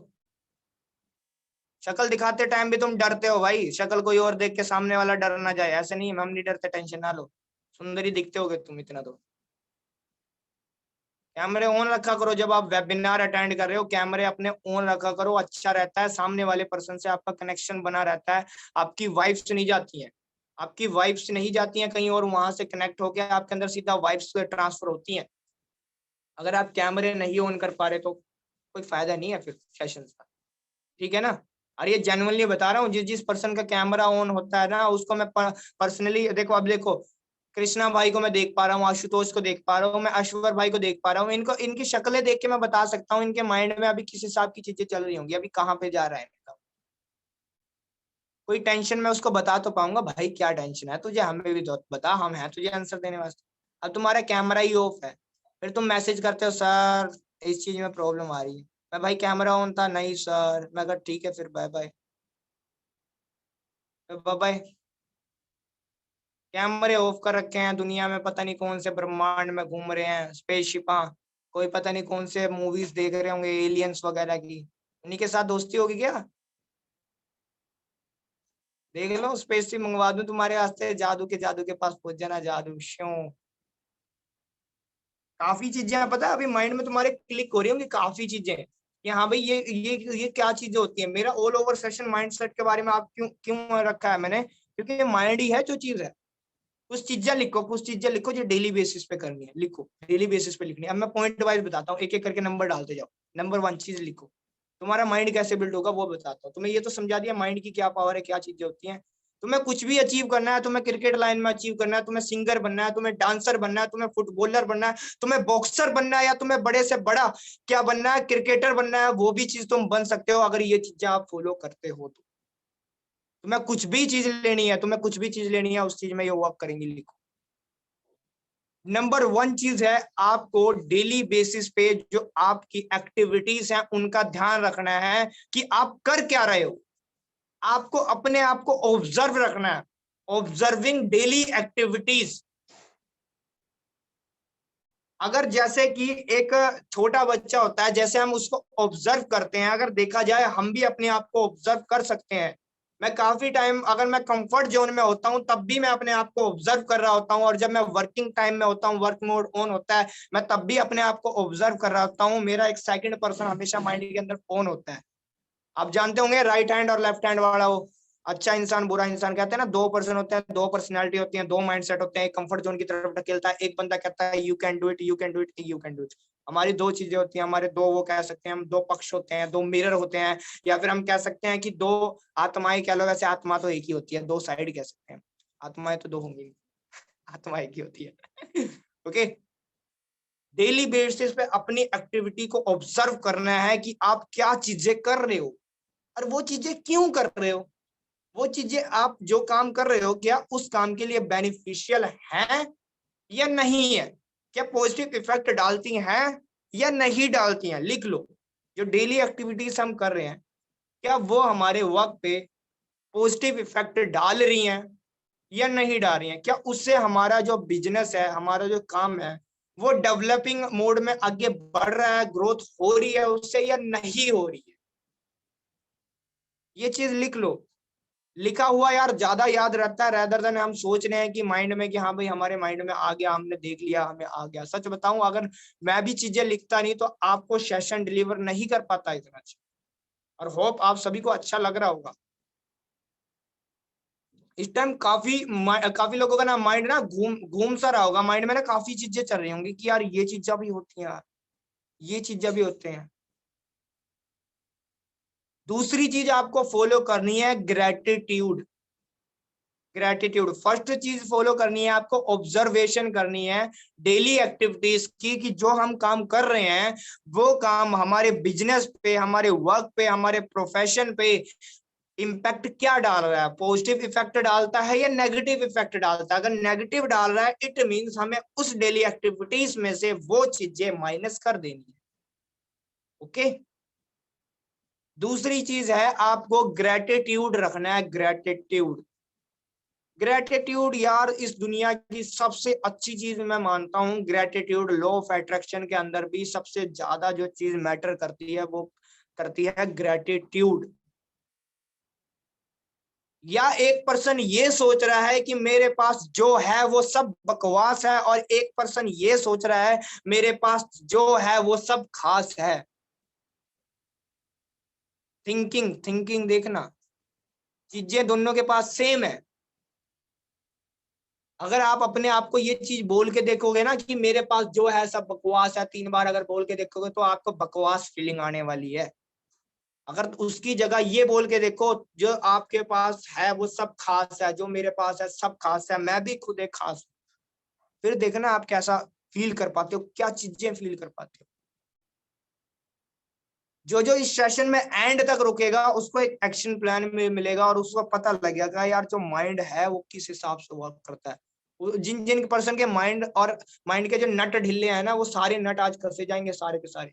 शक्ल दिखाते टाइम भी तुम डरते हो भाई, शक्ल कोई और देख के सामने वाला डर ना जाए, ऐसे नहीं, हम नहीं डरते, टेंशन ना लो, सुंदर ही दिखते होगे तुम इतना तो। कैमरे ऑन रखा करो, जब आप वेबिनार अटेंड कर रहे हो कैमरे अपने ऑन रखा करो, अच्छा रहता है, सामने वाले पर्सन से आपका कनेक्शन बना रहता है, आपकी वाइब्स नहीं जाती हैं, आपकी वाइब्स नहीं जाती हैं कहीं और, वहां से कनेक्ट होकर आपके अंदर सीधा वाइब्स ट्रांसफर होती हैं। अगर आप कैमरे नहीं ऑन कर पा रहे तो कोई फायदा नहीं है फिर सेशन का, ठीक है ना। और ये जेन्युइनली बता रहा हूँ, जिस जिस पर्सन का कैमरा ऑन होता है ना उसको मैं पर्सनली, देखो अब देखो, कृष्णा भाई को मैं देख पा रहा हूँ, आशुतोष को देख पा रहा हूँ, मैं अश्वर भाई को देख पा रहा हूँ, इनको इनकी शक्लें देख के मैं बता सकता हूँ इनके माइंड में अभी किस हिसाब की चीजें चल रही होंगी, अभी कहाँ पे जा रहा है इनका, कोई टेंशन मैं उसको बता तो पाऊंगा भाई क्या टेंशन है तुझे, हमें भी तो बता, हम हैं तुझे आंसर देने वास्ते। अब तुम्हारा कैमरा ही ऑफ है, फिर तुम मैसेज करते हो सर इस चीज में प्रॉब्लम आ रही है, मैं भाई कैमरा ऑन था, नहीं सर, मैं कहा ठीक है फिर बाय बाय, बाय बाय। कैमरे ऑफ कर रखे हैं, दुनिया में पता नहीं कौन से ब्रह्मांड में घूम रहे हैं स्पेसशिप, कोई पता नहीं कौन से मूवीज देख रहे होंगे एलियंस वगैरह की, उन्हीं के साथ दोस्ती होगी क्या, देख लो स्पेसशिप मंगवा दूं तुम्हारे वास्ते, जादू के पास पहुंच जाना, जादू श्यों। काफी चीजें पता है अभी माइंड में तुम्हारे क्लिक हो रही होंगी, काफी चीजें कि हाँ भाई ये क्या चीजें होती है। मेरा ऑल ओवर सेशन माइंडसेट के बारे में आप क्यों क्यों रखा है मैंने, क्योंकि ये माइंड ही है जो चीज है। कुछ चीजें लिखो, कुछ चीजें लिखो जो डेली बेसिस पे करनी है, लिखो डेली बेसिस पे लिखनी है। अब मैं पॉइंट वाइज बताता हूँ, एक एक करके नंबर डालते जाओ। नंबर 1 चीज लिखो, तुम्हारा माइंड कैसे बिल्ड होगा वो बताता हूँ तुम्हें। ये तो समझा दिया माइंड की क्या पावर है, क्या चीजें होती हैं। तुम्हें कुछ भी अचीव करना है, तुम्हें क्रिकेट लाइन में अचीव करना है, तुम्हें सिंगर बनना है, तुम्हें डांसर बनना है, तुम्हें फुटबॉलर बनना है, तुम्हें बॉक्सर बनना है, या तुम्हें बड़े से बड़ा क्या बनना है, क्रिकेटर बनना है, वो भी चीज तुम बन सकते हो अगर ये चीजें आप फॉलो करते हो तो। तुम्हें कुछ भी चीज लेनी है, तुम्हें कुछ भी चीज लेनी है, उस चीज में ये वर्क करेंगी, लिखो। नंबर 1 चीज है, आपको डेली बेसिस पे जो आपकी एक्टिविटीज हैं उनका ध्यान रखना है कि आप कर क्या रहे हो। आपको अपने आप को ऑब्जर्व रखना है, ऑब्जर्विंग डेली एक्टिविटीज। अगर जैसे कि एक छोटा बच्चा होता है, जैसे हम उसको ऑब्जर्व करते हैं, अगर देखा जाए हम भी अपने आप को ऑब्जर्व कर सकते हैं। मैं काफी टाइम अगर मैं कंफर्ट जोन में होता हूं तब भी मैं अपने आप को ऑब्जर्व कर रहा होता हूं, और जब मैं वर्किंग टाइम में होता हूं, वर्क मोड ऑन होता है, मैं तब भी अपने आप को ऑब्जर्व कर रहा होता हूं। मेरा एक सेकंड पर्सन हमेशा माइंड के अंदर ऑन होता है। आप जानते होंगे राइट हैंड और लेफ्ट हैंड वाला, वो अच्छा इंसान बुरा इंसान कहते हैं ना, दो पर्सन होते हैं, दो पर्सनैलिटी होती है, दो माइंडसेट होते हैं, एक कंफर्ट जोन की तरफ ढकेलता है, एक बंदा कहता है you can do it, you can do it, you can do it. हमारी दो चीजें होती हैं, हमारे दो वो कह सकते हैं हम दो पक्ष होते हैं, दो मिरर होते हैं, या फिर हम कह सकते हैं कि दो आत्माएं कह लो। वैसे आत्मा तो एक ही होती है, दो साइड कह सकते हैं, आत्माएं तो दो होंगी, आत्मा एक ही होती है। ओके, डेली बेसिस पे अपनी एक्टिविटी को ऑब्जर्व करना है कि आप क्या चीजें कर रहे हो और वो चीजें क्यों कर रहे हो। वो चीजें आप जो काम कर रहे हो क्या उस काम के लिए बेनिफिशियल है या नहीं है, क्या पॉजिटिव इफेक्ट डालती हैं या नहीं डालती हैं। लिख लो, जो डेली एक्टिविटीज हम कर रहे हैं क्या वो हमारे वर्क पे पॉजिटिव इफेक्ट डाल रही हैं या नहीं डाल रही हैं, क्या उससे हमारा जो बिजनेस है, हमारा जो काम है, वो डेवलपिंग मोड में आगे बढ़ रहा है, ग्रोथ हो रही है उससे या नहीं हो रही है। ये चीज लिख लो। लिखा हुआ यार ज्यादा याद रहता है, रेदर देन हम सोच रहे हैं कि माइंड में कि हाँ भाई हमारे माइंड में आ गया, हमने देख लिया, हमें आ गया। सच बताऊं, अगर मैं भी चीजें लिखता नहीं तो आपको सेशन डिलीवर नहीं कर पाता इतना अच्छा। और होप आप सभी को अच्छा लग रहा होगा। इस टाइम काफी लोगों का ना माइंड ना घूम घूम सा रहा होगा, माइंड में ना काफी चीजें चल रही होंगी कि यार ये चीजें भी होती हैं यार, ये चीजें भी होते हैं। दूसरी चीज आपको फॉलो करनी है ग्रेटिट्यूड। ग्रेटिट्यूड फर्स्ट चीज फॉलो करनी है आपको, ऑब्जर्वेशन करनी है डेली एक्टिविटीज की, कि जो हम काम कर रहे हैं वो काम हमारे बिजनेस पे, हमारे वर्क पे, हमारे प्रोफेशन पे इम्पैक्ट क्या डाल रहा है, पॉजिटिव इफेक्ट डालता है या नेगेटिव इफेक्ट डालता है। अगर नेगेटिव डाल रहा है इट मींस हमें उस डेली एक्टिविटीज में से वो चीजें माइनस कर देनी है। ओके, दूसरी चीज है आपको ग्रेटिट्यूड रखना है। ग्रेटिट्यूड, ग्रेटिट्यूड यार इस दुनिया की सबसे अच्छी चीज मैं मानता हूं। ग्रेटिट्यूड लॉ ऑफ अट्रैक्शन के अंदर भी सबसे ज्यादा जो चीज मैटर करती है वो करती है ग्रेटिट्यूड। या एक पर्सन ये सोच रहा है कि मेरे पास जो है वो सब बकवास है, और एक पर्सन ये सोच रहा है मेरे पास जो है वो सब खास है। थिंकिंग थिंकिंग देखना, चीजें दोनों के पास सेम है। अगर आप अपने आप को ये चीज बोल के देखोगे ना कि मेरे पास जो है सब बकवास है, 3 बार अगर बोल के देखोगे तो आपको बकवास फीलिंग आने वाली है। अगर उसकी जगह ये बोल के देखो जो आपके पास है वो सब खास है, जो मेरे पास है सब खास है, मैं भी खुद एक खास हूं, फिर देखना आप कैसा फील कर पाते हो, क्या चीजें फील कर पाते हो। जो जो इस सेशन में एंड तक रुकेगा उसको एक एक्शन प्लान में मिलेगा, और उसको पता लगेगा यार जो माइंड है वो किस हिसाब से वर्क करता है। जिन जिन पर्सन के माइंड और माइंड के जो नट ढिल्ले हैं ना वो सारे नट आज कसे जाएंगे सारे के सारे।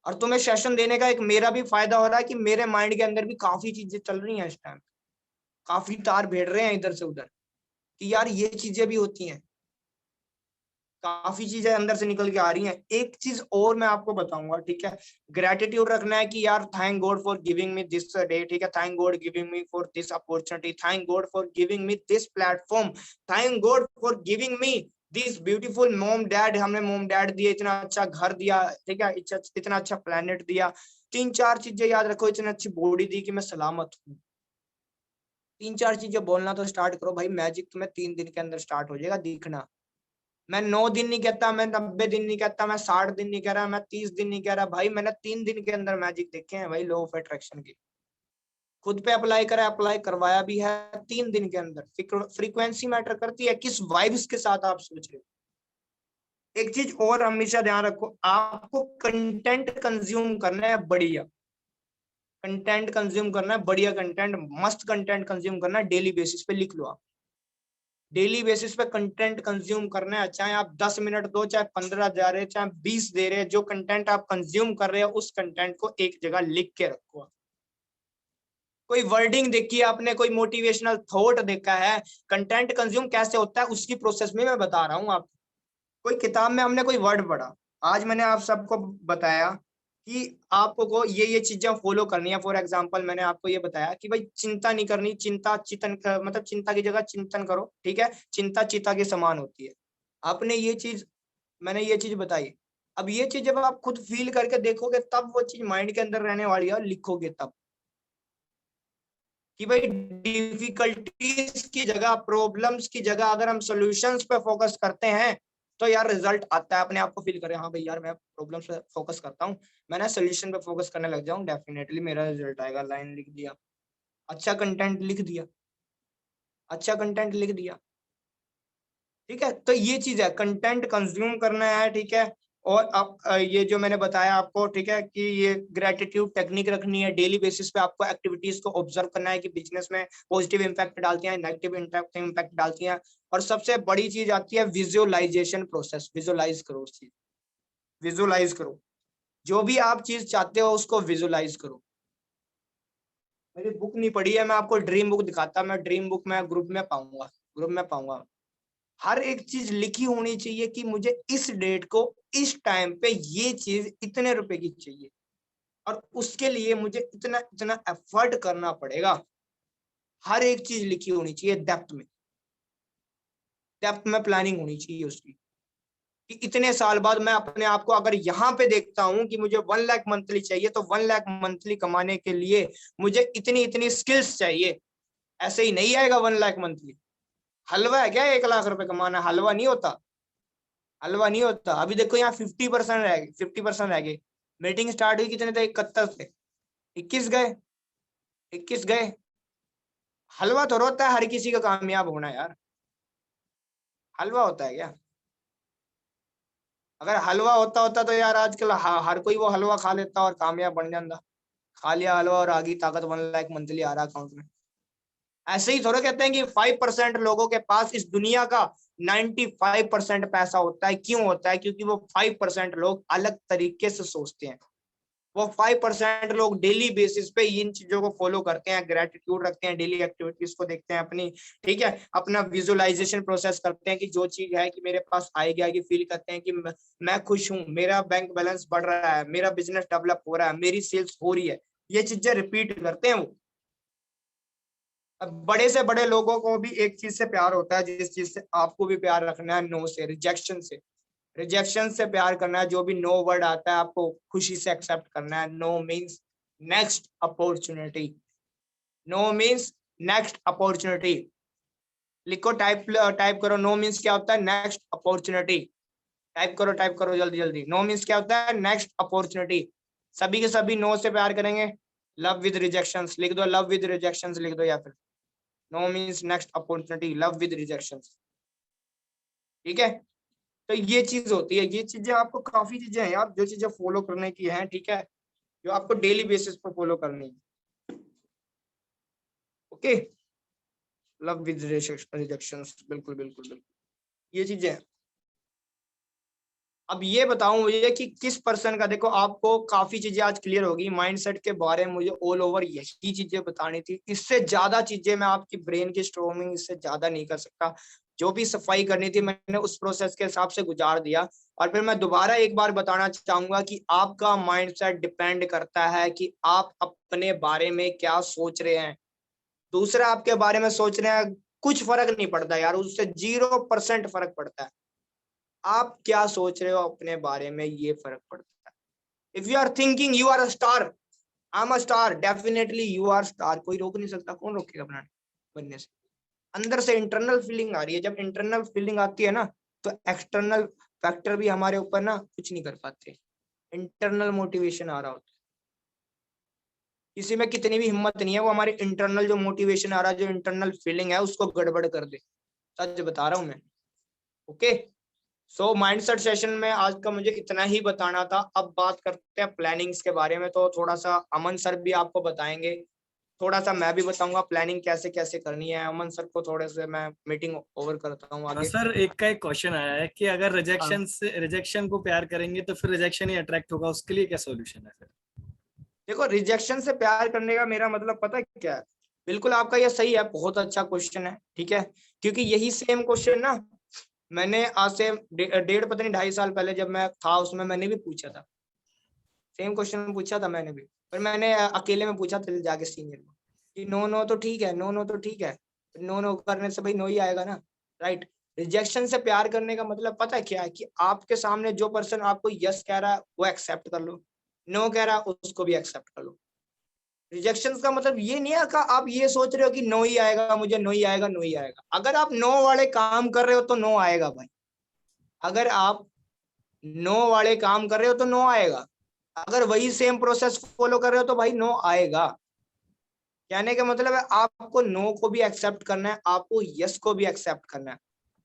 और तुम्हें सेशन देने का एक मेरा भी फायदा हो रहा है कि मेरे माइंड के अंदर भी काफी चीजें चल रही हैं इस टाइम, काफी तार भिड़ रहे हैं इधर से उधर कि यार ये चीजें भी होती हैं, काफी चीजें अंदर से निकल के आ रही हैं। एक चीज और मैं आपको बताऊंगा, ठीक है, ग्रेटिट्यूड रखना है कि यार thank God for giving me this day, ठीक है, thank God giving me for this opportunity, thank God for giving me this platform, thank God for giving me this beautiful mom dad, हमें mom dad दिए, इतना अच्छा घर दिया, ठीक है, इतना अच्छा प्लेनेट दिया। 3-4 चीजें याद रखो, इतनी अच्छी बॉडी दी कि मैं सलामत हूँ। 3-4 चीजें बोलना तो स्टार्ट करो भाई, मैजिक तुम्हें 3 दिन के अंदर स्टार्ट हो जाएगा दिखना। मैं 9 दिन नहीं कहता, मैं 90 दिन नहीं कहता, मैं 60 दिन नहीं कह रहा, मैं 30 दिन नहीं कह रहा भाई, मैंने 3 दिन के अंदर मैजिक देखे हैं भाई, लॉ ऑफ अट्रैक्शन के। खुद पे अप्लाई करा, अप्लाई करवाया भी है 3 दिन के अंदर। फ्रीक्वेंसी मैटर करती है, किस वाइब्स के साथ आप सोच रहे हो। एक चीज और हमेशा ध्यान रखो, आपको कंटेंट कंज्यूम करना है बढ़िया, कंटेंट कंज्यूम करना है बढ़िया, कंटेंट मस्त कंटेंट कंज्यूम करना है डेली बेसिस पे। लिख लो आप, डेली बेसिस पे कंटेंट कंज्यूम करना है, चाहे आप 10 मिनट दो, चाहे 15 दे रहे, चाहे 20 दे रहे, जो कंटेंट आप कंज्यूम कर रहे हो उस कंटेंट को एक जगह लिख के रखो। कोई वर्डिंग देखी है आपने, कोई मोटिवेशनल थॉट देखा है, कंटेंट कंज्यूम कैसे होता है उसकी प्रोसेस में मैं बता रहा हूँ आपको। कोई किताब में हमने कोई वर्ड पढ़ा, आज मैंने आप सबको बताया कि आपको ये चीजें फॉलो करनी है। फॉर एग्जांपल मैंने आपको ये बताया कि भाई चिंता नहीं करनी, चिंता चिंतन मतलब चिंता की जगह चिंतन करो, ठीक है, चिंता चिता के समान होती है। आपने ये चीज, मैंने ये चीज बताई। अब ये चीज जब आप खुद फील करके देखोगे तब वो चीज माइंड के अंदर रहने वाली है, और लिखोगे तब कि भाई डिफिकल्टीज की जगह, प्रॉब्लम्स की जगह अगर हम सॉल्यूशंस पे फोकस करते हैं तो यार रिजल्ट आता है। अपने आप को फील करें, हाँ भाई यार मैं प्रॉब्लम्स पे फोकस करता हूँ, मैंने सोल्यूशन पे फोकस करने लग जाऊं, डेफिनेटली मेरा रिजल्ट आएगा। लाइन लिख दिया, अच्छा कंटेंट लिख दिया, अच्छा कंटेंट लिख दिया, ठीक है। तो ये चीज है, कंटेंट कंज्यूम करना है, ठीक है। और अब ये जो मैंने बताया आपको, ठीक है, कि ये ग्रेटिट्यूड टेक्निक रखनी है। डेली बेसिस पे आपको एक्टिविटीज को ऑब्जर्व करना है कि बिजनेस में पॉजिटिव इंपैक्ट डालती हैं, नेगेटिव इम्पैक्ट डालती हैं। और सबसे बड़ी चीज आती है विजुअलाइजेशन प्रोसेस। विजुअलाइज करो उस चीज, विजुअलाइज करो, जो भी आप चीज चाहते हो उसको विजुअलाइज करो। मेरी बुक नहीं पढ़ी है, मैं आपको ड्रीम बुक दिखाता, मैं ड्रीम बुक में ग्रुप में पाऊंगा, ग्रुप में पाऊंगा। हर एक चीज लिखी होनी चाहिए कि मुझे इस डेट को इस टाइम पे ये चीज इतने रुपए की चाहिए, और उसके लिए मुझे इतना इतना एफर्ट करना पड़ेगा। हर एक चीज लिखी होनी चाहिए डेप्थ में, डेप्थ में प्लानिंग होनी चाहिए उसकी, कि इतने साल बाद मैं अपने आप को अगर यहाँ पे देखता हूँ कि मुझे 1 लाख मंथली चाहिए, तो 1 लाख मंथली कमाने के लिए मुझे इतनी इतनी स्किल्स चाहिए। ऐसे ही नहीं आएगा 1 लाख मंथली। हलवा है क्या 1 लाख रुपए कमाना? हलवा नहीं होता, हलवा नहीं होता। अभी देखो यहाँ 50% रह गए, 50% रह गए। मीटिंग स्टार्ट हुई कितने थे? 71 थे, 21 गए, 21 गए। हलवा तो होता है हर किसी का कामयाब होना यार, हलवा होता है क्या? अगर हलवा होता होता तो यार आजकल हर कोई वो हलवा खा लेता और कामयाब बन जाता। खा लिया हलवा और आगे ताकत, 1 लाख मंथली आ रहा अकाउंट में। ऐसे ही थोड़ा कहते हैं कि 5% लोगों के पास इस दुनिया का 95% पैसा होता है। क्यों होता है? क्योंकि वो 5% लोग अलग तरीके से सोचते हैं। वो 5% लोग डेली बेसिस पे इन चीजों को फॉलो करते हैं, ग्रेटिट्यूड रखते हैं, डेली एक्टिविटीज को देखते हैं अपनी, ठीक है, अपना विजुअलाइजेशन प्रोसेस करते हैं कि जो चीज है कि मेरे पास आएगी आगे, फील करते हैं कि मैं खुश हूँ, मेरा बैंक बैलेंस बढ़ रहा है, मेरा बिजनेस डेवलप हो रहा है, मेरी सेल्स हो रही है। ये चीजें रिपीट करते हैं वो। अब बड़े से बड़े लोगों को भी एक चीज से प्यार होता है, जिस चीज से आपको भी प्यार रखना है, नो से, रिजेक्शन से। रिजेक्शन से प्यार करना है। जो भी नो वर्ड आता है आपको खुशी से एक्सेप्ट करना है। No means next opportunity, no means next opportunity. लिखो, टाइप टाइप करो, नो मीन्स क्या होता है? Next opportunity. टाइप करो जल्दी जल्दी। नो मीन्स क्या होता है? Next opportunity. सभी के सभी नो से प्यार करेंगे। लव विद रिजेक्शंस लिख दो, लव विद रिजेक्शंस लिख दो, या फिर no means next opportunity, love with rejections, ठीक है। तो ये चीज होती है, ये चीजें आपको, काफी चीजें हैं यार जो चीजें फॉलो करने की हैं, ठीक है, जो आपको डेली बेसिस पर फॉलो करनी है। ओके, लव विद रिजेक्शंस, बिल्कुल बिल्कुल बिल्कुल, ये चीजें हैं। अब ये बताऊं मुझे कि किस पर्सन का, देखो आपको काफी चीजें आज क्लियर होगी माइंडसेट के बारे में। मुझे ऑल ओवर यही चीजें बतानी थी, इससे ज्यादा चीजें मैं आपकी ब्रेन की स्ट्रोमिंग इससे ज्यादा नहीं कर सकता। जो भी सफाई करनी थी मैंने उस प्रोसेस के हिसाब से गुजार दिया। और फिर मैं दोबारा एक बार बताना चाहूंगा कि आपका माइंडसेट डिपेंड करता है कि आप अपने बारे में क्या सोच रहे हैं। दूसरा आपके बारे में सोच रहे हैं, कुछ फर्क नहीं पड़ता यार, उससे 0% फर्क पड़ता है। आप क्या सोच रहे हो अपने बारे में, ये फर्क पड़ता है। If you are thinking you are a star, I am a star, definitely you are star. कोई रोक नहीं सकता, कौन रोकेगा बनाने बनने से? अंदर से इंटरनल फीलिंग आ रही है। जब इंटरनल फीलिंग आती है ना, तो एक्सटर्नल फैक्टर भी हमारे ऊपर ना कुछ नहीं कर पाते। इंटरनल मोटिवेशन आ रहा होता है, किसी में कितनी भी हिम्मत नहीं है, वो हमारे इंटरनल जो मोटिवेशन आ रहा है, जो इंटरनल फीलिंग है, उसको गड़बड़ कर दे। सच बता रहा हूं मैं। ओके, सो माइंडसेट सेशन में आज का मुझे इतना ही बताना था। अब बात करते हैं प्लानिंग्स के बारे में। तो थोड़ा सा अमन सर भी आपको बताएंगे, थोड़ा सा मैं भी बताऊंगा प्लानिंग कैसे कैसे करनी है। अमन सर को थोड़े से मैं मीटिंग ओवर करता हूँ आगे। सर एक क्वेश्चन आया है कि अगर हाँ, रिजेक्शन को प्यार करेंगे तो फिर रिजेक्शन ही अट्रैक्ट होगा, उसके लिए क्या सॉल्यूशन है सर? देखो, रिजेक्शन से प्यार करने का मेरा मतलब पता है क्या है? बिल्कुल आपका ये सही है, बहुत अच्छा क्वेश्चन है, ठीक है। क्योंकि यही सेम क्वेश्चन ना मैंने आज से डेढ़ पता नहीं 2.5 साल पहले जब मैं था उसमें, मैंने भी पूछा था, सेम क्वेश्चन पूछा था मैंने भी, पर मैंने अकेले में पूछा था जाके सीनियर को कि नो नो तो ठीक है, नो नो तो ठीक है, नो नो करने से भाई नो ही आएगा ना, राइट। रिजेक्शन से प्यार करने का मतलब पता है क्या है, कि आपके सामने जो पर्सन आपको यस कह रहा है वो एक्सेप्ट कर लो, नो कह रहा है उसको भी एक्सेप्ट कर लो। रिजेक्शन का मतलब ये नहीं है कि आप ये सोच रहे हो कि नो ही आएगा, मुझे नो ही आएगा, नो ही आएगा। अगर आप नो वाले काम कर रहे हो तो नो आएगा भाई, अगर आप नो वाले काम कर रहे हो तो नो आएगा, अगर वही सेम प्रोसेस फॉलो कर रहे हो तो भाई नो आएगा। कहने का मतलब है आपको नो को भी एक्सेप्ट करना है, आपको यस को भी एक्सेप्ट करना है,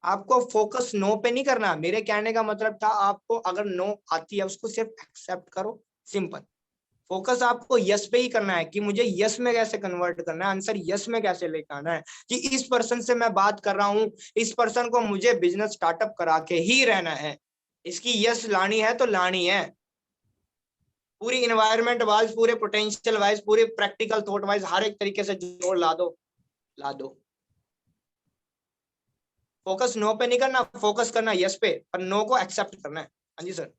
आपको फोकस नो पे नहीं करना। मेरे कहने का मतलब था आपको अगर नो आती है उसको सिर्फ एक्सेप्ट करो, सिंपल। फोकस आपको यस पे ही करना है कि मुझे यस में कैसे कन्वर्ट करना है, आंसर यस में कैसे लेकर आना है, कि इस पर्सन से मैं बात कर रहा हूं, इस पर्सन को मुझे बिजनेस स्टार्टअप करा के ही रहना है, इसकी यस लानी है तो लानी है, पूरी इन्वायरमेंट वाइज, पूरे पोटेंशियल वाइज, पूरे प्रैक्टिकल थॉट वाइज, हर एक तरीके से जोड़ ला दो, ला दो। फोकस नो पे नहीं करना, फोकस करना यस पे, पर नो को एक्सेप्ट करना है। हाँ जी सर।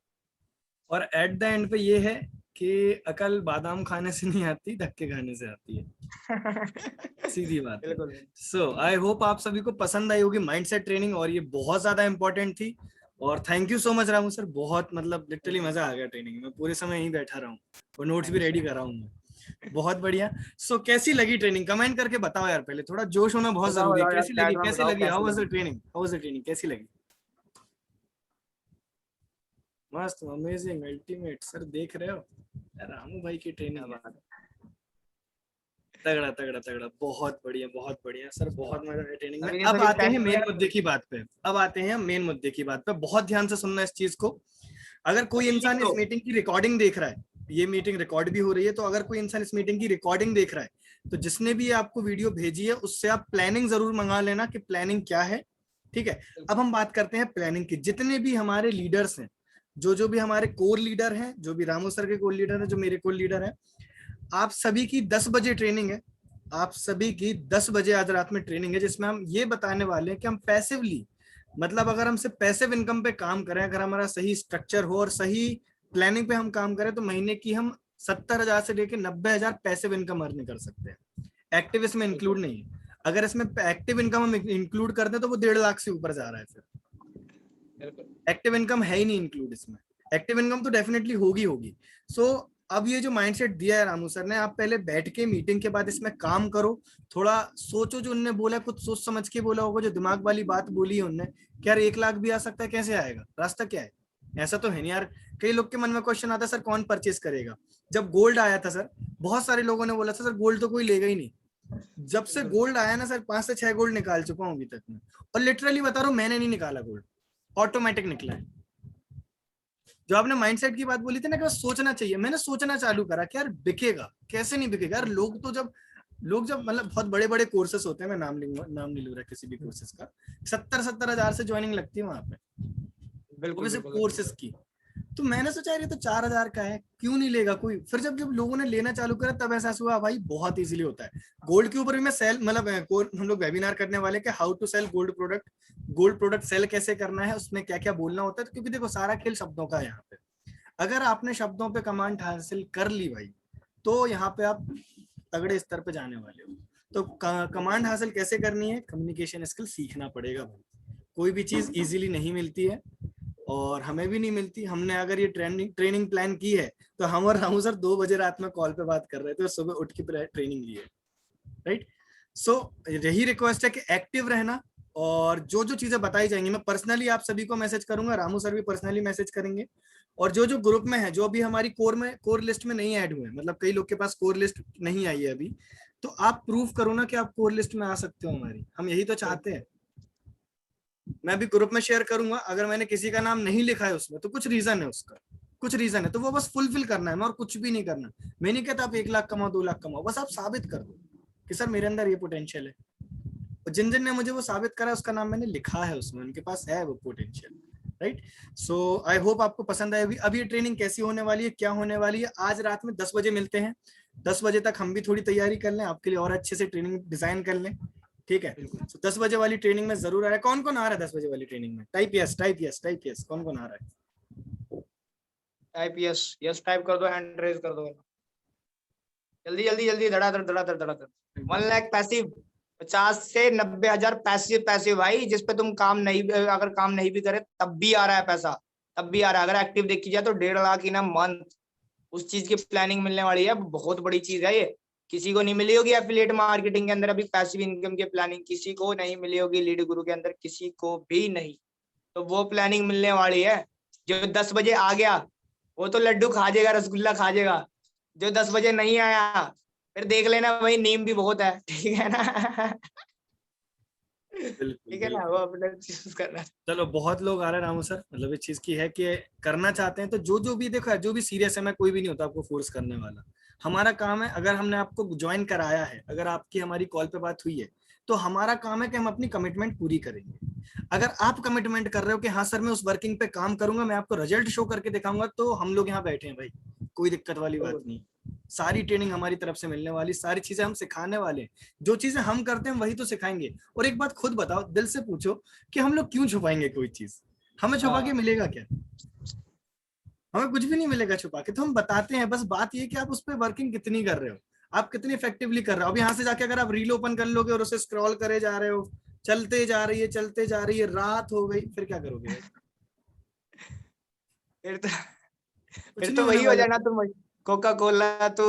और एट द एंड पे ये है कि अकल बादाम खाने से नहीं आती, धक्के खाने से आती है। सीधी बात है। बिल्कुल। सो आई होप आप सभी को पसंद आई होगी माइंडसेट ट्रेनिंग, और ये बहुत ज्यादा इंपॉर्टेंट थी। और thank you so much Ramu sir, बहुत मतलब लिटरली मजा आ गया ट्रेनिंग में, पूरे समय यहीं बैठा रहा हूँ और नोट्स भी रेडी कर रहा हूँ मैं। बहुत बढ़िया। सो कैसी लगी ट्रेनिंग, कमेंट करके बताओ यार, पहले थोड़ा जोश होना बहुत बताओ जरूरी है। बताओ यार, कैसी लगी, चैट में कैसी बताओ लगी, हाउ कैसी वाज द लगी। Training, how was the training, कैसी लगी? मस्त, अमेजिंग, अल्टीमेट। सर देख रहे हो रामू भाई की ट्रेनिंग है, तगड़ा तगड़ा तगड़ा, बहुत बढ़िया बहुत बढ़िया सर, बहुत मजा आया ट्रेनिंग में। अभी अब सभी आते हैं टेस्ट मेन वगैरह मुद्दे की बात पे, अब आते हैं मेन मुद्दे की बात पे, बहुत ध्यान से सुनना इस चीज को। अगर कोई सभी लिख इंसान इस लो। मीटिंग की रिकॉर्डिंग देख रहा है, ये मीटिंग रिकॉर्ड भी हो रही है, तो अगर कोई इंसान इस मीटिंग की रिकॉर्डिंग देख रहा है तो जिसने भी आपको वीडियो भेजी है उससे आप प्लानिंग जरूर मंगा लेना कि प्लानिंग क्या है। ठीक है, अब हम बात करते हैं प्लानिंग की। जितने भी हमारे लीडर्स हैं, जो जो भी हमारे कोर लीडर हैं, जो भी रामू सर के कोर लीडर हैं, जो मेरे कोर लीडर हैं, आप सभी की 10 बजे ट्रेनिंग है। आप सभी की 10 बजे आज रात में ट्रेनिंग है, जिसमें हम ये बताने वाले हैं कि हम पैसिवली, मतलब अगर हम सिर्फ पैसिव इनकम पे काम करें, अगर हमारा सही स्ट्रक्चर हो और सही प्लानिंग पे हम काम करें, तो महीने की हम 70,000 से लेकर 90,000 पैसिव इनकम अर्न कर सकते हैं। एक्टिव इसमें इंक्लूड नहीं है। अगर इसमें एक्टिव इनकम हम इंक्लूड करते हैं तो वो 1.5 लाख से ऊपर जा रहा है। फिर एक्टिव इनकम है ही नहीं इंक्लूड इसमें। एक्टिव इनकम तो डेफिनेटली होगी होगी। सो अब ये जो माइंडसेट दिया है रामू सर ने, आप पहले बैठ के मीटिंग के बाद इसमें काम करो, थोड़ा सोचो जो उनने बोला, कुछ सोच समझ के बोला होगा, जो दिमाग वाली बात बोली है उनने कि यार 1 लाख भी आ सकता है, कैसे आएगा, रास्ता क्या है, ऐसा तो है नहीं यार। कई लोग के मन में क्वेश्चन आता है, सर कौन परचेस करेगा? जब गोल्ड आया था सर, बहुत सारे लोगों ने बोला था सर गोल्ड तो कोई लेगा ही नहीं। जब से गोल्ड आया ना सर, 5 से 6 गोल्ड निकाल चुका हूँ अभी तक में, और लिटरली बता रहा हूँ मैंने नहीं निकाला गोल्ड, ऑटोमेटिक निकला है। जो आपने माइंडसेट की बात बोली थी ना कि बस सोचना चाहिए, मैंने सोचना चालू करा कि यार बिकेगा, कैसे नहीं बिकेगा यार। लोग जब मतलब बहुत बड़े बड़े कोर्सेस होते हैं, मैं नाम नहीं लूंगा किसी भी कोर्सेस का, 70-70 हजार से ज्वाइनिंग लगती है वहां पे, वो बिल्कुल भी सिर्फ बिल्कुल। कोर्सेज की। तो मैंने सोचा यार ये तो 4,000 का है, क्यों नहीं लेगा कोई। फिर जब जब लोगों ने लेना चालू करा तब एहसास हुआ भाई बहुत इजीली होता है। गोल्ड के ऊपर भी मैं सेल मतलब हम लोग वेबिनार करने वाले कि how to sell gold product, gold product sell कैसे करना है, उसमें क्या क्या बोलना होता है। क्योंकि देखो सारा खेल शब्दों का है यहाँ पे। अगर आपने शब्दों पे कमांड हासिल कर ली भाई, तो यहाँ पे आप तगड़े स्तर पे जाने वाले हो। तो कमांड हासिल कैसे करनी है, कम्युनिकेशन स्किल सीखना पड़ेगा भाई। कोई भी चीज इजीली नहीं मिलती है, और हमें भी नहीं मिलती। हमने अगर ये ट्रेनिंग प्लान की है तो हम और रामू सर 2 बजे रात में कॉल पे बात कर रहे थे और सुबह उठ के ट्रेनिंग ली है, राइट। सो यही रिक्वेस्ट है कि एक्टिव रहना, और जो जो चीजें बताई जाएंगी मैं पर्सनली आप सभी को मैसेज करूंगा, रामू सर भी पर्सनली मैसेज करेंगे। और जो जो ग्रुप में है, जो अभी हमारी कोर लिस्ट में नहीं ऐड हुए, मतलब कई लोग के पास कोर लिस्ट नहीं आई है अभी, तो आप प्रूफ करो ना कि आप कोर लिस्ट में आ सकते हो हमारी, हम यही तो चाहते हैं। मैं भी ग्रुप में शेयर करूंगा, अगर मैंने किसी का नाम नहीं लिखा है उसमें तो कुछ रीजन है, उसका कुछ रीजन है, तो वो बस फुलफिल करना है और कुछ भी नहीं करना। मैं नहीं कहता आप 1 लाख कमाओ 2 लाख कमाओ, बस आप साबित कर दो कि सर मेरे अंदर ये पोटेंशियल है। और जिन जिन ने मुझे वो साबित करा उसका नाम मैंने लिखा है उसमें, उनके पास है वो potential, right. So I hope आपको पसंद आए। अब ये ट्रेनिंग कैसी होने वाली है, क्या होने वाली है, आज रात में 10 बजे मिलते हैं। 10 बजे तक हम भी थोड़ी तैयारी कर लें, आपके लिए और अच्छे से ट्रेनिंग डिजाइन कर लें। ठीक है, तो 10 बजे वाली ट्रेनिंग में जरूर आ रहा है। कौन कौन आ रहा है 10 बजे वाली ट्रेनिंग में? Type yes, type yes, type yes, कौन कौन आ रहा है? टाइप यस, यस टाइप कर दो, हैंड रेज कर दो, जल्दी जल्दी जल्दी, धड़ाधड़ धड़ाधड़ धड़ाधड़। 1 लाख पैसिव, 50 से 90 हजार पैसिव, पैसिव भाई, जिसपे तुम काम नहीं, अगर काम नहीं भी करे तब भी आ रहा है पैसा, तब भी आ रहा है। अगर एक्टिव देखी जाए तो 1.5 लाख इन अ मंथ, उस चीज की प्लानिंग मिलने वाली है। बहुत बड़ी चीज है ये, किसी को नहीं मिली होगी एफिलिएट मार्केटिंग के अंदर अभी पैसिव इनकम की प्लानिंग, किसी को नहीं मिली होगी लीड गुरु के अंदर, किसी को भी नहीं। तो वो प्लानिंग मिलने वाली है। जो 10 बजे आ गया वो तो लड्डू खा जाएगा, रसगुल्ला खा जाएगा। जो 10 बजे नहीं आया फिर देख लेना भाई, नीम भी बहुत है, ठीक है ना। बिल्कुल ठीक है ना, वो अपना चूज करना। चलो, बहुत लोग आ रहे हैं रामू सर, मतलब इस चीज की है कि करना चाहते हैं तो जो भी देखो, जो भी सीरियस है, मैं कोई भी नहीं होता आपको फोर्स करने वाला। हमारा काम है, अगर हमने आपको ज्वाइन कराया है, अगर आपकी हमारी कॉल पे बात हुई है, तो हमारा काम है कि हम अपनी कमिटमेंट पूरी करेंगे। अगर आप कमिटमेंट कर रहे हो कि हाँ सर मैं उस वर्किंग पे काम करूंगा, मैं आपको रिजल्ट शो करके दिखाऊंगा, तो हम लोग यहाँ बैठे हैं भाई, कोई दिक्कत वाली बात नहीं। सारी ट्रेनिंग हमारी तरफ से मिलने वाली, सारी चीजें हम सिखाने वाले हैं। जो चीजें हम करते हैं वही तो सिखाएंगे। और एक बात खुद बताओ, दिल से पूछो कि हम लोग क्यों छुपाएंगे कोई चीज? हमें छुपा के मिलेगा क्या? हमें कुछ भी नहीं मिलेगा छुपा के, तो हम बताते हैं। बस बात ये कि आप उस पर वर्किंग कितनी कर रहे हो, आप कितनी इफेक्टिवली कर रहे हो। अब यहाँ से जाके अगर आप रील ओपन कर लोगे और उसे स्क्रॉल करे जा रहे हो, चलते जा रही है, चलते जा रही है, रात हो गई, फिर क्या करोगे? फिर तो कुछ फिर नहीं तो होने वही हो वाला। जाना, तुम कोका कोला तो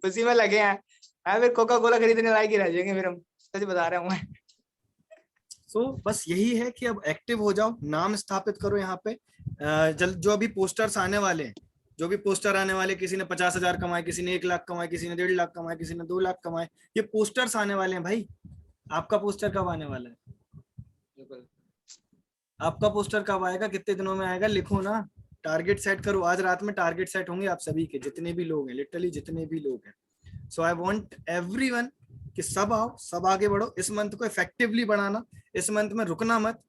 उसी में लगे हैं। हाँ, फिर कोका कोला खरीदने लायक ही रह जाएंगे फिर हम, सच बता रहा हूँ मैं। तो बस यही है कि अब एक्टिव हो जाओ, नाम स्थापित करो यहाँ पे। जल्द जो अभी पोस्टर्स आने वाले हैं, जो भी पोस्टर आने वाले, किसी ने 50,000 कमाए, किसी ने 1 लाख कमाए, किसी ने 1.5 लाख कमाए, किसी ने 2 लाख कमाए, ये पोस्टर्स आने वाले हैं भाई। आपका पोस्टर कब आने वाला है? आपका पोस्टर कब आएगा, कितने दिनों में आएगा? लिखो ना, टारगेट सेट करो। आज रात में टारगेट सेट होंगे आप सभी के, जितने भी लोग हैं, लिटरली जितने भी लोग हैं। सो आई वांट एवरीवन कि सब आओ, सब आगे बढ़ो। इस मंथ को इफेक्टिवली बढ़ाना, इस मंथ में रुकना मत,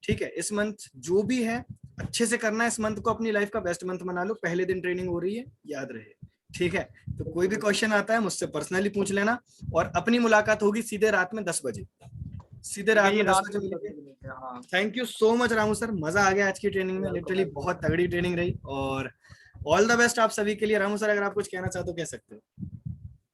ठीक है? इस मंथ जो भी है अच्छे से करना है। इस मंथ को अपनी लाइफ का बेस्ट मंथ बना लो। पहले दिन ट्रेनिंग हो रही है, याद रहे, ठीक है? तो कोई भी क्वेश्चन आता है मुझसे पर्सनली पूछ लेना, और अपनी मुलाकात होगी सीधे रात में 10 बजे, सीधे रात ये में 10 रात बजे में मिलेंगे। हाँ। Thank you so much Ramu sir, मजा आ गया आज की ट्रेनिंग में, लिटरली बहुत तगड़ी ट्रेनिंग रही। और ऑल द बेस्ट आप सभी के लिए। रामू सर, अगर आप कुछ कहना चाहते हो कह सकते हो।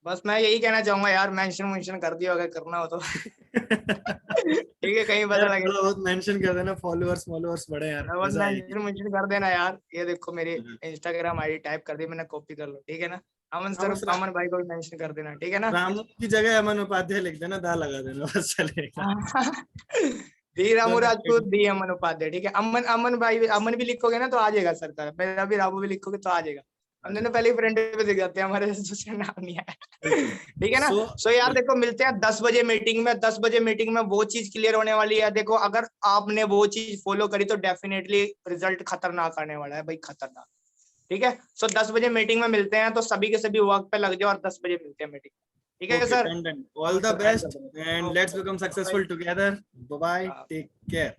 बस मैं यही कहना चाहूंगा यार, मेंशन कर दिया अगर करना हो तो। ठीक है, कहीं पता यार लगे। थोड़ा बहुत मेंशन कर देना, फॉलोअर्स फॉलोअर्स बढ़े यार, बस मजा आएगी। मेंशन कर देना यार, ये देखो मेरी इंस्टाग्राम आईडी टाइप कर दी मैंने, कॉपी कर लो, ठीक है ना। अमन हाँ सर, बस अमन भाई को भी मेंशन कर देना, ठीक है ना। रामू की जगह अमन उपाध्याय लिख देना, दा लगा देना, बस चलेगा। डी रामू दोनों राजपूत, डी अमन उपाध्याय, ठीक है। अमन, अमन भाई, अमन भी लिखोगे ना तो आ जाएगा सर का, मेरा भी रामू भी लिखोगे तो आ जाएगा। हम दोनों पहले ही फ्रेंड पे दिख जाते हैं, हमारे दूसरे नाम नहीं है। बिल्कुल। ठीक है ना। सो यार देखो, मिलते हैं 10 बजे मीटिंग में। 10 बजे मीटिंग में वो चीज क्लियर होने वाली है। देखो, अगर आपने वो चीज फॉलो करी तो डेफिनेटली रिजल्ट खतरनाक आने वाला है भाई, खतरनाक। ठीक है। सो 10 बजे मीटिंग में मिलते हैं, तो सभी के सभी वर्क पे लग जाओ और 10 बजे मिलते हैं मीटिंग। ठीक है Okay, sir. done. All the best and let's become successful together. Bye bye. Take care.